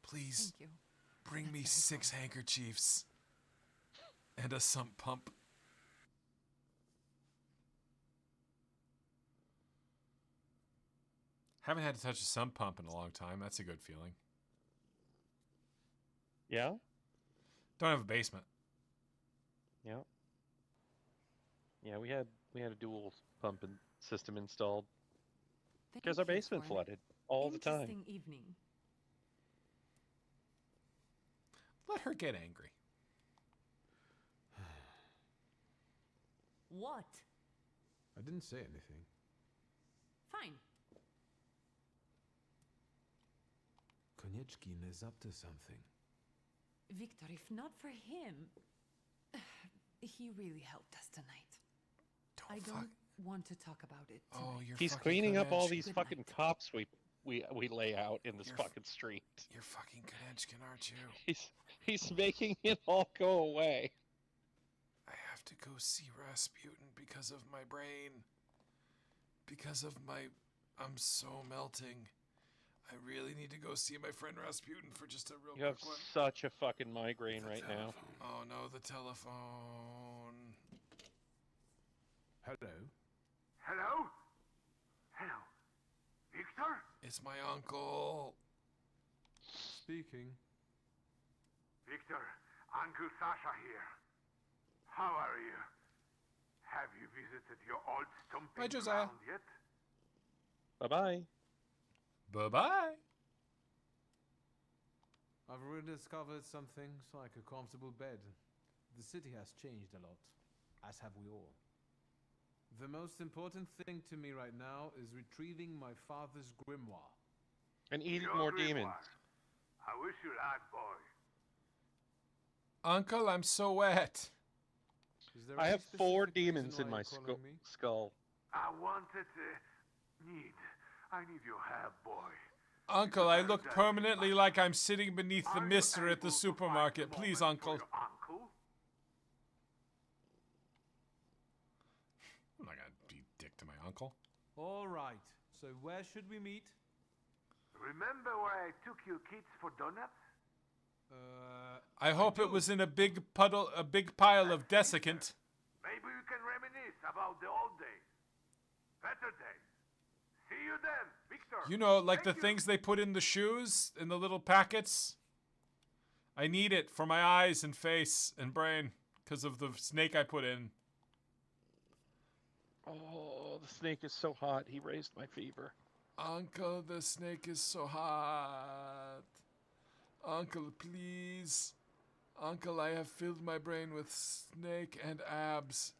Please, Thank you. bring me 6 handkerchiefs. And a sump pump. Haven't had to touch a sump pump in a long time. That's a good feeling. Yeah? Don't have a basement. Yeah. Yeah, we had a dual pump system installed. Because our basement flooded all the time. Interesting evening. Let her get angry. What? I didn't say anything. Fine. Konieczkin is up to something. Victor, if not for him, he really helped us tonight. I don't want to talk about it tonight. Oh, you're He's fucking cleaning up all Kanechkin. these fucking cops we lay out in this fucking street. You're fucking Kanechkin, aren't you? He's making it all go away. I have to go see Rasputin because of my brain. Because of my... I'm so melting. I really need to go see my friend Rasputin for just a real You have quick one. such a fucking migraine right now. Oh no, the telephone. Hello? Hello? Hello? Victor? It's my uncle. Speaking. Victor, Uncle Sasha here. How are you? Have you visited your old stomping Bye, Josiah. ground yet? Bye-bye. Bye-bye. I've rediscovered some things like a comfortable bed. The city has changed a lot, as have we all. The most important thing to me right now is retrieving my father's grimoire. And eating Your more grimoire. demons. I wish you luck, boy. Uncle, I'm so wet. I have 4 demons in my skull. I wanted I need your help, boy. Uncle, I look permanently like I'm sitting beneath the mister at the supermarket. Please, Uncle. Uncle? I'm not gonna be a dick to my uncle. All right, so where should we meet? Remember where I took your kids for donuts? I hope it was in a big puddle, a big pile of desiccant. Maybe we can reminisce about the old days. Better days. See you then, Victor. You know, like the things they put in the shoes, in the little packets. I need it for my eyes and face and brain because of the snake I put in. Oh, the snake is so hot. He raised my fever. Uncle, the snake is so hot. Uncle, please. Uncle, I have filled my brain with snake and abs.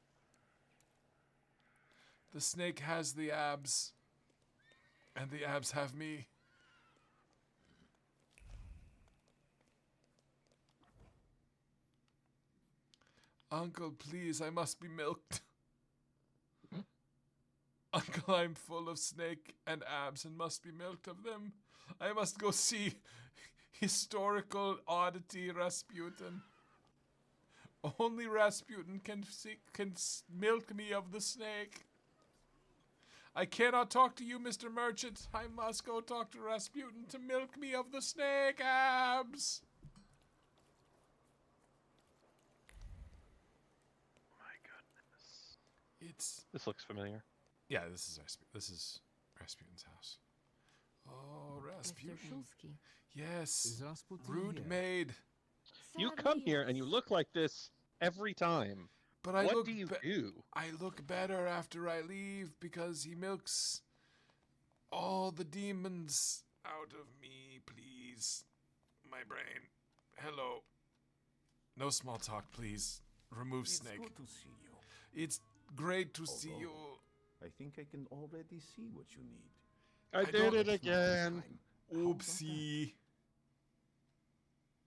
The snake has the abs. And the abs have me. Uncle, please, I must be milked. Uncle, I'm full of snake and abs and must be milked of them. I must go see historical oddity Rasputin. Only Rasputin can milk me of the snake. I cannot talk to you, Mr. Merchant. I must go talk to Rasputin to milk me of the snake abs. My goodness. It's... This looks familiar. Yeah, this is Rasputin's house. Oh, Rasputin. Mr. Shulsky. Yes. Is Rasputin Rude here? maid. You come here and you look like this every time. But I what look do you do? I look better after I leave because he milks all the demons out of me, please. My brain. Hello. No small talk, please. Remove snake. It's good to see you. It's great to see you. I think I can already see what you need. I did it again. Oopsie.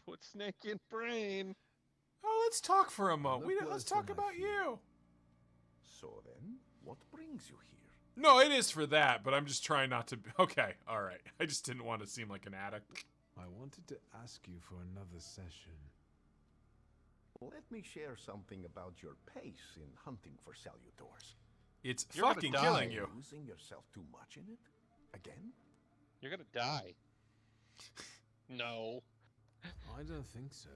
Put snake in brain. Oh, let's talk for a moment. Look Let's worse talk than I about feel. you. So then, what brings you here? No, it is for that, but I'm just trying not to... Okay, all right. I just didn't want to seem like an addict. I wanted to ask you for another session. Let me share something about your pace in hunting for salutors. It's You're fucking gonna killing die. you. Losing yourself too much in it? Again? You're gonna die. No. I don't think so.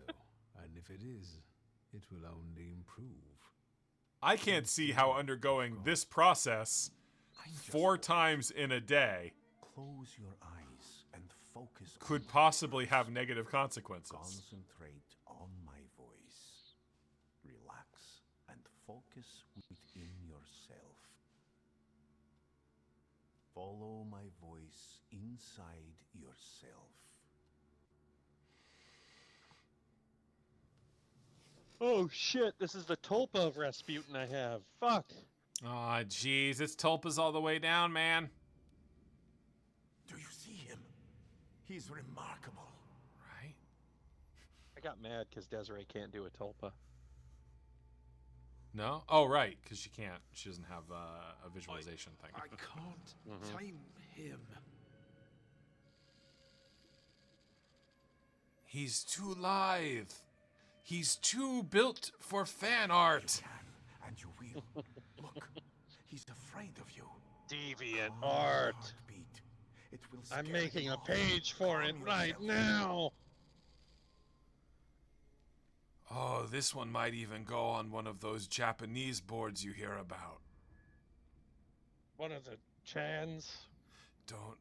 And if it is, it will only improve. I can't see how undergoing this process 4 times in a day Close your eyes and focus could possibly have negative consequences. Concentrate on my voice. Relax and focus within yourself. Follow my voice inside yourself. Oh shit, this is the tulpa of Rasputin I have. Fuck. Aw, jeez, it's tulpas all the way down, man. Do you see him? He's remarkable. Right? I I got mad because Desiree can't do a tulpa. No? Oh, right, because she can't. She doesn't have a visualization thing. I can't time him. He's too lithe. He's too built for fan art. And you will. Look, he's afraid of you. Deviant art. Heartbeat. It will I'm scare making him a off. page for it Calm right yourself. now. Oh, this one might even go on one of those Japanese boards you hear about. One of the Chans. Don't.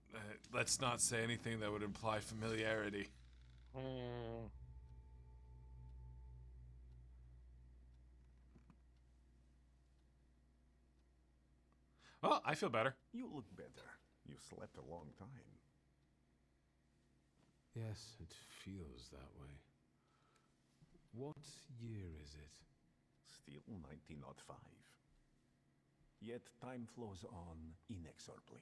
Let's not say anything that would imply familiarity. Well, I feel better. You look better. You slept a long time. Yes, it feels that way. What year is it? Still 1905. Yet time flows on inexorably.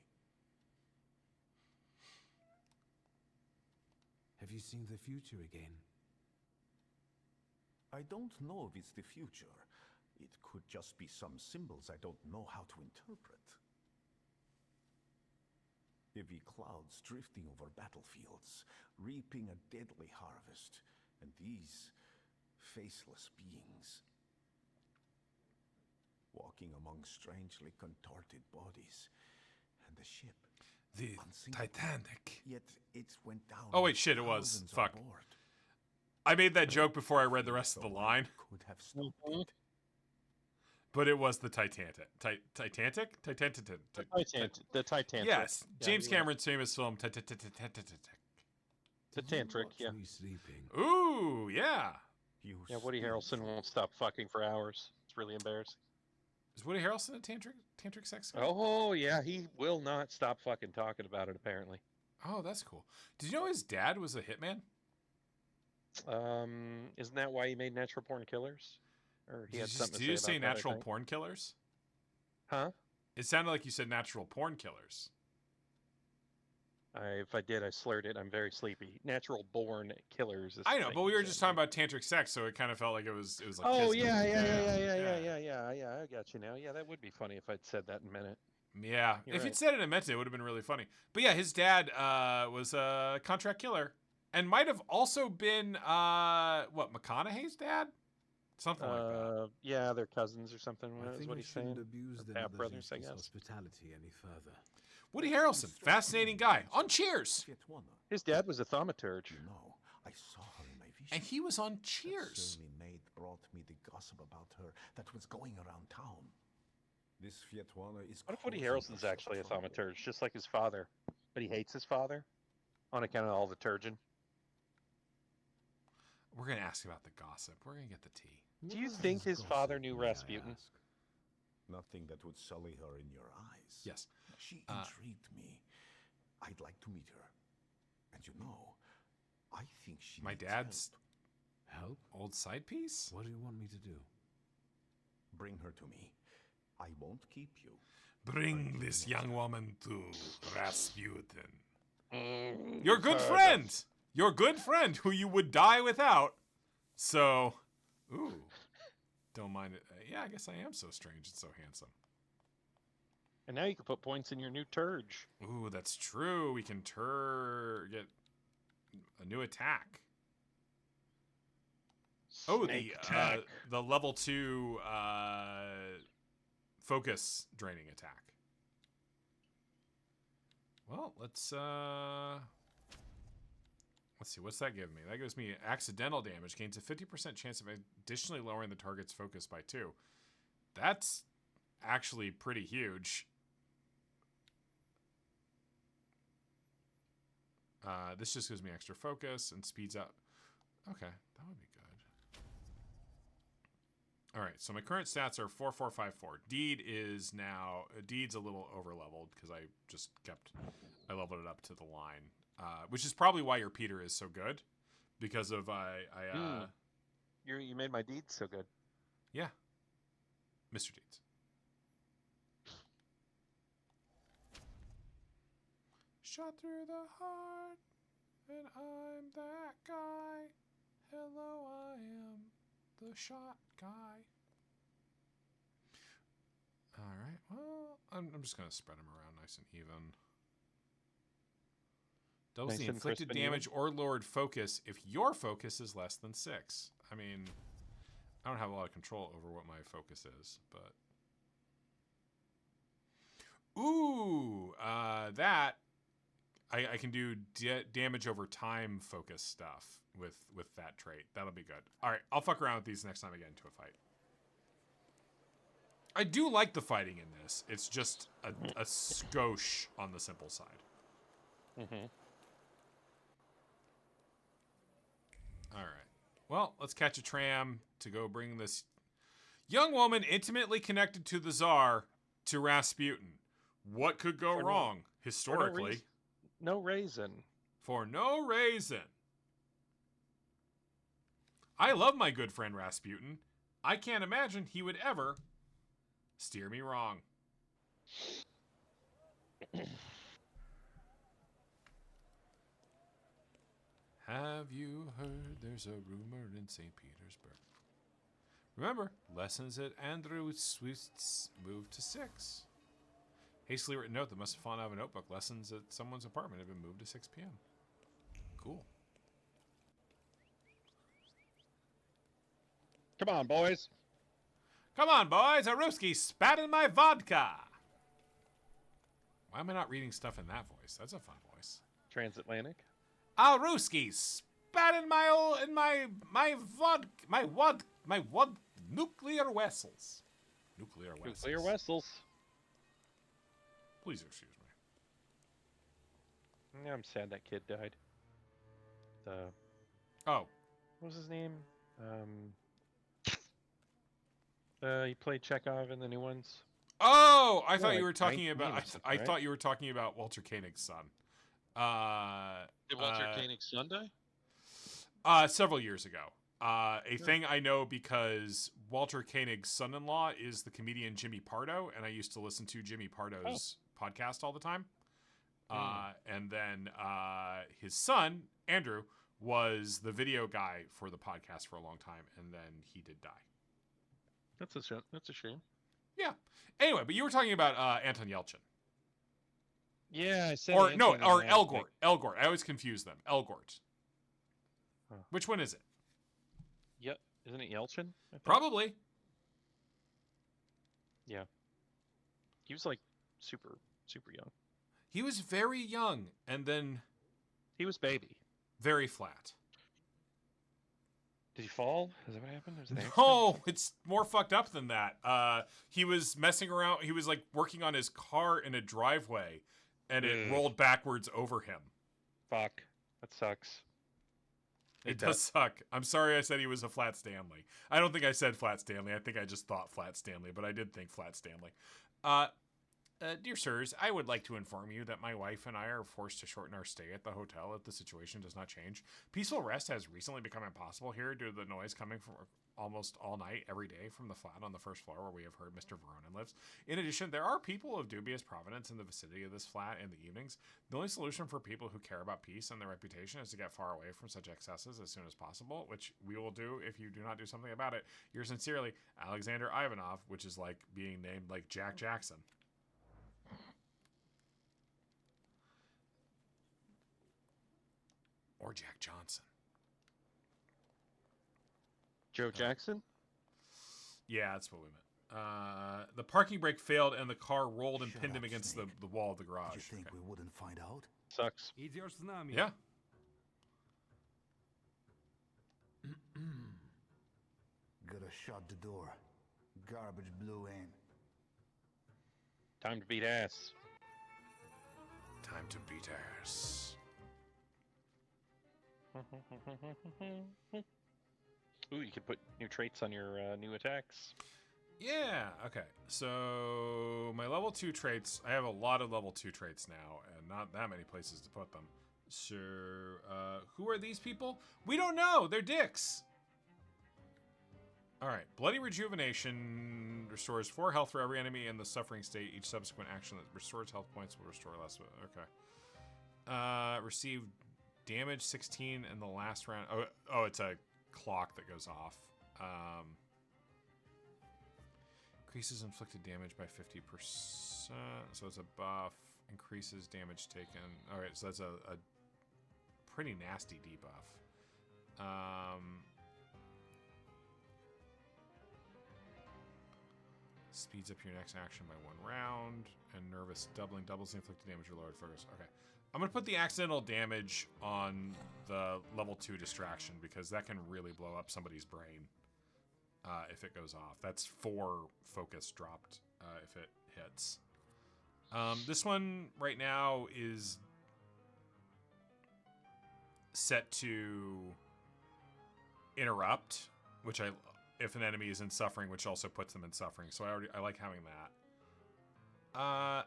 Have you seen the future again? I don't know if it's the future. It could just be some symbols I don't know how to interpret. Heavy clouds drifting over battlefields, reaping a deadly harvest, and these faceless beings walking among strangely contorted bodies, and the ship. The Titanic. Yet it went down. Oh, wait, shit, it was. thousands Fuck. on board. I made that joke before I read the rest of the line. Could have stopped it. But it was the Titanic. Titanic? The Titanic. Yes. Yeah, James you're right. Cameron's famous film Titanic. The Tantric, yeah. Ooh, yeah. Yeah, Woody Harrelson won't stop fucking for hours. It's really embarrassing. Is Woody Harrelson a tantric sex guy? Oh, yeah, he will not stop fucking talking about it, apparently. Oh, that's cool. Did you know his dad was a hitman? Isn't that why he made Natural Born Killers? Or he had something to say Did you say about that, I natural think. porn killers? Huh? It sounded like you said natural porn killers. If I did, I slurred it. I'm very sleepy. Natural Born Killers. Is I the know, thing but we he were said. just talking about tantric sex, so it kind of felt like it was like. Oh, his yeah, movie. yeah. I got you now. Yeah, that would be funny if I'd said that in a minute. Yeah, You're if right. you'd said it and meant it, it would have been really funny. But yeah, his dad was a contract killer, and might have also been McConaughey's dad, something like that. Yeah, they're cousins or something. I Is think what we he's saying. shouldn't abuse Or the half mother's brothers, I guess. hospitality any further. Woody Harrelson, fascinating guy. On Cheers. His dad was a thaumaturge. You know, I saw her in my vision. And he was on That Cheers. surly maid brought me the gossip about her that was going around town. This Fiatuana is. What if Woody causing Harrelson's us some actually a trouble. thaumaturge, just like his father, but he hates his father on account of all the turgid? We're gonna ask about the gossip. We're gonna get the tea. Do you think his father knew Rasputin? Nothing that would sully her in your eyes. Yes. She intrigued me. I'd like to meet her. And you know, I think she My needs dad's Help? old side piece. What do you want me to do? Bring her to me. I won't keep you. Bring this young woman to Rasputin. Your good friend. Your good friend, who you would die without. So, ooh, don't mind it. Yeah, I guess I am so strange and so handsome. And now you can put points in your new Turge. Ooh, that's true. We can get a new attack. Snake attack. The level 2 focus draining attack. Well, let's see. What's that give me? That gives me accidental damage. Gains a 50% chance of additionally lowering the target's focus by 2. That's actually pretty huge. This just gives me extra focus and speeds up. Okay, that would be good. All right, so my current stats are 4, 4, 5, 4. Deed's a little over leveled because I leveled it up to the line, which is probably why your Peter is so good, because of You made my deed so good. Yeah, Mr. Deeds. Shot through the heart, and I'm that guy. Hello, I am the shot guy. Alright, well, I'm just going to spread them around nice and even. Doubles Nice the and inflicted crisp and damage or lowered focus if your focus is less than 6. I mean, I don't have a lot of control over what my focus is, but... Ooh, that... I can do damage over time focus stuff with that trait. That'll be good. Alright, I'll fuck around with these next time I get into a fight. I do like the fighting in this. It's just a skosh on the simple side. Mm-hmm. Alright. Well, let's catch a tram to go bring this young woman intimately connected to the Tsar to Rasputin. What could go wrong, historically? No reason. For no reason. I love my good friend Rasputin. I can't imagine he would ever steer me wrong. Have you heard there's a rumor in St. Petersburg? Remember, lessons at Andrew Swift's moved to 6. Hastily written note that must have fallen out of a notebook. Lessons at someone's apartment have been moved to 6 p.m. Cool. Come on, boys. Come on, boys. A Ruski spat in my vodka. Why am I not reading stuff in that voice? That's a fun voice. Transatlantic. A Ruski spat in my nuclear vessels. Nuclear vessels. Nuclear vessels. Please excuse me. Yeah, I'm sad that kid died. Oh. What was his name? He played Chekhov in the new ones. Oh, I Yeah, thought like you were talking about. 19 or something, I right? thought you were talking about Walter Koenig's son. Did Walter Koenig's son die? Several years ago. A thing I know because Walter Koenig's son-in-law is the comedian Jimmy Pardo, and I used to listen to Jimmy Pardo's podcast all the time. And then his son, Andrew, was the video guy for the podcast for a long time, and then he did die. That's a shame. Yeah. Anyway, but you were talking about Anton Yelchin. Yeah, I said. Or Anton no, or and Elgort. Elgort. I always confuse them. Elgort. Huh. Which one is it? Yep. Isn't it Yelchin? I think? Probably. Yeah. He was like super young. He was very young, and then he was baby. Very flat. Did he fall? Is that what happened? Was it an No, it's more fucked up than that. He was messing around. He was like working on his car in a driveway, and it rolled backwards over him. Fuck. That sucks. It does suck. I'm sorry I said he was a Flat Stanley. I don't think I said Flat Stanley. I think I just thought Flat Stanley, but I did think Flat Stanley. Dear sirs, I would like to inform you that my wife and I are forced to shorten our stay at the hotel if the situation does not change. Peaceful rest has recently become impossible here due to the noise coming from almost all night, every day from the flat on the first floor where we have heard Mr. Veronin lives. In addition, there are people of dubious provenance in the vicinity of this flat in the evenings. The only solution for people who care about peace and their reputation is to get far away from such excesses as soon as possible, which we will do if you do not do something about it. Yours sincerely, Alexander Ivanov, which is like being named like Jack Jackson. Or Jack Johnson. Joe Jackson? Yeah, that's what we meant. The parking brake failed and the car rolled and pinned him against the wall of the garage. Did you think we wouldn't find out? Sucks. Yeah. Gotta shut the door. Garbage blew in. Time to beat ass. Time to beat ass. Ooh, you could put new traits on your new attacks. Yeah, okay. So my level 2 traits, I have a lot of level 2 traits now, and not that many places to put them. So, who are these people? We don't know! They're dicks! Alright, Bloody Rejuvenation restores 4 health for every enemy in the suffering state. Each subsequent action that restores health points will restore less. Okay. Received damage 16 in the last round. Oh, it's a clock that goes off. Increases inflicted damage by 50%. So it's a buff. Increases damage taken. All right, so that's a pretty nasty debuff. Speeds up your next action by 1 round. And nervous doubling. Doubles the inflicted damage or lowered focus. Okay. I'm going to put the accidental damage on the level 2 distraction because that can really blow up somebody's brain if it goes off. That's 4 focus dropped if it hits. This one right now is set to interrupt, which if an enemy is in suffering, which also puts them in suffering. So I like having that.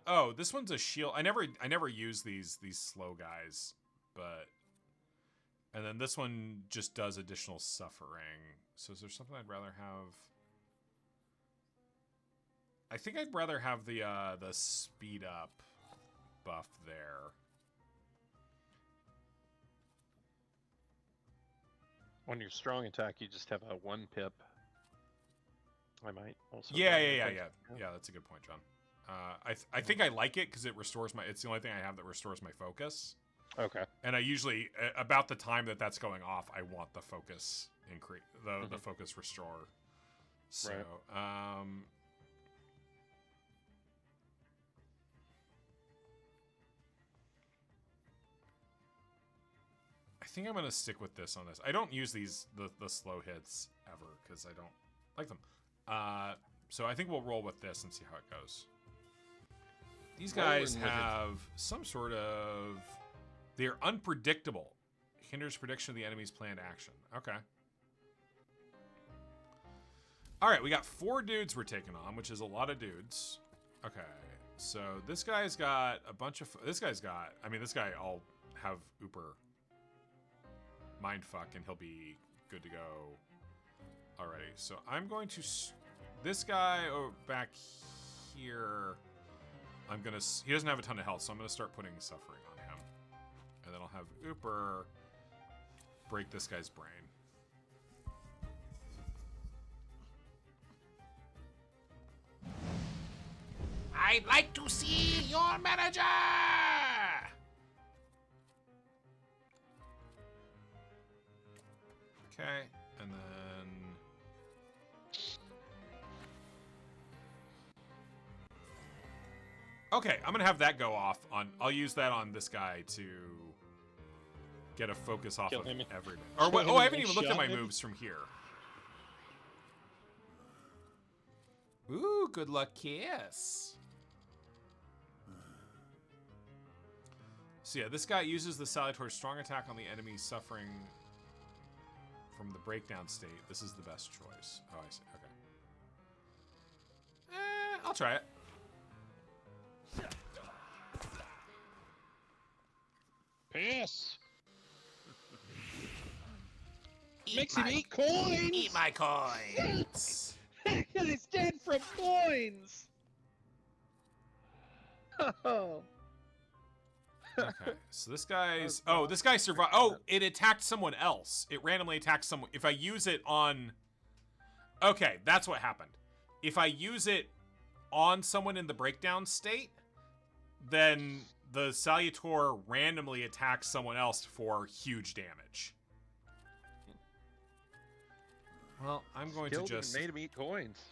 Oh, this one's a shield. I never use these slow guys, but and then this one just does additional suffering. So is there something I'd rather have? I think I'd rather have the speed up buff there. On your strong attack, you just have a 1 pip. I might also. Yeah. That's a good point, John. I think I like it because it restores my. It's the only thing I have that restores my focus. Okay. And I usually about the time that's going off, I want the focus increase, the focus restore. So, right. I think I'm gonna stick with this on this. I don't use the slow hits ever because I don't like them. So I think we'll roll with this and see how it goes. These guys have some sort of. They're unpredictable. Hinders prediction of the enemy's planned action. Okay. All right, we got 4 dudes we're taking on, which is a lot of dudes. Okay, so this guy's got a bunch of. This guy's got. I mean, this guy. I'll have Uber mindfuck, and he'll be good to go already. So I'm going to. This guy back here. I'm gonna. He doesn't have a ton of health, so I'm gonna start putting suffering on him, and then I'll have Uber break this guy's brain. I'd like to see your manager! Okay, and then... Okay, I'm gonna have that go off on... I'll use that on this guy to get a focus off of everybody. Or what? Oh, I haven't even looked at my moves from here. Ooh, good luck kiss. So yeah, this guy uses the Thaumaturge's strong attack on the enemy suffering from the breakdown state. This is the best choice. Oh, I see. Okay. I'll try it. Piss! Makes him eat coins! Eat my coins! He's dead from coins! Oh. Okay, so this guy's... Oh, this guy survived... Oh, it attacked someone else. It randomly attacked someone... If I use it on... Okay, that's what happened. If I use it on someone in the breakdown state, then the Thaumaturge randomly attacks someone else for huge damage. Well, I'm going to just... made him eat coins.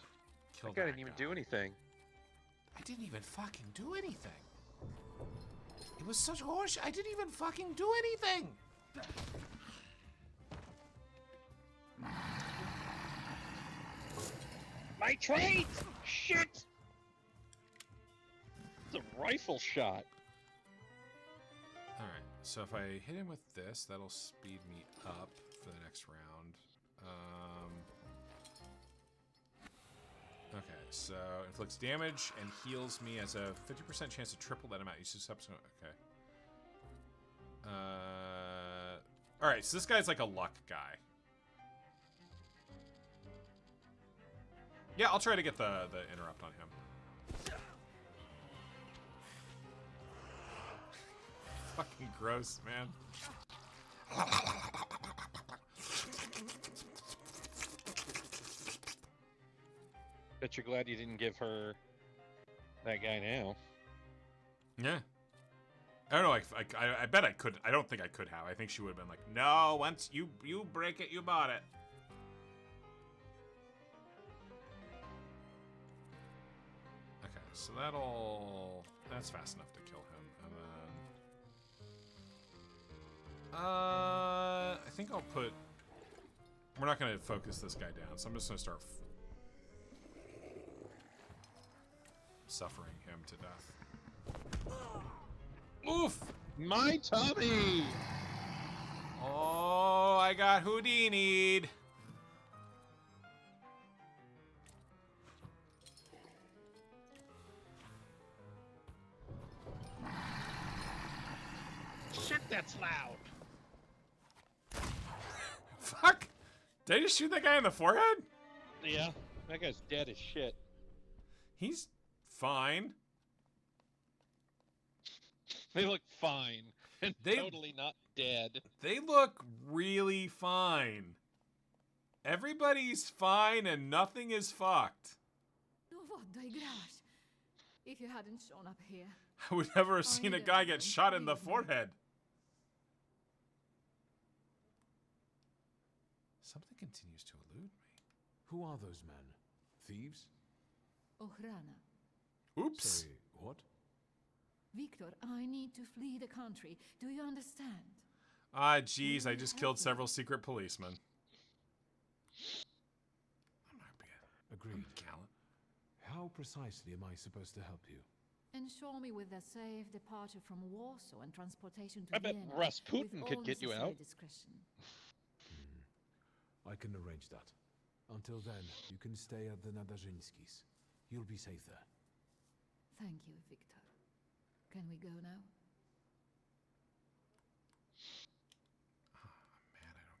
Kill that guy didn't even do anything. I didn't even fucking do anything. It was such horse. I didn't even fucking do anything. My trait! Shit! It's a rifle shot. Alright, so if I hit him with this, that'll speed me up for the next round. Okay, so inflicts damage and heals me as a 50% chance to triple that amount. You just subsequent. Okay. Alright, so this guy's like a luck guy. Yeah, I'll try to get the interrupt on him. Fucking gross, man. Bet you're glad you didn't give her that guy now. Yeah. I don't know. I bet I could. I don't think I could have. I think she would have been like, no, once you break it, you bought it. Okay, so that's fast enough to kill him. And then I think I'll put. We're not gonna focus this guy down, so I'm just gonna start suffering him to death. Oof! My tummy! Oh, I got Houdini'd. Shit, that's loud. Fuck! Did I just shoot that guy in the forehead? Yeah, that guy's dead as shit. He's fine. They look fine and totally not dead. They look really fine. Everybody's fine and nothing is fucked. What the gosh? If you hadn't shown up here. I would never have seen a guy get shot in the forehead. Something continues to elude me. Who are those men? Thieves? Ochrana. Oops. Sorry, what? Victor, I need to flee the country. Do you understand? Ah, jeez, I just killed several secret policemen. Agreed. How precisely am I supposed to help you? Ensure me with a safe departure from Warsaw and transportation to I bet Vienna. Rasputin with could all get you necessary out. Discretion. I can arrange that. Until then, you can stay at the Nadazhinskis. You'll be safe there. Thank you, Victor. Can we go now?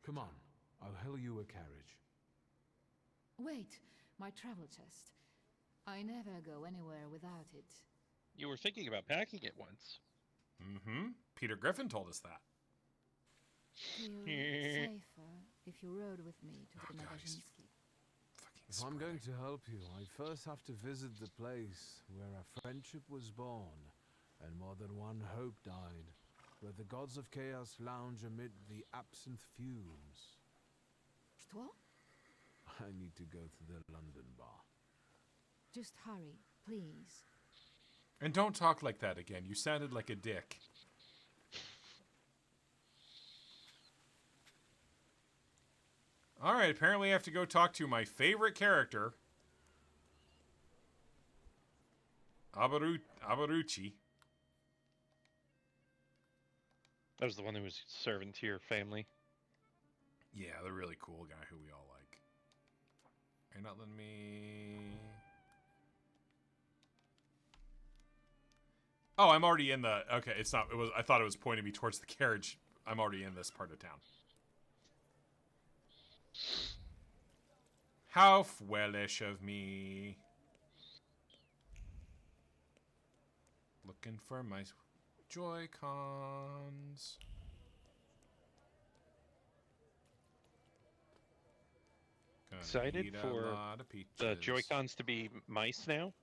Come on, I'll hail you a carriage. Wait, my travel chest. I never go anywhere without it. You were thinking about packing it once. Mm-hmm. Peter Griffin told us that. Feel safer if you rode with me to the Nadazhinsky. If I'm going to help you, I first have to visit the place where a friendship was born and more than one hope died, where the gods of chaos lounge amid the absinthe fumes. What? I need to go to the London bar. Just hurry, please. And don't talk like that again. You sounded like a dick. Alright, apparently I have to go talk to my favorite character. Abarucci. That was the one who was serving to your family. Yeah, the really cool guy who we all like. You're not letting me... Oh, I'm already in the... Okay, it's not... It was. I thought it was pointing me towards the carriage. I'm already in this part of town. How foolish of me. Looking for my Joy-Cons. Gonna Excited eat a for lot of the peaches. Joy-Cons to be mice now?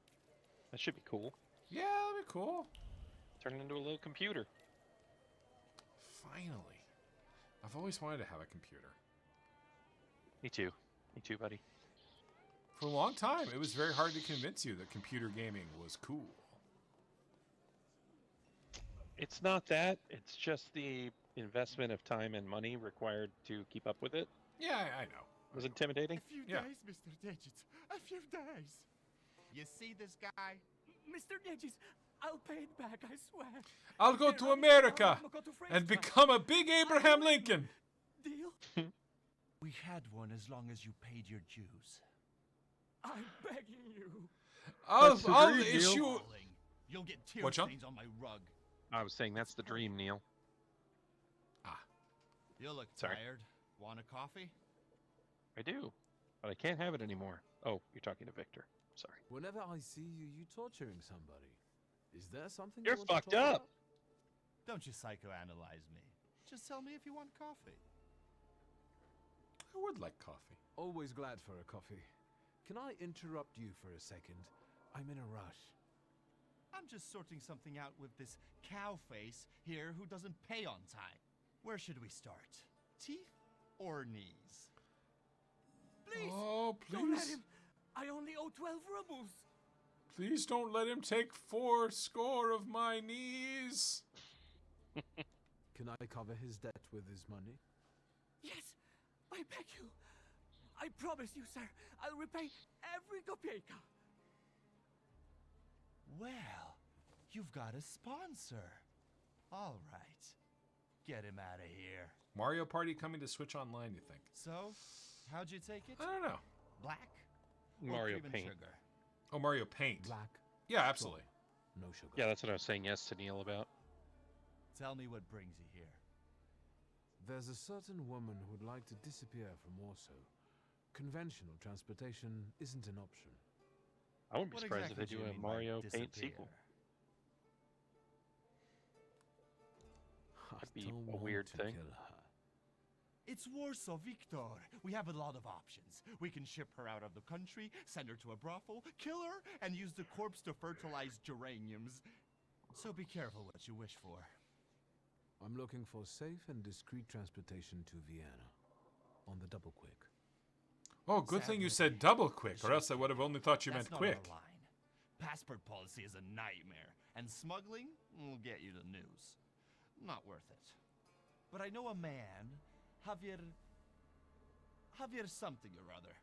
That should be cool. Yeah, that'd be cool. Turn it into a little computer. Finally. I've always wanted to have a computer. Me too. Me too, buddy. For a long time, it was very hard to convince you that computer gaming was cool. It's not that. It's just the investment of time and money required to keep up with it. Yeah, I know. It was intimidating. A few Yeah. days, Mr. Digits. A few days. You see this guy? Mr. Digits, I'll pay it back, I swear. I'll go to America and become a big Abraham Lincoln. Deal? We had one as long as you paid your dues. I'm begging you. I'll issue... You'll get tear What, John? stains on my rug. I was saying that's the dream, Neil. You look Sorry. tired. Want a coffee? I do, but I can't have it anymore. Oh, you're talking to Victor. Sorry. Whenever I see you, you torturing somebody. Is there something You're you want to fucked talk up. about? Don't you psychoanalyze me. Just tell me if you want coffee. I would like coffee. Always glad for a coffee. Can I interrupt you for a second? I'm in a rush. I'm just sorting something out with this cow face here who doesn't pay on time. Where should we start? Teeth or knees? Please! Oh, please. Don't let him! I only owe 12 rubles! Please don't let him take 4 score of my knees. Can I cover his debt with his money? Yes! I beg you! I promise you, sir, I'll repay every kopeka! Well, you've got a sponsor. All right. Get him out of here. Mario Party coming to Switch Online, you think? So, how'd you take it? I don't know. Black? Or Mario cream and Paint. sugar? Oh, Mario Paint. Black. Yeah, absolutely. No sugar. Yeah, that's what I was saying yes to Neil about. Tell me what brings you here. There's a certain woman who'd like to disappear from Warsaw. Conventional transportation isn't an option. I wouldn't be What surprised exactly if do they you do a mean by Mario Paint disappear? sequel. I That'd be don't a want weird to thing. kill her. It's Warsaw, Victor. We have a lot of options. We can ship her out of the country, send her to a brothel, kill her, and use the corpse to fertilize geraniums. So be careful what you wish for. I'm looking for safe and discreet transportation to Vienna. On the double quick. Oh, good thing you said double quick, or else I would have only thought you That's meant not quick. our line. Passport policy is a nightmare, and smuggling will get you the news. Not worth it. But I know a man, Javier something or other.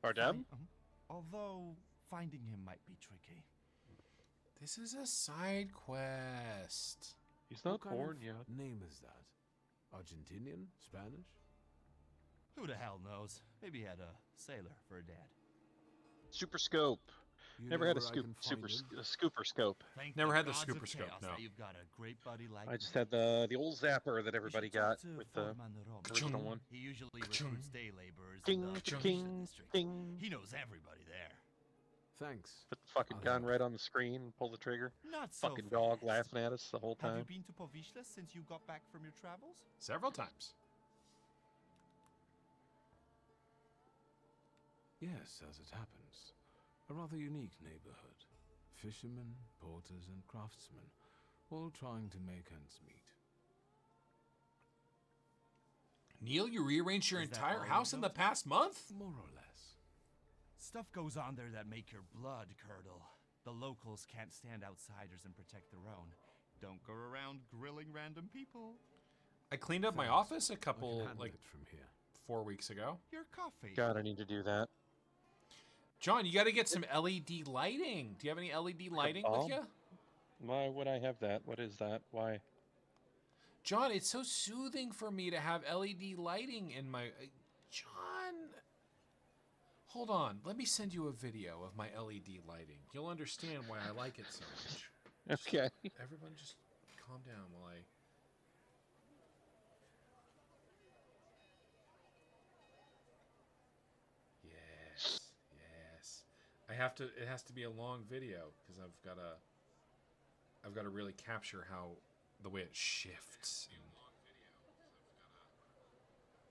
Bardem? Although finding him might be tricky. This is a side quest. He's What not kind born of yet. name is that? Argentinian? Spanish? Who the hell knows? Maybe he had a sailor for a dad. Super Scope. You Never know had a where I can super find him? scooper scope. Thank Never the had the gods Scooper of Scope, chaos no. that you've got a great buddy like I just me. had the old zapper that everybody You should talk got to with the Foreman Rome. original one. He usually recruits day laborers Ding, in the ding, Provincial district. ding. He knows everybody there. Thanks. Put the fucking I'll gun have right on the screen and pull the trigger. Not so Fucking dog fast. laughing at us the whole Have you time. been to Povishla since you got back from your travels? Several times. Yes, as it happens. A rather unique neighborhood. Fishermen, porters, and craftsmen, all trying to make ends meet. Neil, you rearranged your Is that entire all house you in the noticed? past month? More or less. Stuff goes on there that make your blood curdle. The locals can't stand outsiders and protect their own. Don't go around grilling random people. I cleaned up my Thanks. office a I can couple, handle like, it from here. 4 weeks ago. Your coffee. God, I need to do that. John, you got to get some LED lighting. Do you have any LED lighting with bulb? you? Why would I have that? What is that? Why? John, it's so soothing for me to have LED lighting in my... John... Hold on. Let me send you a video of my LED lighting. You'll understand why I like it so much. Okay. Everyone just calm down while I... Yes. Yes. I have to... It has to be a long video because I've got to really capture how... the way it shifts. And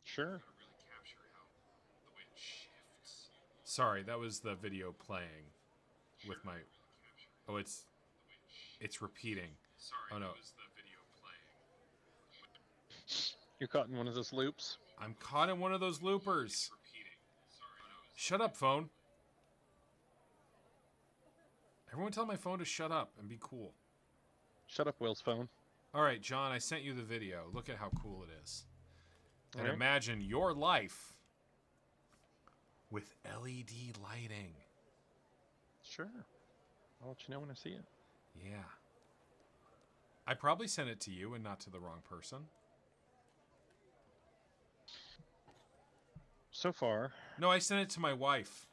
Sure. sorry, that was the video playing with my... Oh, it's repeating. Oh, no. You're caught in one of those loops. I'm caught in one of those loopers. Shut up, phone. Everyone tell my phone to shut up and be cool. Shut up, Will's phone. All right, John, I sent you the video. Look at how cool it is. And Alright. imagine your life with LED lighting. Sure. I'll let you know when I see it. Yeah. I probably sent it to you and not to the wrong person. So far. No, I sent it to my wife.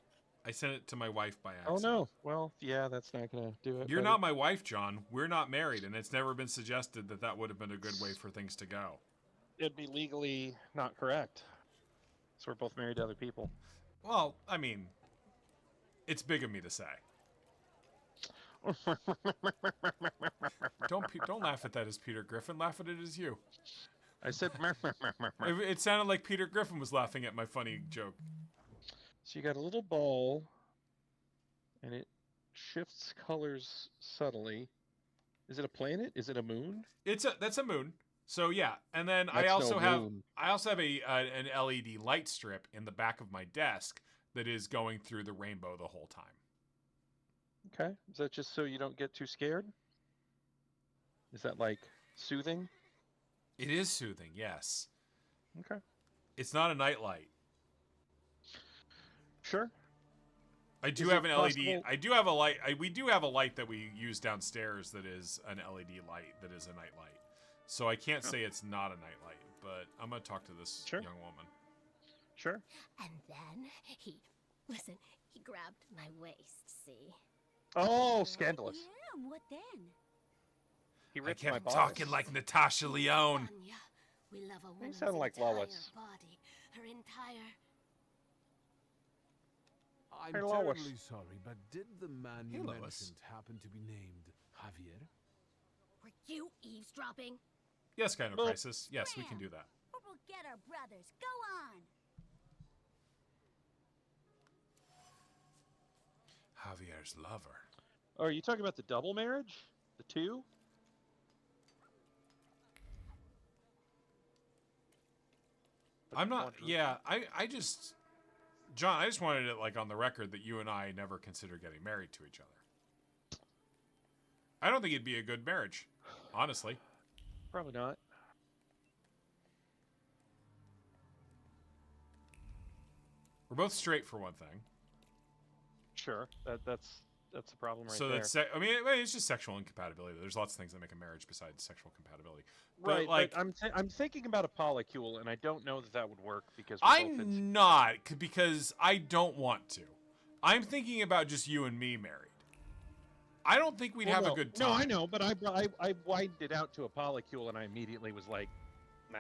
I sent it to my wife by accident. Oh, no. Well, yeah, that's not going to do it. You're buddy. not my wife, John. We're not married, and it's never been suggested that that would have been a good way for things to go. It'd be legally not correct. So we're both married to other people. Well, I mean, it's big of me to say. Don't laugh at that as Peter Griffin. Laugh at it as you. I said... It sounded like Peter Griffin was laughing at my funny joke. So you got a little ball, and it shifts colors subtly. Is it a planet? Is it a moon? That's a moon. So yeah, and then That's I also no have moon. an LED light strip in the back of my desk that is going through the rainbow the whole time. Okay. Is that just so you don't get too scared? Is that like soothing? It is soothing, yes. Okay. It's not a night light. Sure. I do Is have it an LED. possible- I do have a light. We do have a light that we use downstairs that is an LED light that is a night light. So I can't say it's not a night light, but I'm gonna talk to this young woman. Sure. And then he grabbed my waist, see? Oh, scandalous. Yeah, what then? He I ripped my kept bodice. talking like Natasha Lyonne. We love a You woman's sound like entire Lois. body, her entire... I'm Hey, Lois. terribly sorry, but did the man you Hey, Lois. mentioned happen to be named Javier? Were you eavesdropping? Yes, kind of Well, crisis. Yes, we can do that. Or we'll get our brothers. Go on! Javier's lover. Oh, are you talking about the double marriage? The two? I'm not. Yeah, I just, John, I just wanted it like on the record that you and I never considered getting married to each other. I don't think it'd be a good marriage, honestly. Probably not. We're both straight for one thing. Sure. That's the problem right So there. that's, I mean, it's just sexual incompatibility. There's lots of things that make a marriage besides sexual compatibility. Right, But like, but I'm thinking about a polycule, and I don't know that would work because we're both in- I'm not because I don't want to. I'm thinking about just you and me married. I don't think we'd Well, have no, a good time. No, I know, but I widened it out to a polycule, and I immediately was like, nah.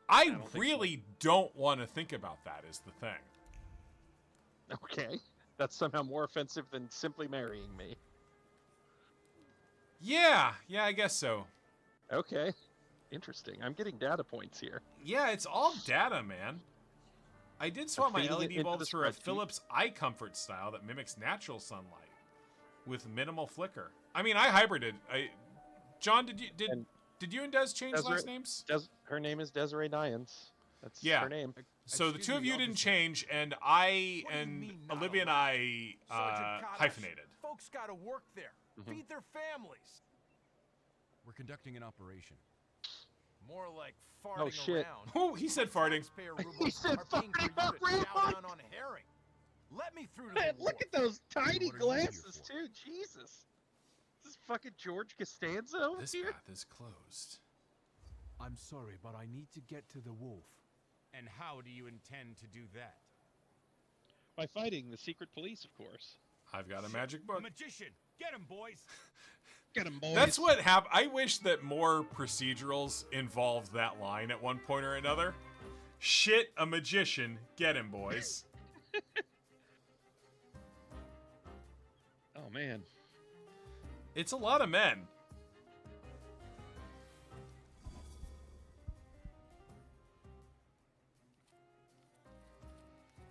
I don't think so. really don't want to think about that. Is the thing. Okay, that's somehow more offensive than simply marrying me. Yeah, I guess so. Okay, interesting. I'm getting data points here. Yeah, it's all data, man. I did swap my feeding it LED into bulbs the for a spreadsheet. Philips Eye Comfort style that mimics natural sunlight with minimal flicker. I mean, I hybrided. John, did you and Des change last names? Her name is Desiree Nyans. That's Yeah. her name. So the two of you didn't change, and I and Olivia and I hyphenated. Folks gotta work there. Mm-hmm. Feed their families. We're conducting an operation. More like farting Oh, shit. around. Oh, he said farting. Taxpayer He rubles said are paying for you farting to chow around. down on herring. Let me through to Man, the look wharf. at those tiny What are you here glasses for? too. Jesus. This is fucking George Costanza over This here. path is closed. I'm sorry, but I need to get to the wolf. And how do you intend to do that? By fighting the secret police, of course. I've got a magic A book. magician. Get him, boys. Get him, boys. That's what happened. I wish that more procedurals involved that line at one point or another. Shit, a magician. Get him, boys. Oh man. It's a lot of men.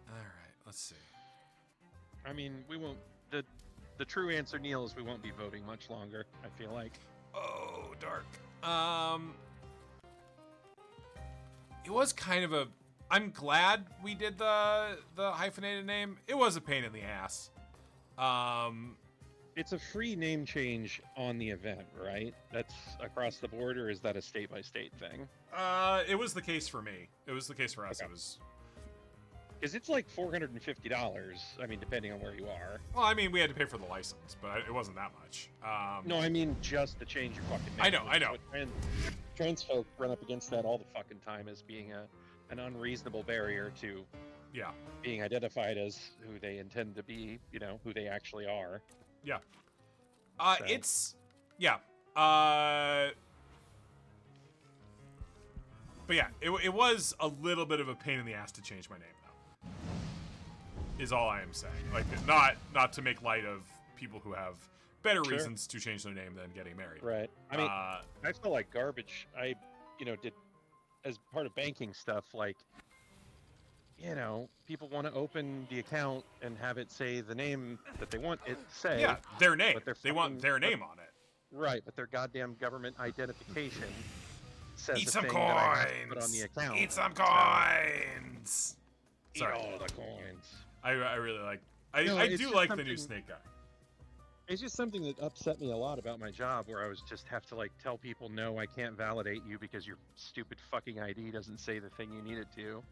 All right, let's see. I mean, we won't. The true answer, Neil, is we won't be voting much longer. I feel like. Oh, dark. It was kind of a. I'm glad we did the hyphenated name. It was a pain in the ass. It's a free name change on the event, right? That's across the board, or is that a state by state thing? It was the case for me. It was the case for us. Okay. It was. Because it's like $450. I mean, depending on where you are. Well, I mean, we had to pay for the license, but it wasn't that much. No, I mean just to change your fucking name. I know. Trans folk run up against that all the fucking time as being an unreasonable barrier to being identified as who they intend to be, who they actually are. Yeah. So. It's yeah. But yeah, it was a little bit of a pain in the ass to change my name, though. Is all I am saying. Like, not to make light of people who have better Sure. reasons to change their name than getting married. Right. I mean, I felt like garbage. I, did as part of banking stuff, like, you know, people want to open the account and have it say the name that they want it to say. Yeah, their name. But They want their name on it. Right, but their goddamn government identification says Eat a some thing coins. that I have to put on the account. Eat some So, coins. Sorry. Eat all the coins. I really like. No, I it's do just like the new something- Snake guy. It's just something that upset me a lot about my job, where I was just have to like tell people, no, I can't validate you because your stupid fucking ID doesn't say the thing you need it to.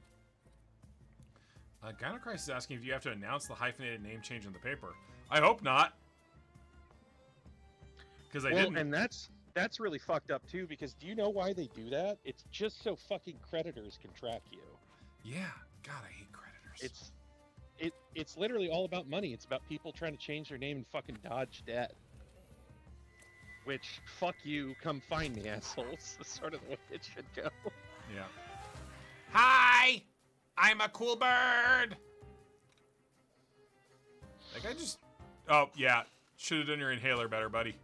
Gynochrist is asking if you have to announce the hyphenated name change in the paper. I hope not. Because I didn't. And that's really fucked up too, because do you know why they do that? It's just so fucking creditors can track you. Yeah, God, I hate creditors. It's literally all about money. It's about people trying to change their name and fucking dodge debt. Which, fuck you, come find me, assholes. That's sort of the way it should go. Yeah. Hi! I'm a cool bird! Like, I just... Oh, yeah. Should have done your inhaler better, buddy.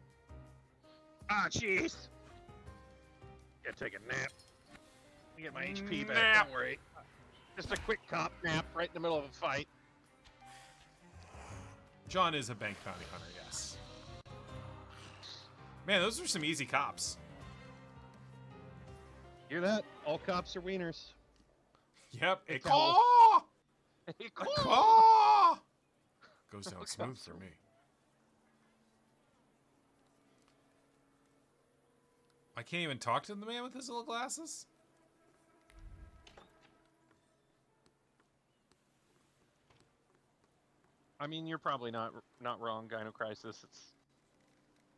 Ah, jeez. Gotta take a nap. Get my HP back, Nap. don't worry. Just a quick cop nap right in the middle of a fight. John is a bank bounty hunter, yes. Man, those are some easy cops. Hear that? All cops are wieners. Yep. A It's caw! A A caw! Goes down smooth for me. I can't even talk to the man with his little glasses? I mean, you're probably not wrong, Gynocrisis.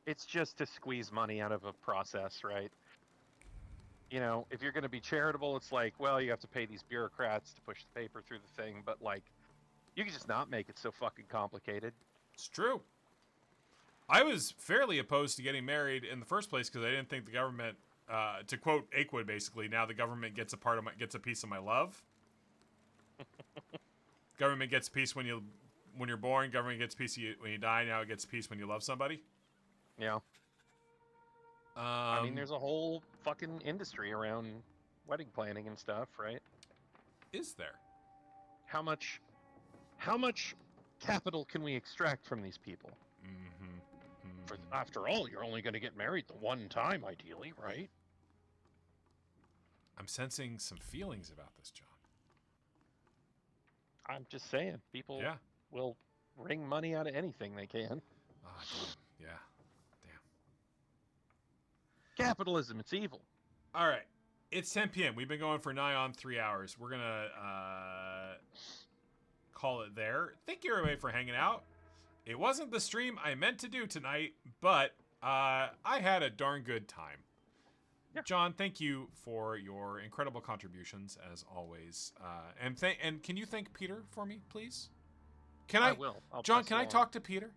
It's just to squeeze money out of a process, right? You know, if you're going to be charitable, it's like, well, you have to pay these bureaucrats to push the paper through the thing, but like, you can just not make it so fucking complicated. It's true. I was fairly opposed to getting married in the first place because I didn't think the government, to quote Akewood, basically, now the government gets a piece of my love. Government gets a piece when you're born. Government gets a piece when you die. Now it gets a piece when you love somebody. Yeah. I mean, there's a whole fucking industry around wedding planning and stuff, right? Is there? How much capital can we extract from these people? After all, you're only going to get married the one time, ideally, right? I'm sensing some feelings about this, John. I'm just saying, people Yeah. will wring money out of anything they can. Ah, damn. Yeah. Capitalism, it's evil. All right. It's 10 p.m. We've been going for nigh on 3 hours. We're going to call it there. Thank you, everybody, for hanging out. It wasn't the stream I meant to do tonight, but I had a darn good time. Yeah. John, thank you for your incredible contributions, as always. And can you thank Peter for me, please? I will. John, can I talk to Peter?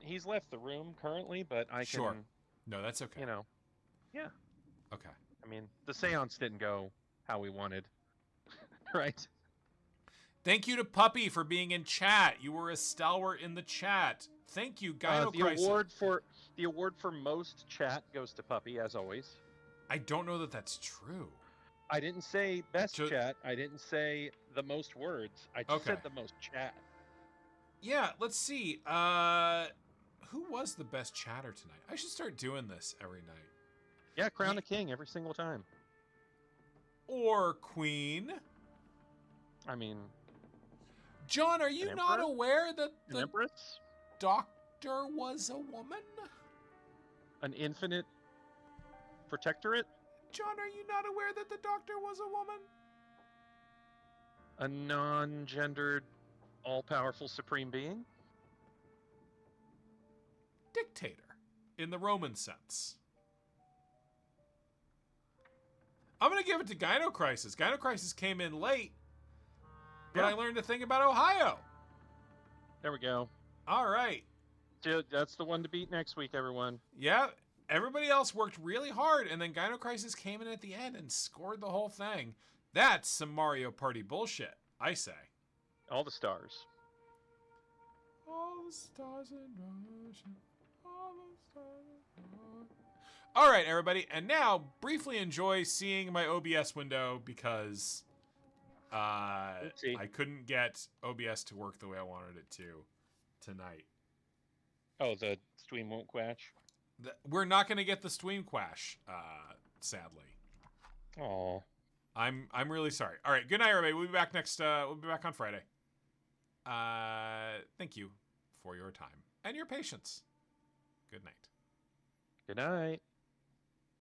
He's left the room currently, but I can... Sure. No, that's okay. You know, yeah. Okay. I mean, the seance didn't go how we wanted, right? Thank you to Puppy for being in chat. You were a stalwart in the chat. Thank you, Gynocrisis. The award for most chat goes to Puppy, as always. I don't know that that's true. I didn't say best chat. I didn't say the most words. I just said the most chat. Yeah, let's see. Who was the best chatter tonight? I should start doing this every night. Yeah, crown a king every single time. Or queen. I mean... John, are you not aware that the Empress? Doctor was a woman? An infinite protectorate? John, are you not aware that the Doctor was a woman? A non-gendered, all-powerful supreme being? Dictator, in the Roman sense. I'm going to give it to Gynocrisis. Gynocrisis came in late, but I learned a thing about Ohio. There we go. All right. That's the one to beat next week, everyone. Yeah, everybody else worked really hard, and then Gynocrisis came in at the end and scored the whole thing. That's some Mario Party bullshit, I say. All the stars. All the stars in motion. All the stars in motion. All right, everybody, and now briefly enjoy seeing my OBS window because Oopsie. I couldn't get OBS to work the way I wanted it to tonight. Oh, the stream won't quash? We're not going to get the stream quash, sadly. Oh. I'm really sorry. All right, good night, everybody. We'll be back we'll be back on Friday. Thank you for your time and your patience. Good night. Good night.